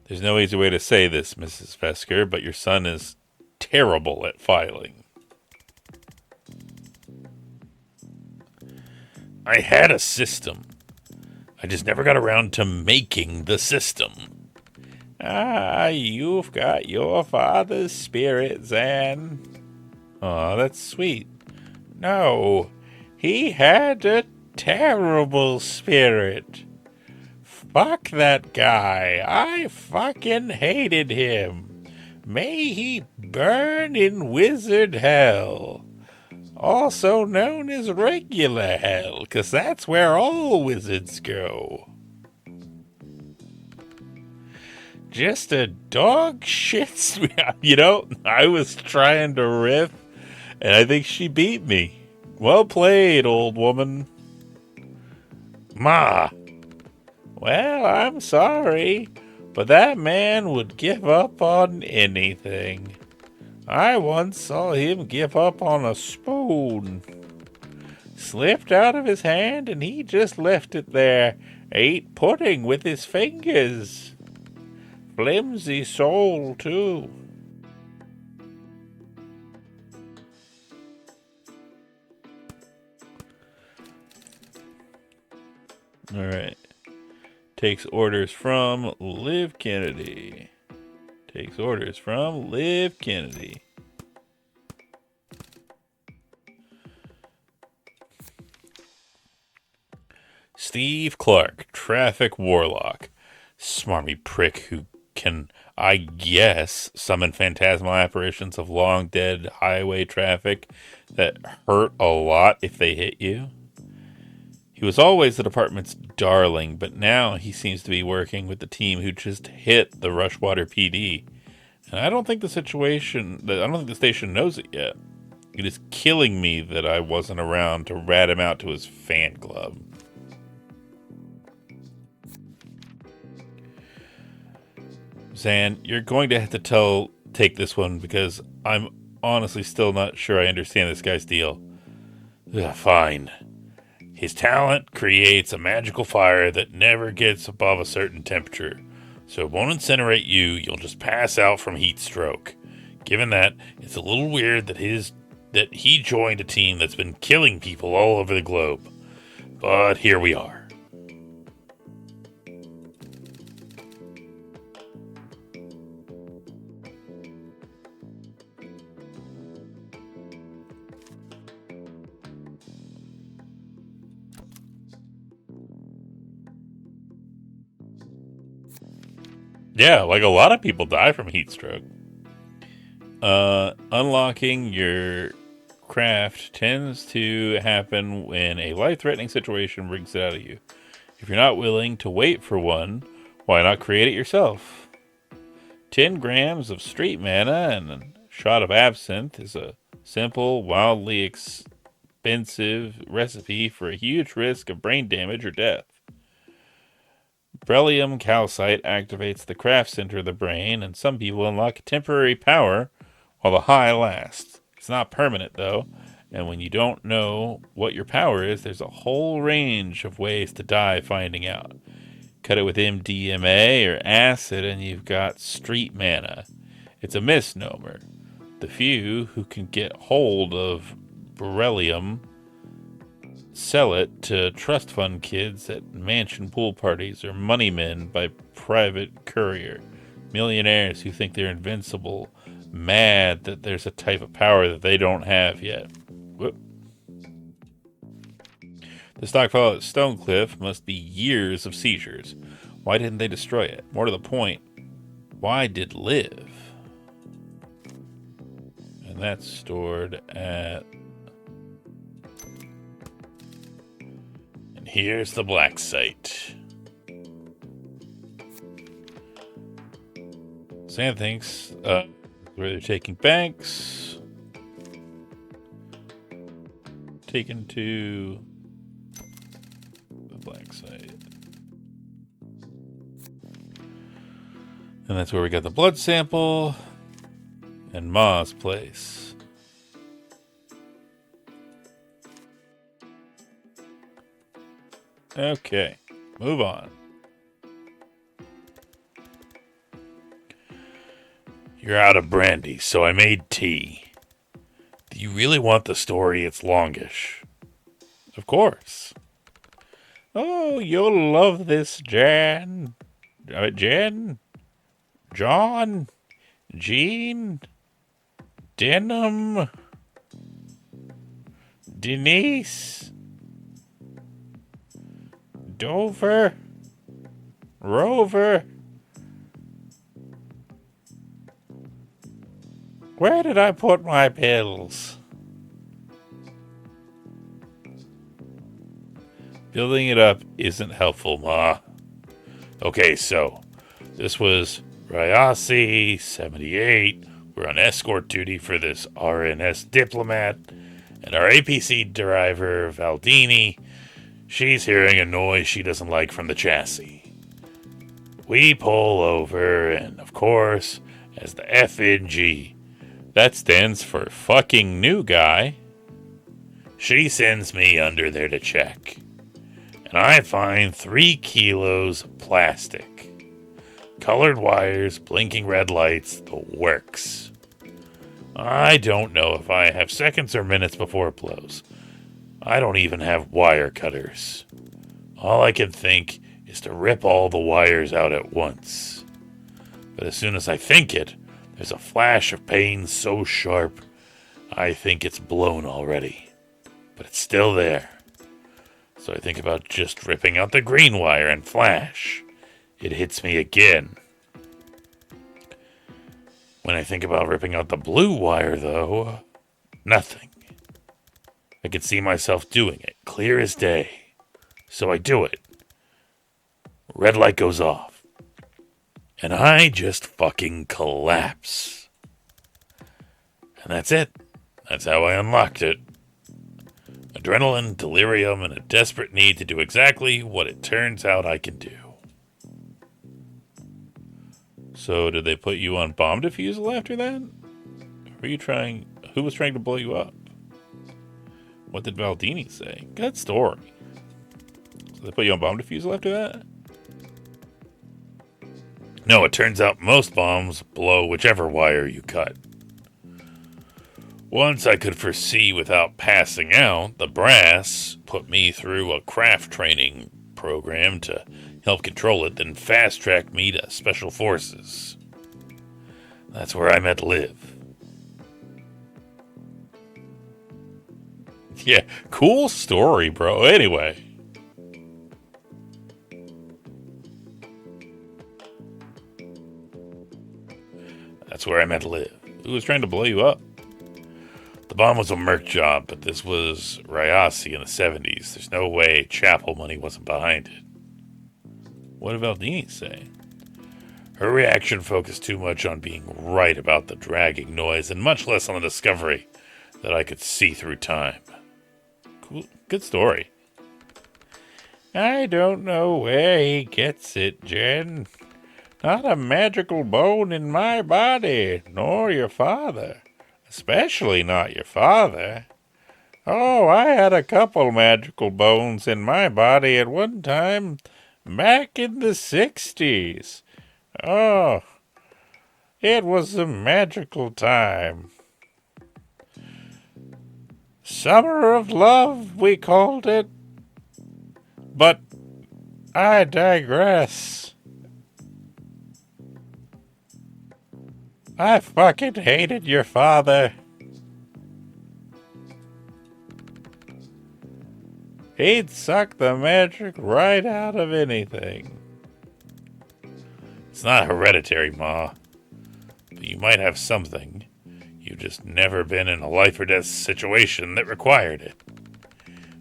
There's no easy way to say this, Mrs. Vesker, but your son is terrible at filing. I had a system. I just never got around to making the system. Ah, you've got your father's spirit, Zan. Aw, that's sweet. No, he had a terrible spirit. Fuck that guy. I fucking hated him. May he burn in wizard hell. Also known as regular hell, 'cause that's where all wizards go. Just a dog shit. I was trying to riff, and I think she beat me. Well played, old woman. Ma. Well, I'm sorry, but that man would give up on anything. I once saw him give up on a spoon. Slipped out of his hand and he just left it there. Ate pudding with his fingers. Flimsy soul, too. All right. Takes orders from Liv Kennedy. Takes orders from Liv Kennedy. Steve Clark, traffic warlock. Smarmy prick who can, I guess, summon phantasmal apparitions of long dead highway traffic that hurt a lot if they hit you. He was always the department's darling, but now he seems to be working with the team who just hit the Rushwater PD. And I don't think the station knows it yet. It is killing me that I wasn't around to rat him out to his fan club. Zan, you're going to have to take this one because I'm honestly still not sure I understand this guy's deal. Ugh, fine. His talent creates a magical fire that never gets above a certain temperature. So it won't incinerate you, you'll just pass out from heat stroke. Given that, it's a little weird that he joined a team that's been killing people all over the globe. But here we are. Yeah, like a lot of people die from heat stroke. Unlocking your craft tends to happen when a life-threatening situation brings it out of you. If you're not willing to wait for one, why not create it yourself? 10 grams of street mana and a shot of absinthe is a simple, wildly expensive recipe for a huge risk of brain damage or death. Beryllium calcite activates the craft center of the brain, and some people unlock temporary power while the high lasts. It's not permanent, though, and when you don't know what your power is, there's a whole range of ways to die finding out. Cut it with MDMA or acid, and you've got street mana. It's a misnomer. The few who can get hold of beryllium sell it to trust fund kids at mansion pool parties or money men by private courier. Millionaires who think they're invincible, mad that there's a type of power that they don't have yet. Whoop. The stockpile at Stonecliff must be years of seizures. Why didn't they destroy it? More to the point, why did Liv? And that's stored at... here's the black site. Sam thinks where they're taking banks. Taken to the black site. And that's where we got the blood sample and Ma's place. Okay, move on. You're out of brandy, so I made tea. Do you really want the story? It's longish. Of course. Oh, you'll love this, Jan. Jen? John? Jean? Denham? Denise? Dover? Rover? Where did I put my pills? Building it up isn't helpful, Ma. Okay, so this was Ryasi 78. We're on escort duty for this RNS diplomat. And our APC driver, Valdini, she's hearing a noise she doesn't like from the chassis. We pull over, and of course, as the FNG, that stands for fucking new guy, she sends me under there to check. And I find 3 kilos of plastic. Colored wires, blinking red lights, the works. I don't know if I have seconds or minutes before it blows. I don't even have wire cutters. All I can think is to rip all the wires out at once. But as soon as I think it, there's a flash of pain so sharp, I think it's blown already. But it's still there. So I think about just ripping out the green wire and flash. It hits me again. When I think about ripping out the blue wire, though, nothing. I can see myself doing it, clear as day. So I do it. Red light goes off. And I just fucking collapse. And that's it. That's how I unlocked it. Adrenaline, delirium, and a desperate need to do exactly what it turns out I can do. So did they put you on bomb defusal after that? Who was trying to blow you up? What did Valdini say? Good story. So they put you on bomb defusal after that? No, it turns out most bombs blow whichever wire you cut. Once I could foresee without passing out, the brass put me through a craft training program to help control it, then fast-tracked me to Special Forces. That's where I met Liv. Yeah, cool story, bro. Anyway. That's where I met Liv. Who was trying to blow you up? The bomb was a Merc job, but this was Ryasi in the 70s. There's no way Chapel money wasn't behind it. What did Valdini say? Her reaction focused too much on being right about the dragging noise and much less on the discovery that I could see through time. Cool. Good story. I don't know where he gets it, Jen. Not a magical bone in my body, nor your father. Especially not your father. Oh, I had a couple magical bones in my body at one time, back in the 60s. Oh, it was a magical time. Summer of Love, we called it. But I digress. I fucking hated your father. He'd suck the magic right out of anything. It's not hereditary, Ma. But you might have something. You've just never been in a life or death situation that required it.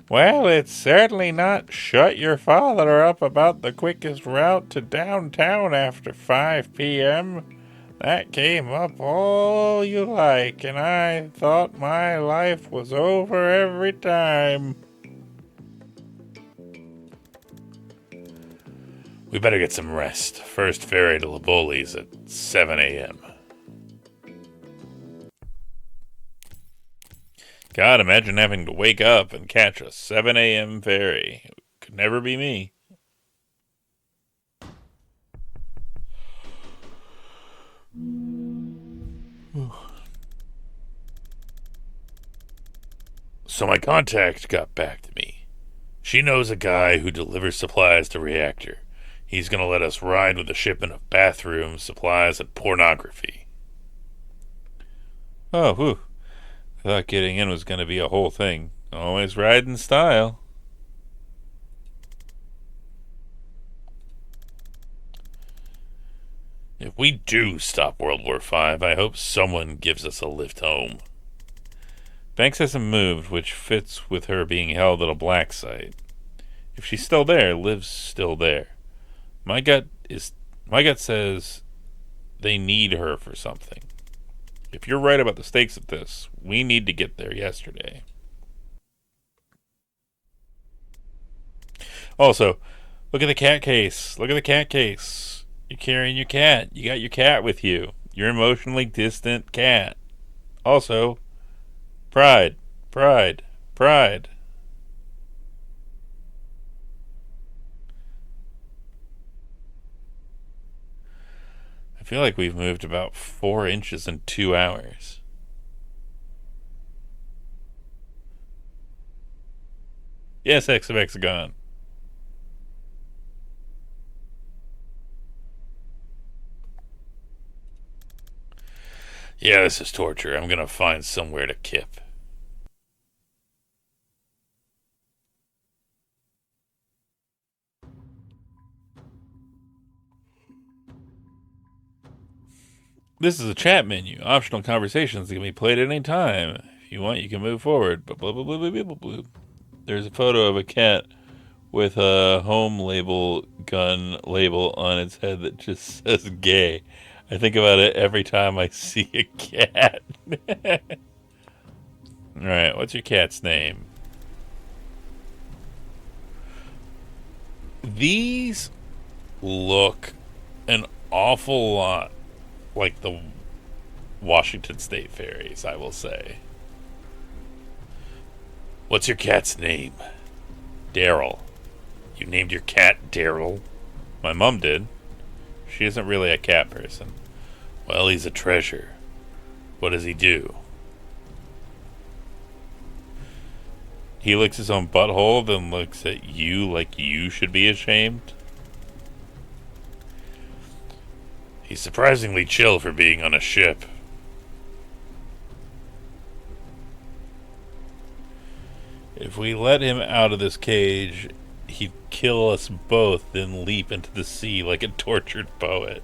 Well, it's certainly not shut your father up about the quickest route to downtown after 5 p.m. That came up all you like, and I thought my life was over every time. We better get some rest. First ferry to Laboli's at 7 a.m. God, imagine having to wake up and catch a 7 a.m. ferry. It could never be me. So my contact got back to me. She knows a guy who delivers supplies to Reactor. He's going to let us ride with a shipment of bathrooms, supplies, and pornography. Oh, whew. I thought getting in was going to be a whole thing. Always ride in style. If we do stop World War V, I hope someone gives us a lift home. Banks hasn't moved, which fits with her being held at a black site. If she's still there, Liv's still there. My gut says they need her for something. If you're right about the stakes of this, we need to get there yesterday. Also, look at the cat case. Look at the cat case. You're carrying your cat. You got your cat with you. Your emotionally distant cat. Also, pride, pride, pride. I feel like we've moved about 4 inches in 2 hours. Yes, X of Hexagon. Yeah, this is torture. I'm gonna find somewhere to kip. This is a chat menu. Optional conversations that can be played at any time. If you want, you can move forward. Blah, blah, blah, blah, blah, blah, blah. There's a photo of a cat with a home label gun label on its head that just says gay. I think about it every time I see a cat. Alright, what's your cat's name? These look an awful lot like the Washington State ferries, I will say. What's your cat's name? Daryl. You named your cat Daryl? My mom did. She isn't really a cat person. Well, he's a treasure. What does he do? He licks his own butthole, then looks at you like you should be ashamed? He's surprisingly chill for being on a ship. If we let him out of this cage, he'd kill us both, then leap into the sea like a tortured poet.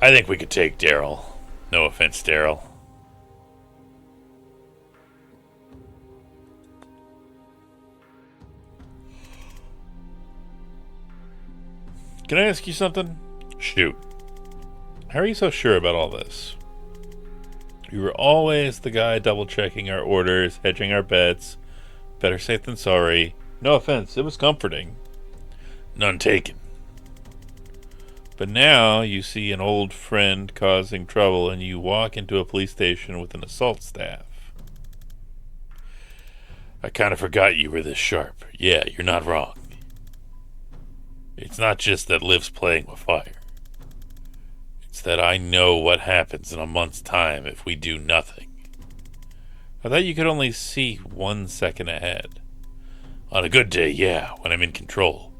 I think we could take Daryl. No offense, Daryl. Can I ask you something? Shoot. How are you so sure about all this? You were always the guy double-checking our orders, hedging our bets. Better safe than sorry. No offense, it was comforting. None taken. But now you see an old friend causing trouble and you walk into a police station with an assault staff. I kind of forgot you were this sharp. Yeah, you're not wrong. It's not just that Liv's playing with fire. It's that I know what happens in a month's time if we do nothing. I thought you could only see 1 second ahead. On a good day, yeah, when I'm in control.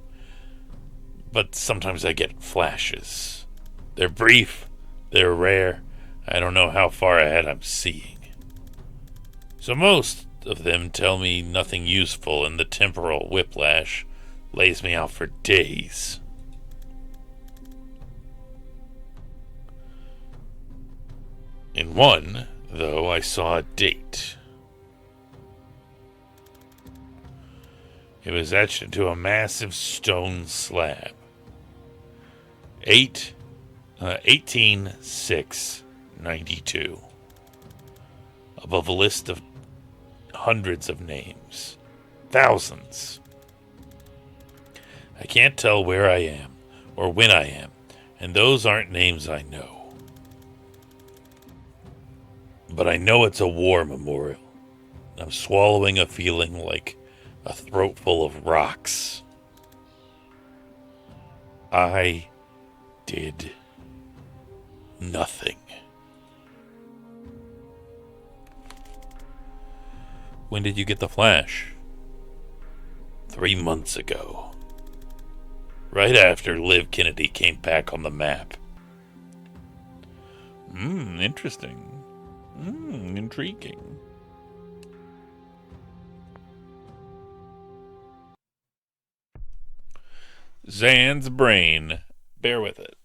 But sometimes I get flashes. They're brief, they're rare. I don't know how far ahead I'm seeing. So most of them tell me nothing useful, and the temporal whiplash lays me out for days. In one, though, I saw a date. It was etched into a massive stone slab. 18/6/92. Above a list of hundreds of names. Thousands. I can't tell where I am or when I am, and those aren't names I know. But I know it's a war memorial. I'm swallowing a feeling like a throat full of rocks. I did nothing. When did you get the flash? 3 months ago. Right after Liv Kennedy came back on the map. Interesting. Intriguing. Zan's brain. Bear with it.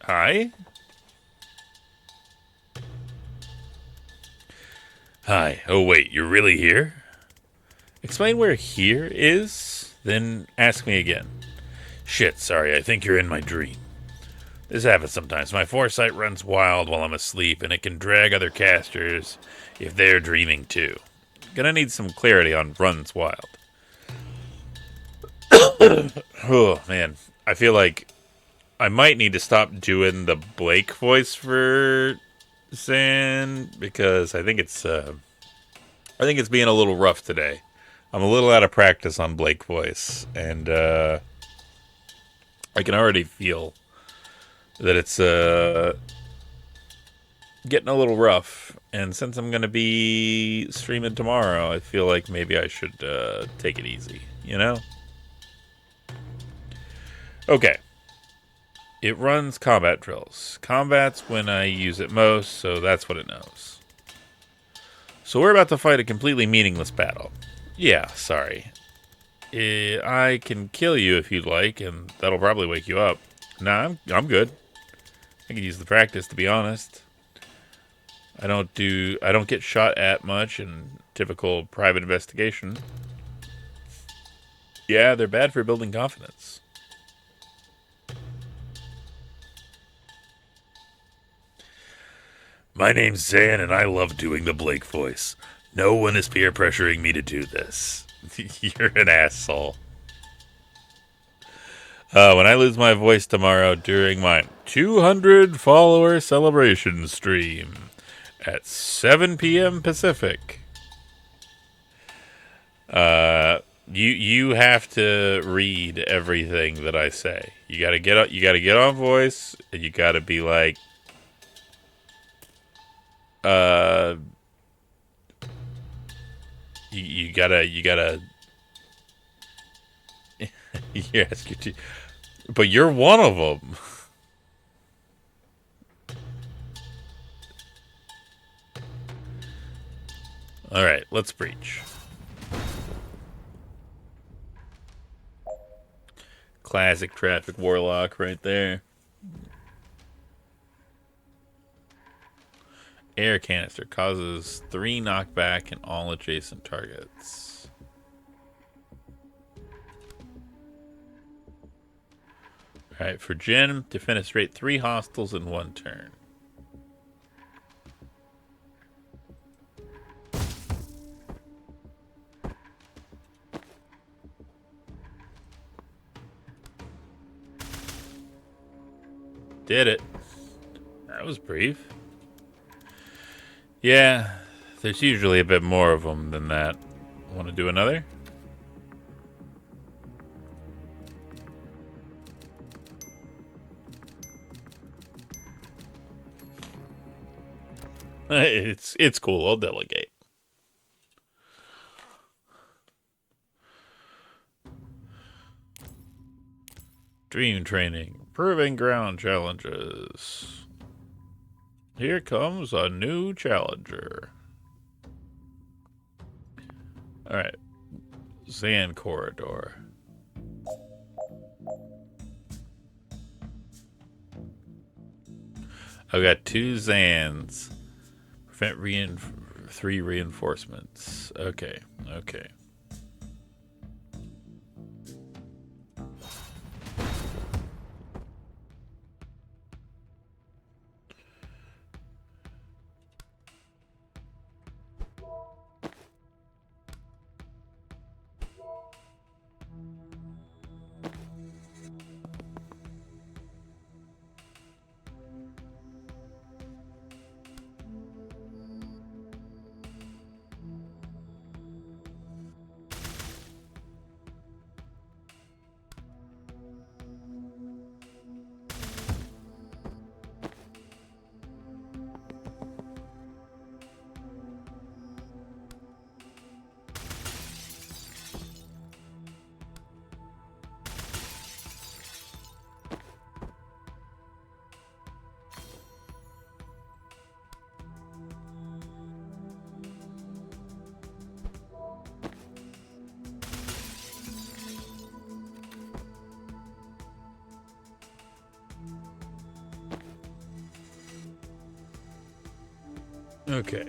Hi? Hi. Oh, wait, you're really here? Explain where here is, then ask me again. Shit, sorry, I think you're in my dream. This happens sometimes. My foresight runs wild while I'm asleep, and it can drag other casters if they're dreaming too. Gonna need some clarity on runs wild. Oh, man. I feel like I might need to stop doing the Blake voice for Zan, because I think it's being a little rough today. I'm a little out of practice on Blake voice, and I can already feel that it's getting a little rough. And since I'm going to be streaming tomorrow, I feel like maybe I should take it easy, you know? Okay. It runs combat drills. Combat's when I use it most, so that's what it knows. So we're about to fight a completely meaningless battle. Yeah, sorry. I can kill you if you'd like, and that'll probably wake you up. Nah, I'm good. I could use the practice, to be honest. I don't get shot at much in typical private investigation. Yeah, they're bad for building confidence. My name's Zan, and I love doing the Blake voice. No one is peer pressuring me to do this. You're an asshole. When I lose my voice tomorrow during my 200 follower celebration stream at 7 p.m. Pacific, you have to read everything that I say. You gotta get on voice, and you gotta be like, you gotta yes, but you're one of them. All right, let's breach. Classic traffic warlock right there. Air canister causes 3 knockback in all adjacent targets. Alright, for Jin, defenestrate 3 hostiles in 1 turn. Did it. That was brief. Yeah, there's usually a bit more of them than that. Want to do another? It's cool. I'll delegate. Dream training. Proving ground challenges. Here comes a new challenger. Alright. Zan Corridor. I've got 2 Zans. Prevent 3 reinforcements. Okay. Okay. Okay.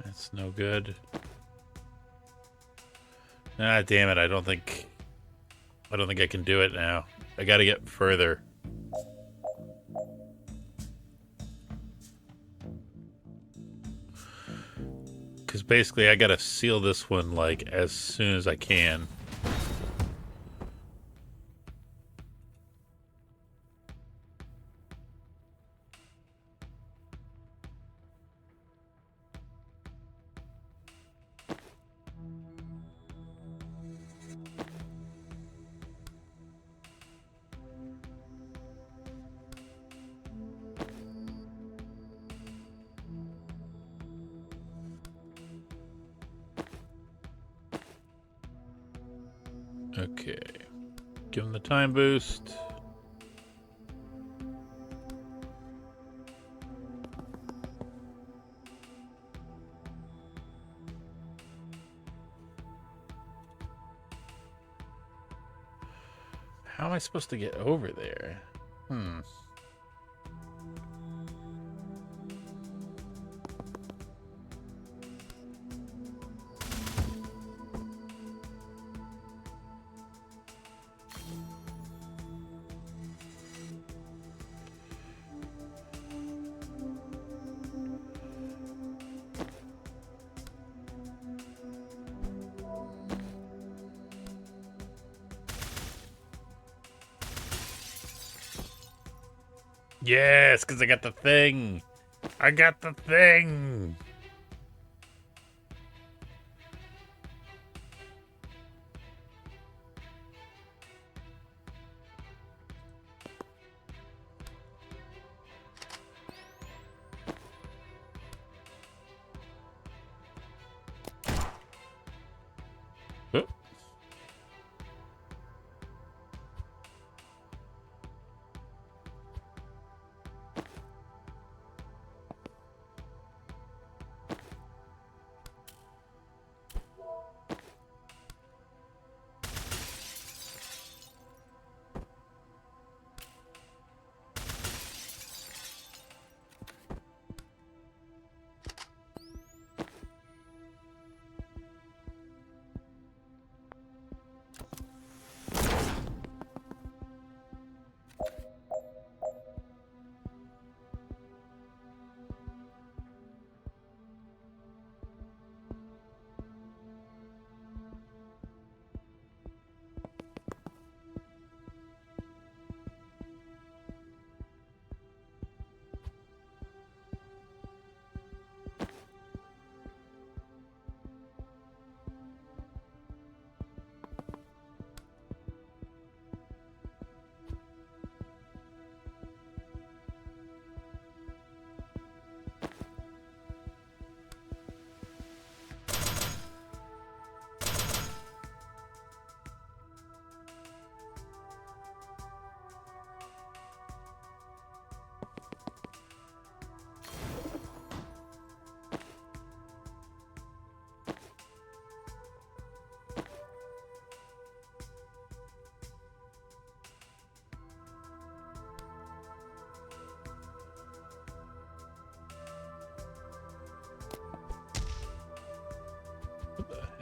That's no good. Ah, damn it. I don't think I can do it now. I got to get further. Cuz basically I got to seal this one like as soon as I can. Okay. Give him the time boost. How am I supposed to get over there? Yes, because I got the thing. I got the thing. Oh.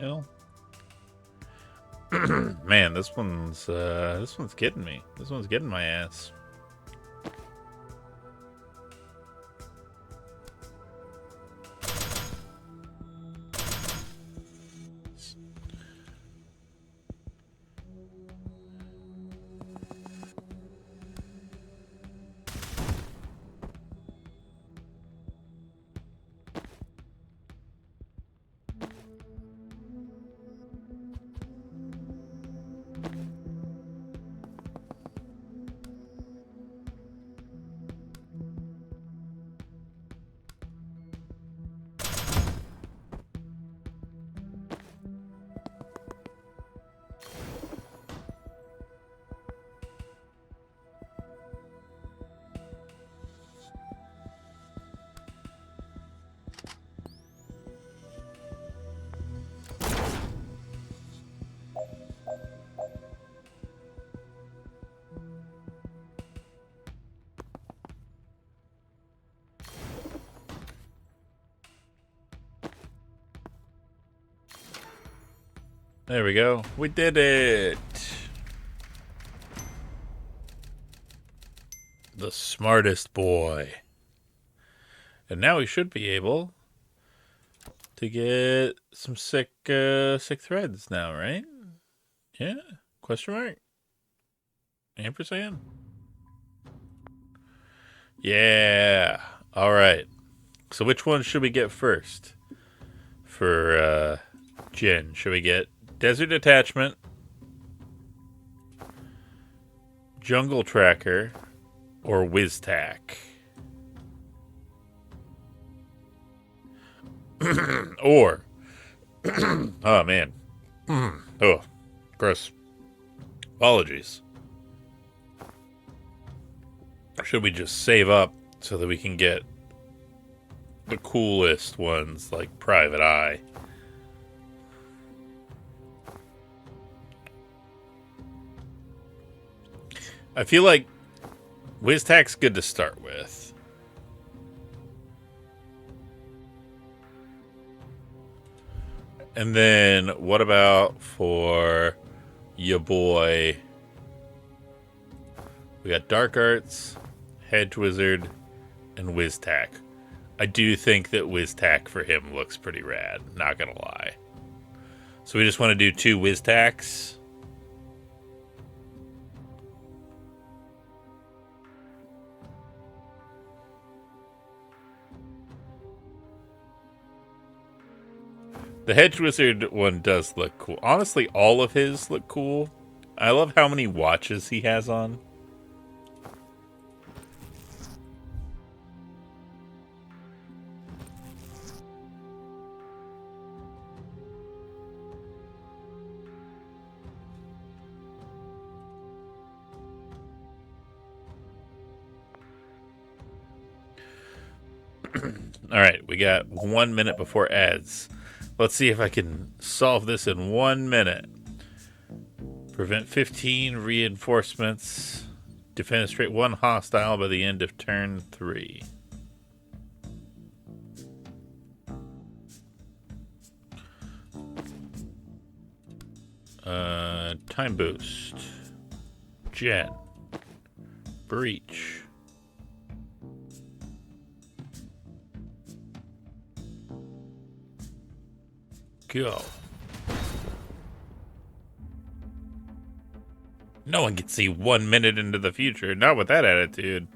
hell? Man, this one's getting me. This one's getting my ass. There we go. We did it. The smartest boy. And now we should be able to get some sick threads now, right? Yeah? Question mark? Ampersand? Yeah. All right. So which one should we get first? For Jin, should we get Desert Attachment, Jungle Tracker, or WizTac? Or, oh man, oh, gross. Apologies. Should we just save up so that we can get the coolest ones like Private Eye? I feel like WizTac's good to start with. And then what about for your boy? We got Dark Arts, Hedge Wizard, and WizTac. I do think that WizTac for him looks pretty rad, not gonna lie. So we just want to do 2 WizTacs. The Hedge Wizard one does look cool. Honestly, all of his look cool. I love how many watches he has on. All right, we got 1 minute before ads. Let's see if I can solve this in 1 minute. Prevent 15 reinforcements. Defenestrate 1 hostile by the end of turn 3. Time boost. Jen. Breach. Go. No one can see 1 minute into the future. Not with that attitude.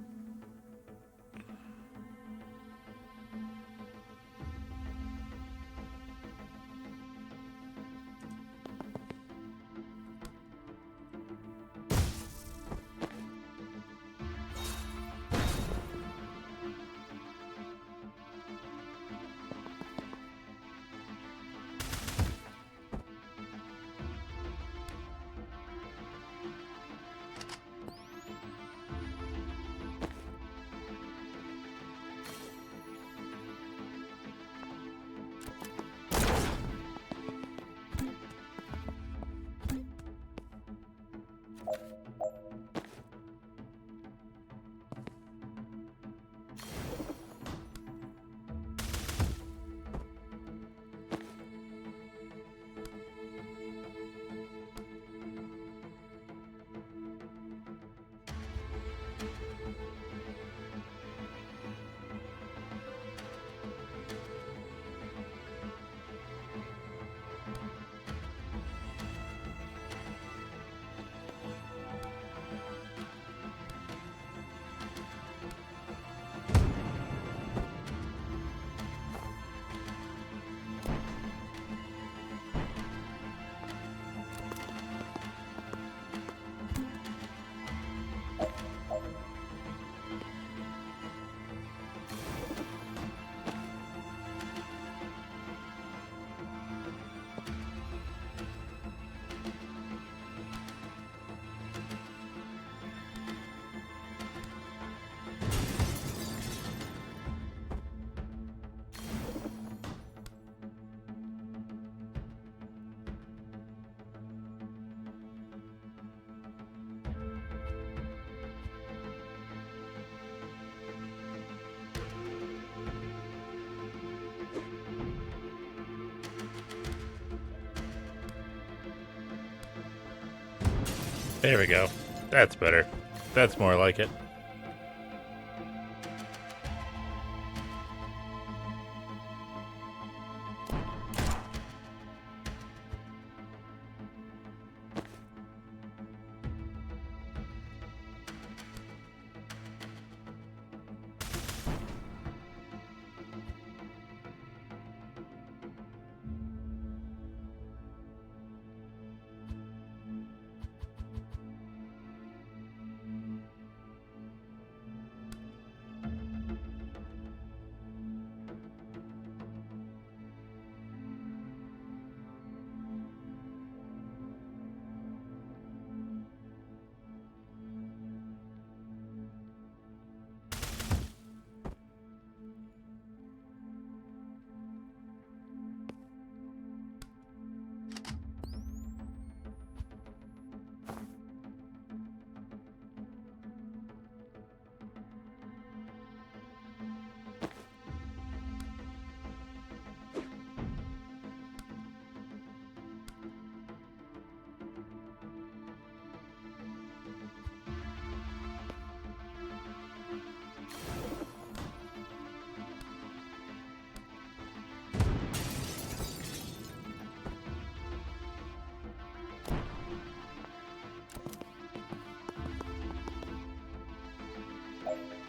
There we go. That's better. That's more like it.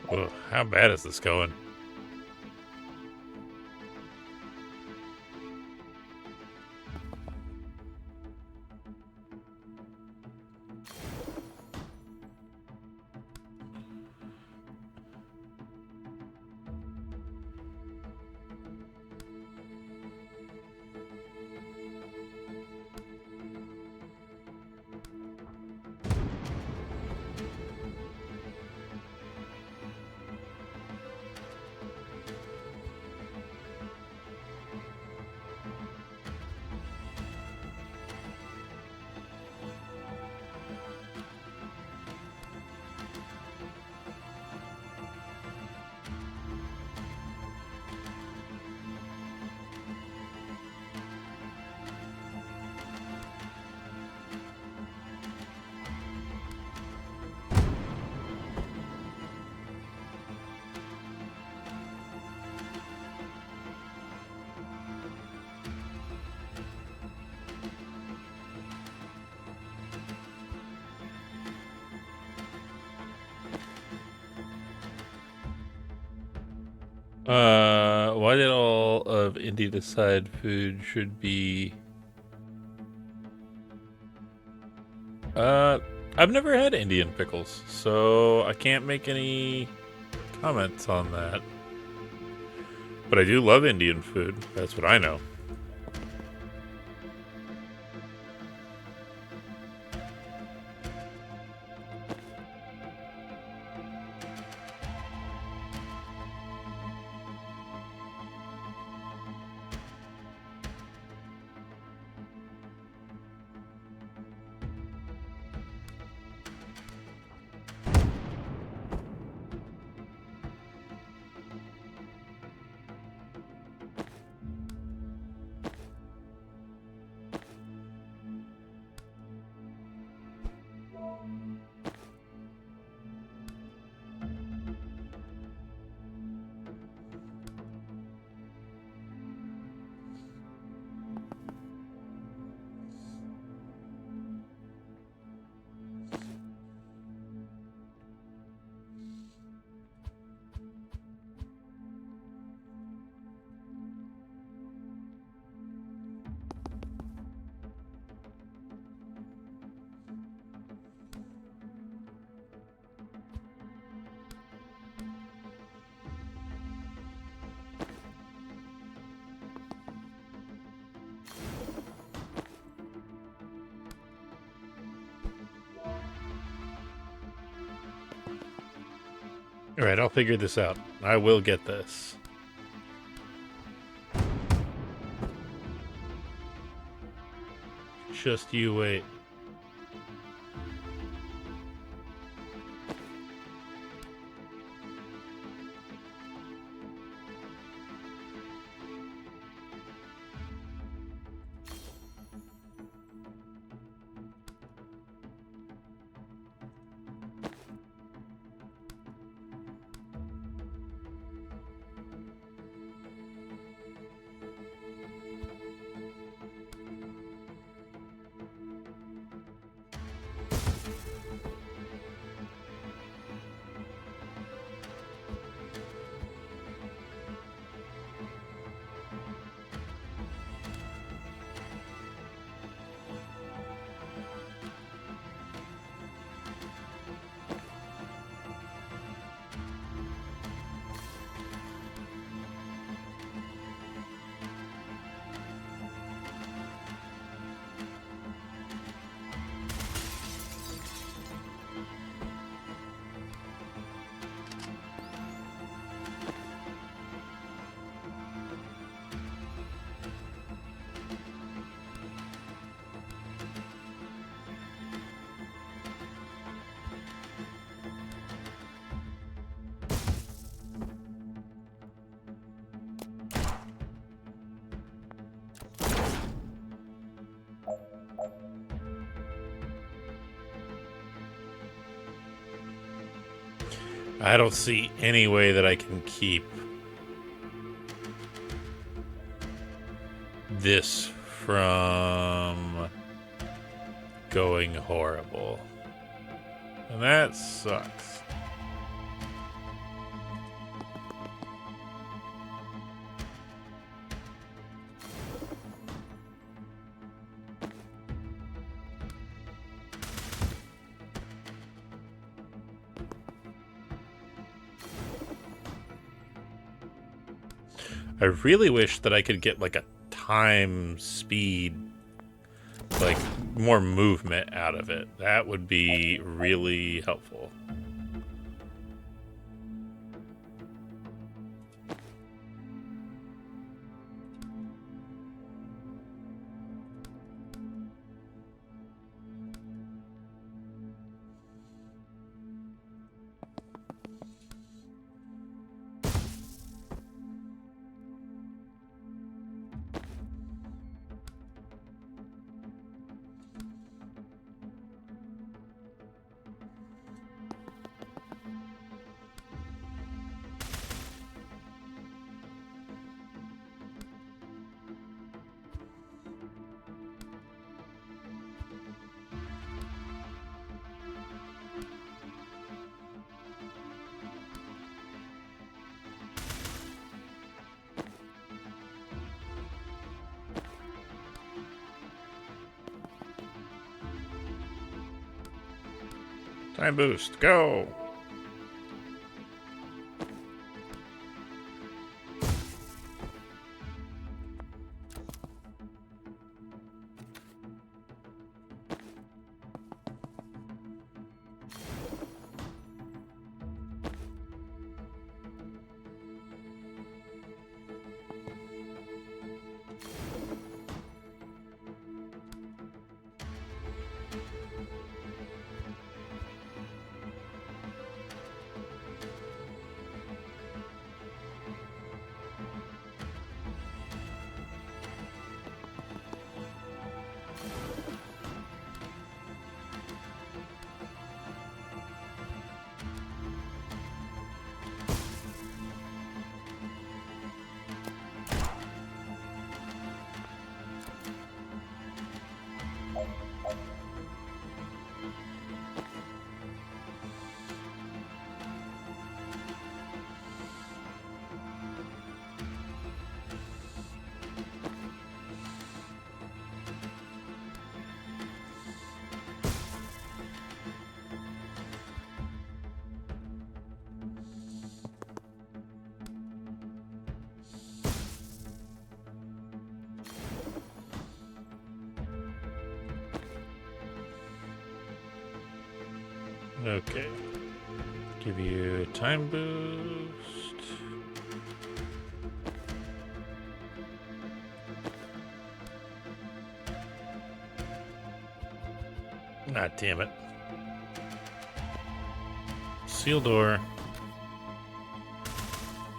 Ugh, how bad is this going? Why did all of India decide food should be... I've never had Indian pickles, so I can't make any comments on that. But I do love Indian food. That's what I know. Alright, I'll figure this out. I will get this. Just you wait. I don't see any way that I can keep this from going horrible. And that sucks. I really wish that I could get like a time speed, like more movement out of it. That would be really helpful. Time boost, go! Okay. Give you a time boost. Ah, damn it. Seal door.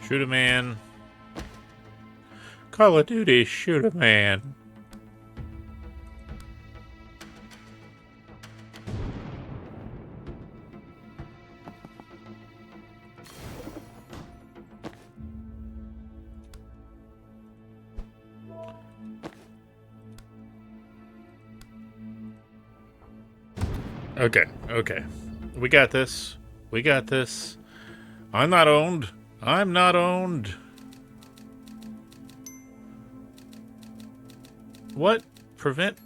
Shoot a man. Call of Duty, shoot a man. Okay, okay. We got this. We got this. I'm not owned. I'm not owned. What? Prevent?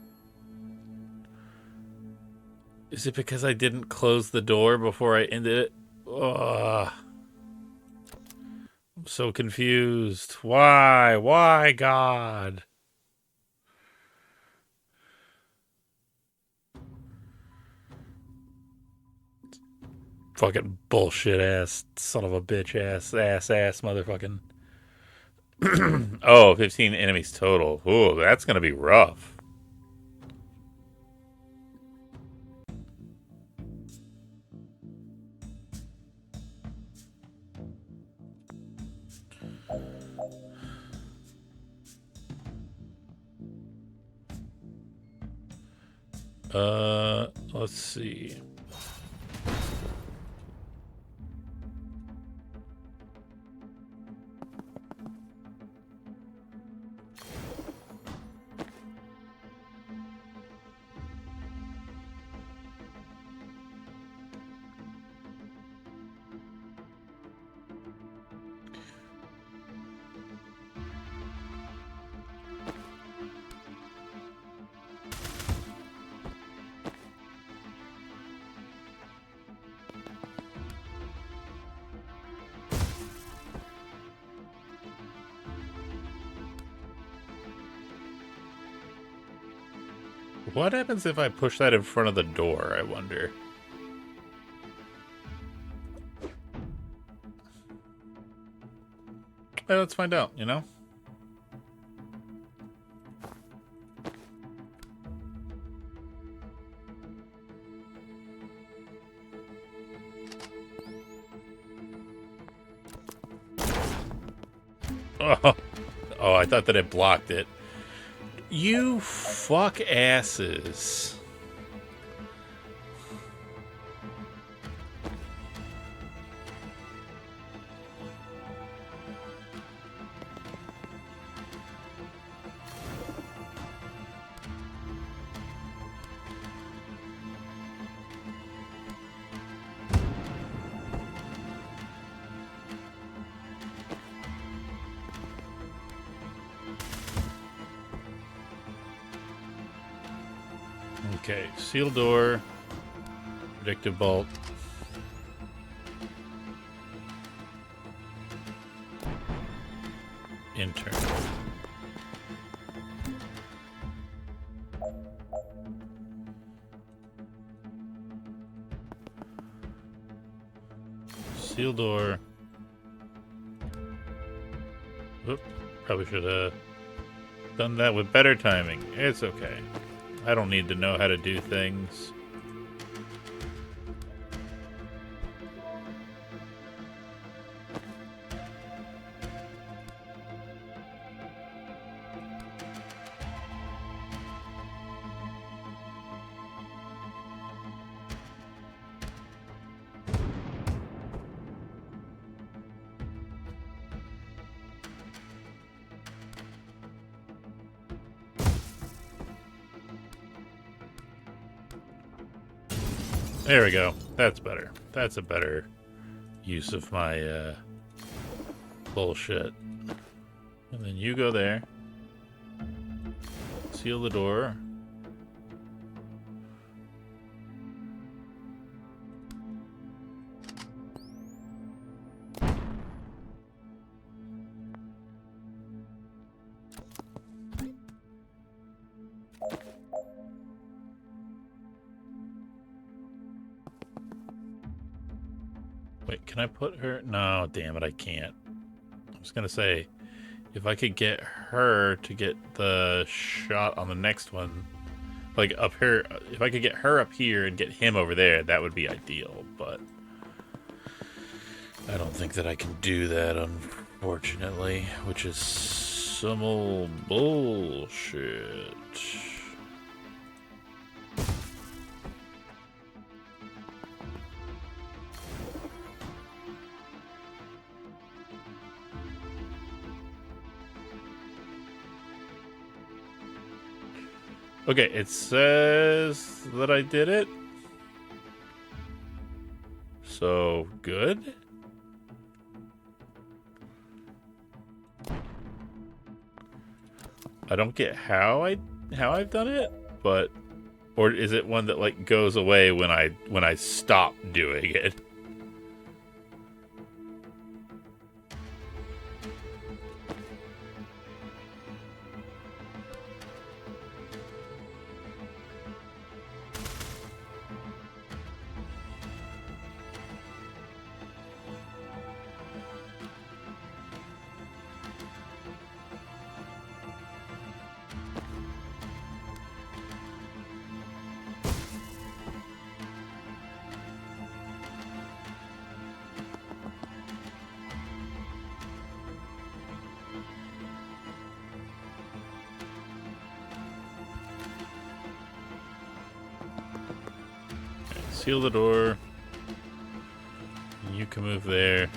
Is it because I didn't close the door before I ended it? Ugh. I'm so confused. Why? Why, God? Fucking bullshit ass son of a bitch ass motherfucking. Oh, 15 enemies total. Ooh, that's gonna be rough. Let's see. What happens if I push that in front of the door, I wonder? Well, let's find out, you know? Oh, I thought that it blocked it. You fuck asses. Okay, seal door, predictive bolt. Intern. Seal door. Oop, probably should have done that with better timing. It's okay. I don't need to know how to do things. There we go. That's better. That's a better use of my bullshit. And then you go there. Seal the door. Wait, can I put her? No, damn it, I can't. I was gonna say, if I could get her to get the shot on the next one, like up here, if I could get her up here and get him over there, that would be ideal, but I don't think that I can do that, unfortunately, which is some old bullshit. Okay, it says that I did it. So, good. I don't get how I've done it, but or is it one that like goes away when I stop doing it? Seal the door. You can move there.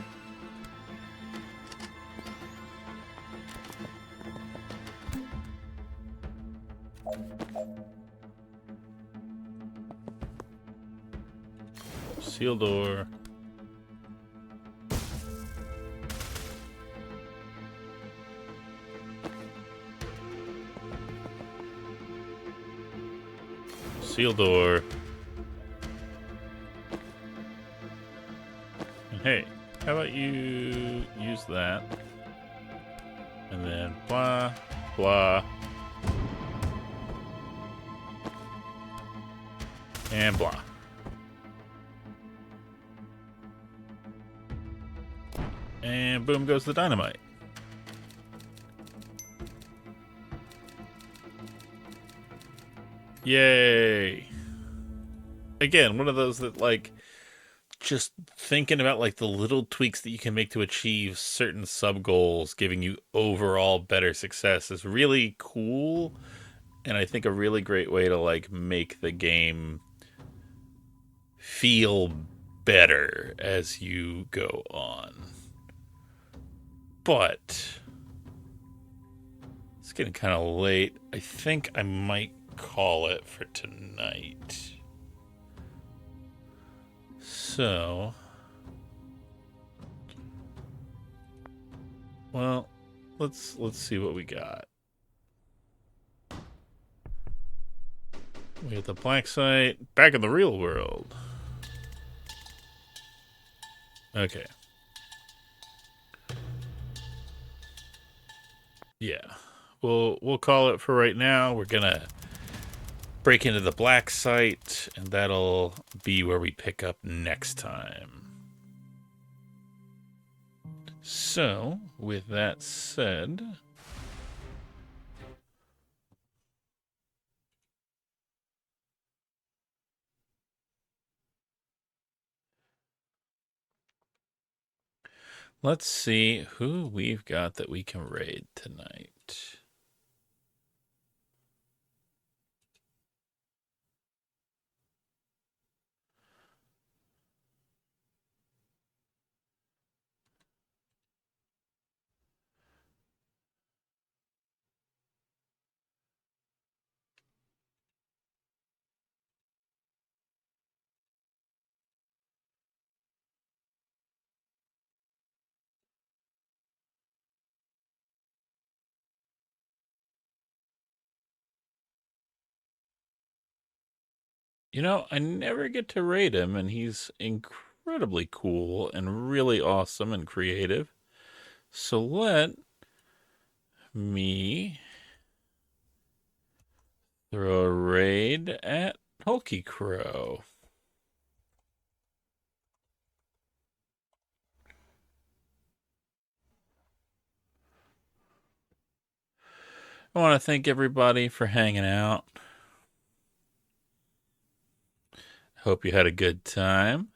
Seal door. Seal door. Hey, how about you use that? And then blah, blah. And blah. And boom goes the dynamite. Yay. Again, one of those that, like, just thinking about, like, the little tweaks that you can make to achieve certain sub goals, giving you overall better success is really cool. And I think a really great way to, like, make the game feel better as you go on. But it's getting kind of late. I think I might call it for tonight. So, well, let's see what we got. We got the black site back in the real world. Okay. Yeah. We'll call it for right now. We're gonna break into the black site, and that'll be where we pick up next time. So, with that said, let's see who we've got that we can raid tonight. You know, I never get to raid him, and he's incredibly cool and really awesome and creative. So let me throw a raid at Hulky Crow. I want to thank everybody for hanging out. Hope you had a good time.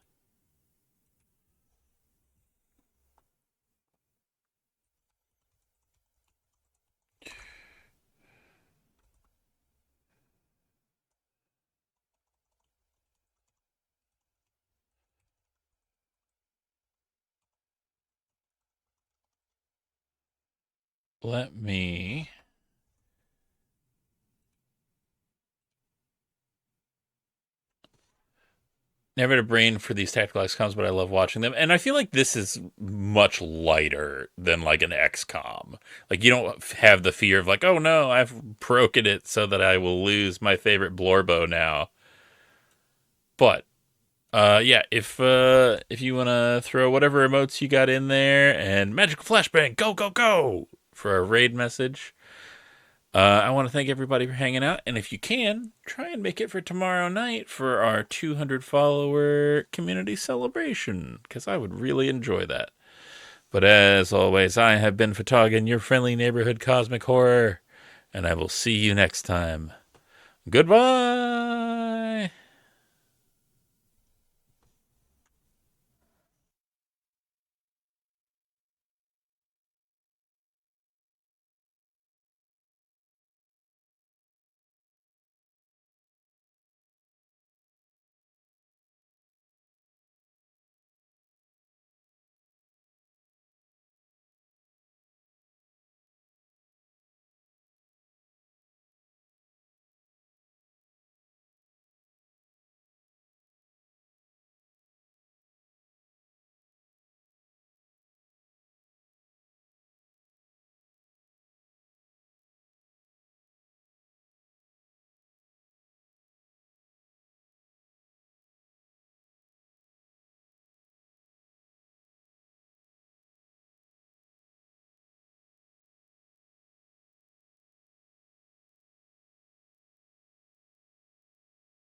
Let me never had a brain for these tactical XComs, but I love watching them. And I feel like this is much lighter than like an XCOM. Like you don't have the fear of like, oh no, I've broken it so that I will lose my favorite Blorbo now. But yeah, if you want to throw whatever emotes you got in there and magical flashbang, go go go for a raid message. I want to thank everybody for hanging out, and if you can, try and make it for tomorrow night for our 200 follower community celebration, because I would really enjoy that. But as always, I have been Fatagan, your friendly neighborhood cosmic horror, and I will see you next time. Goodbye!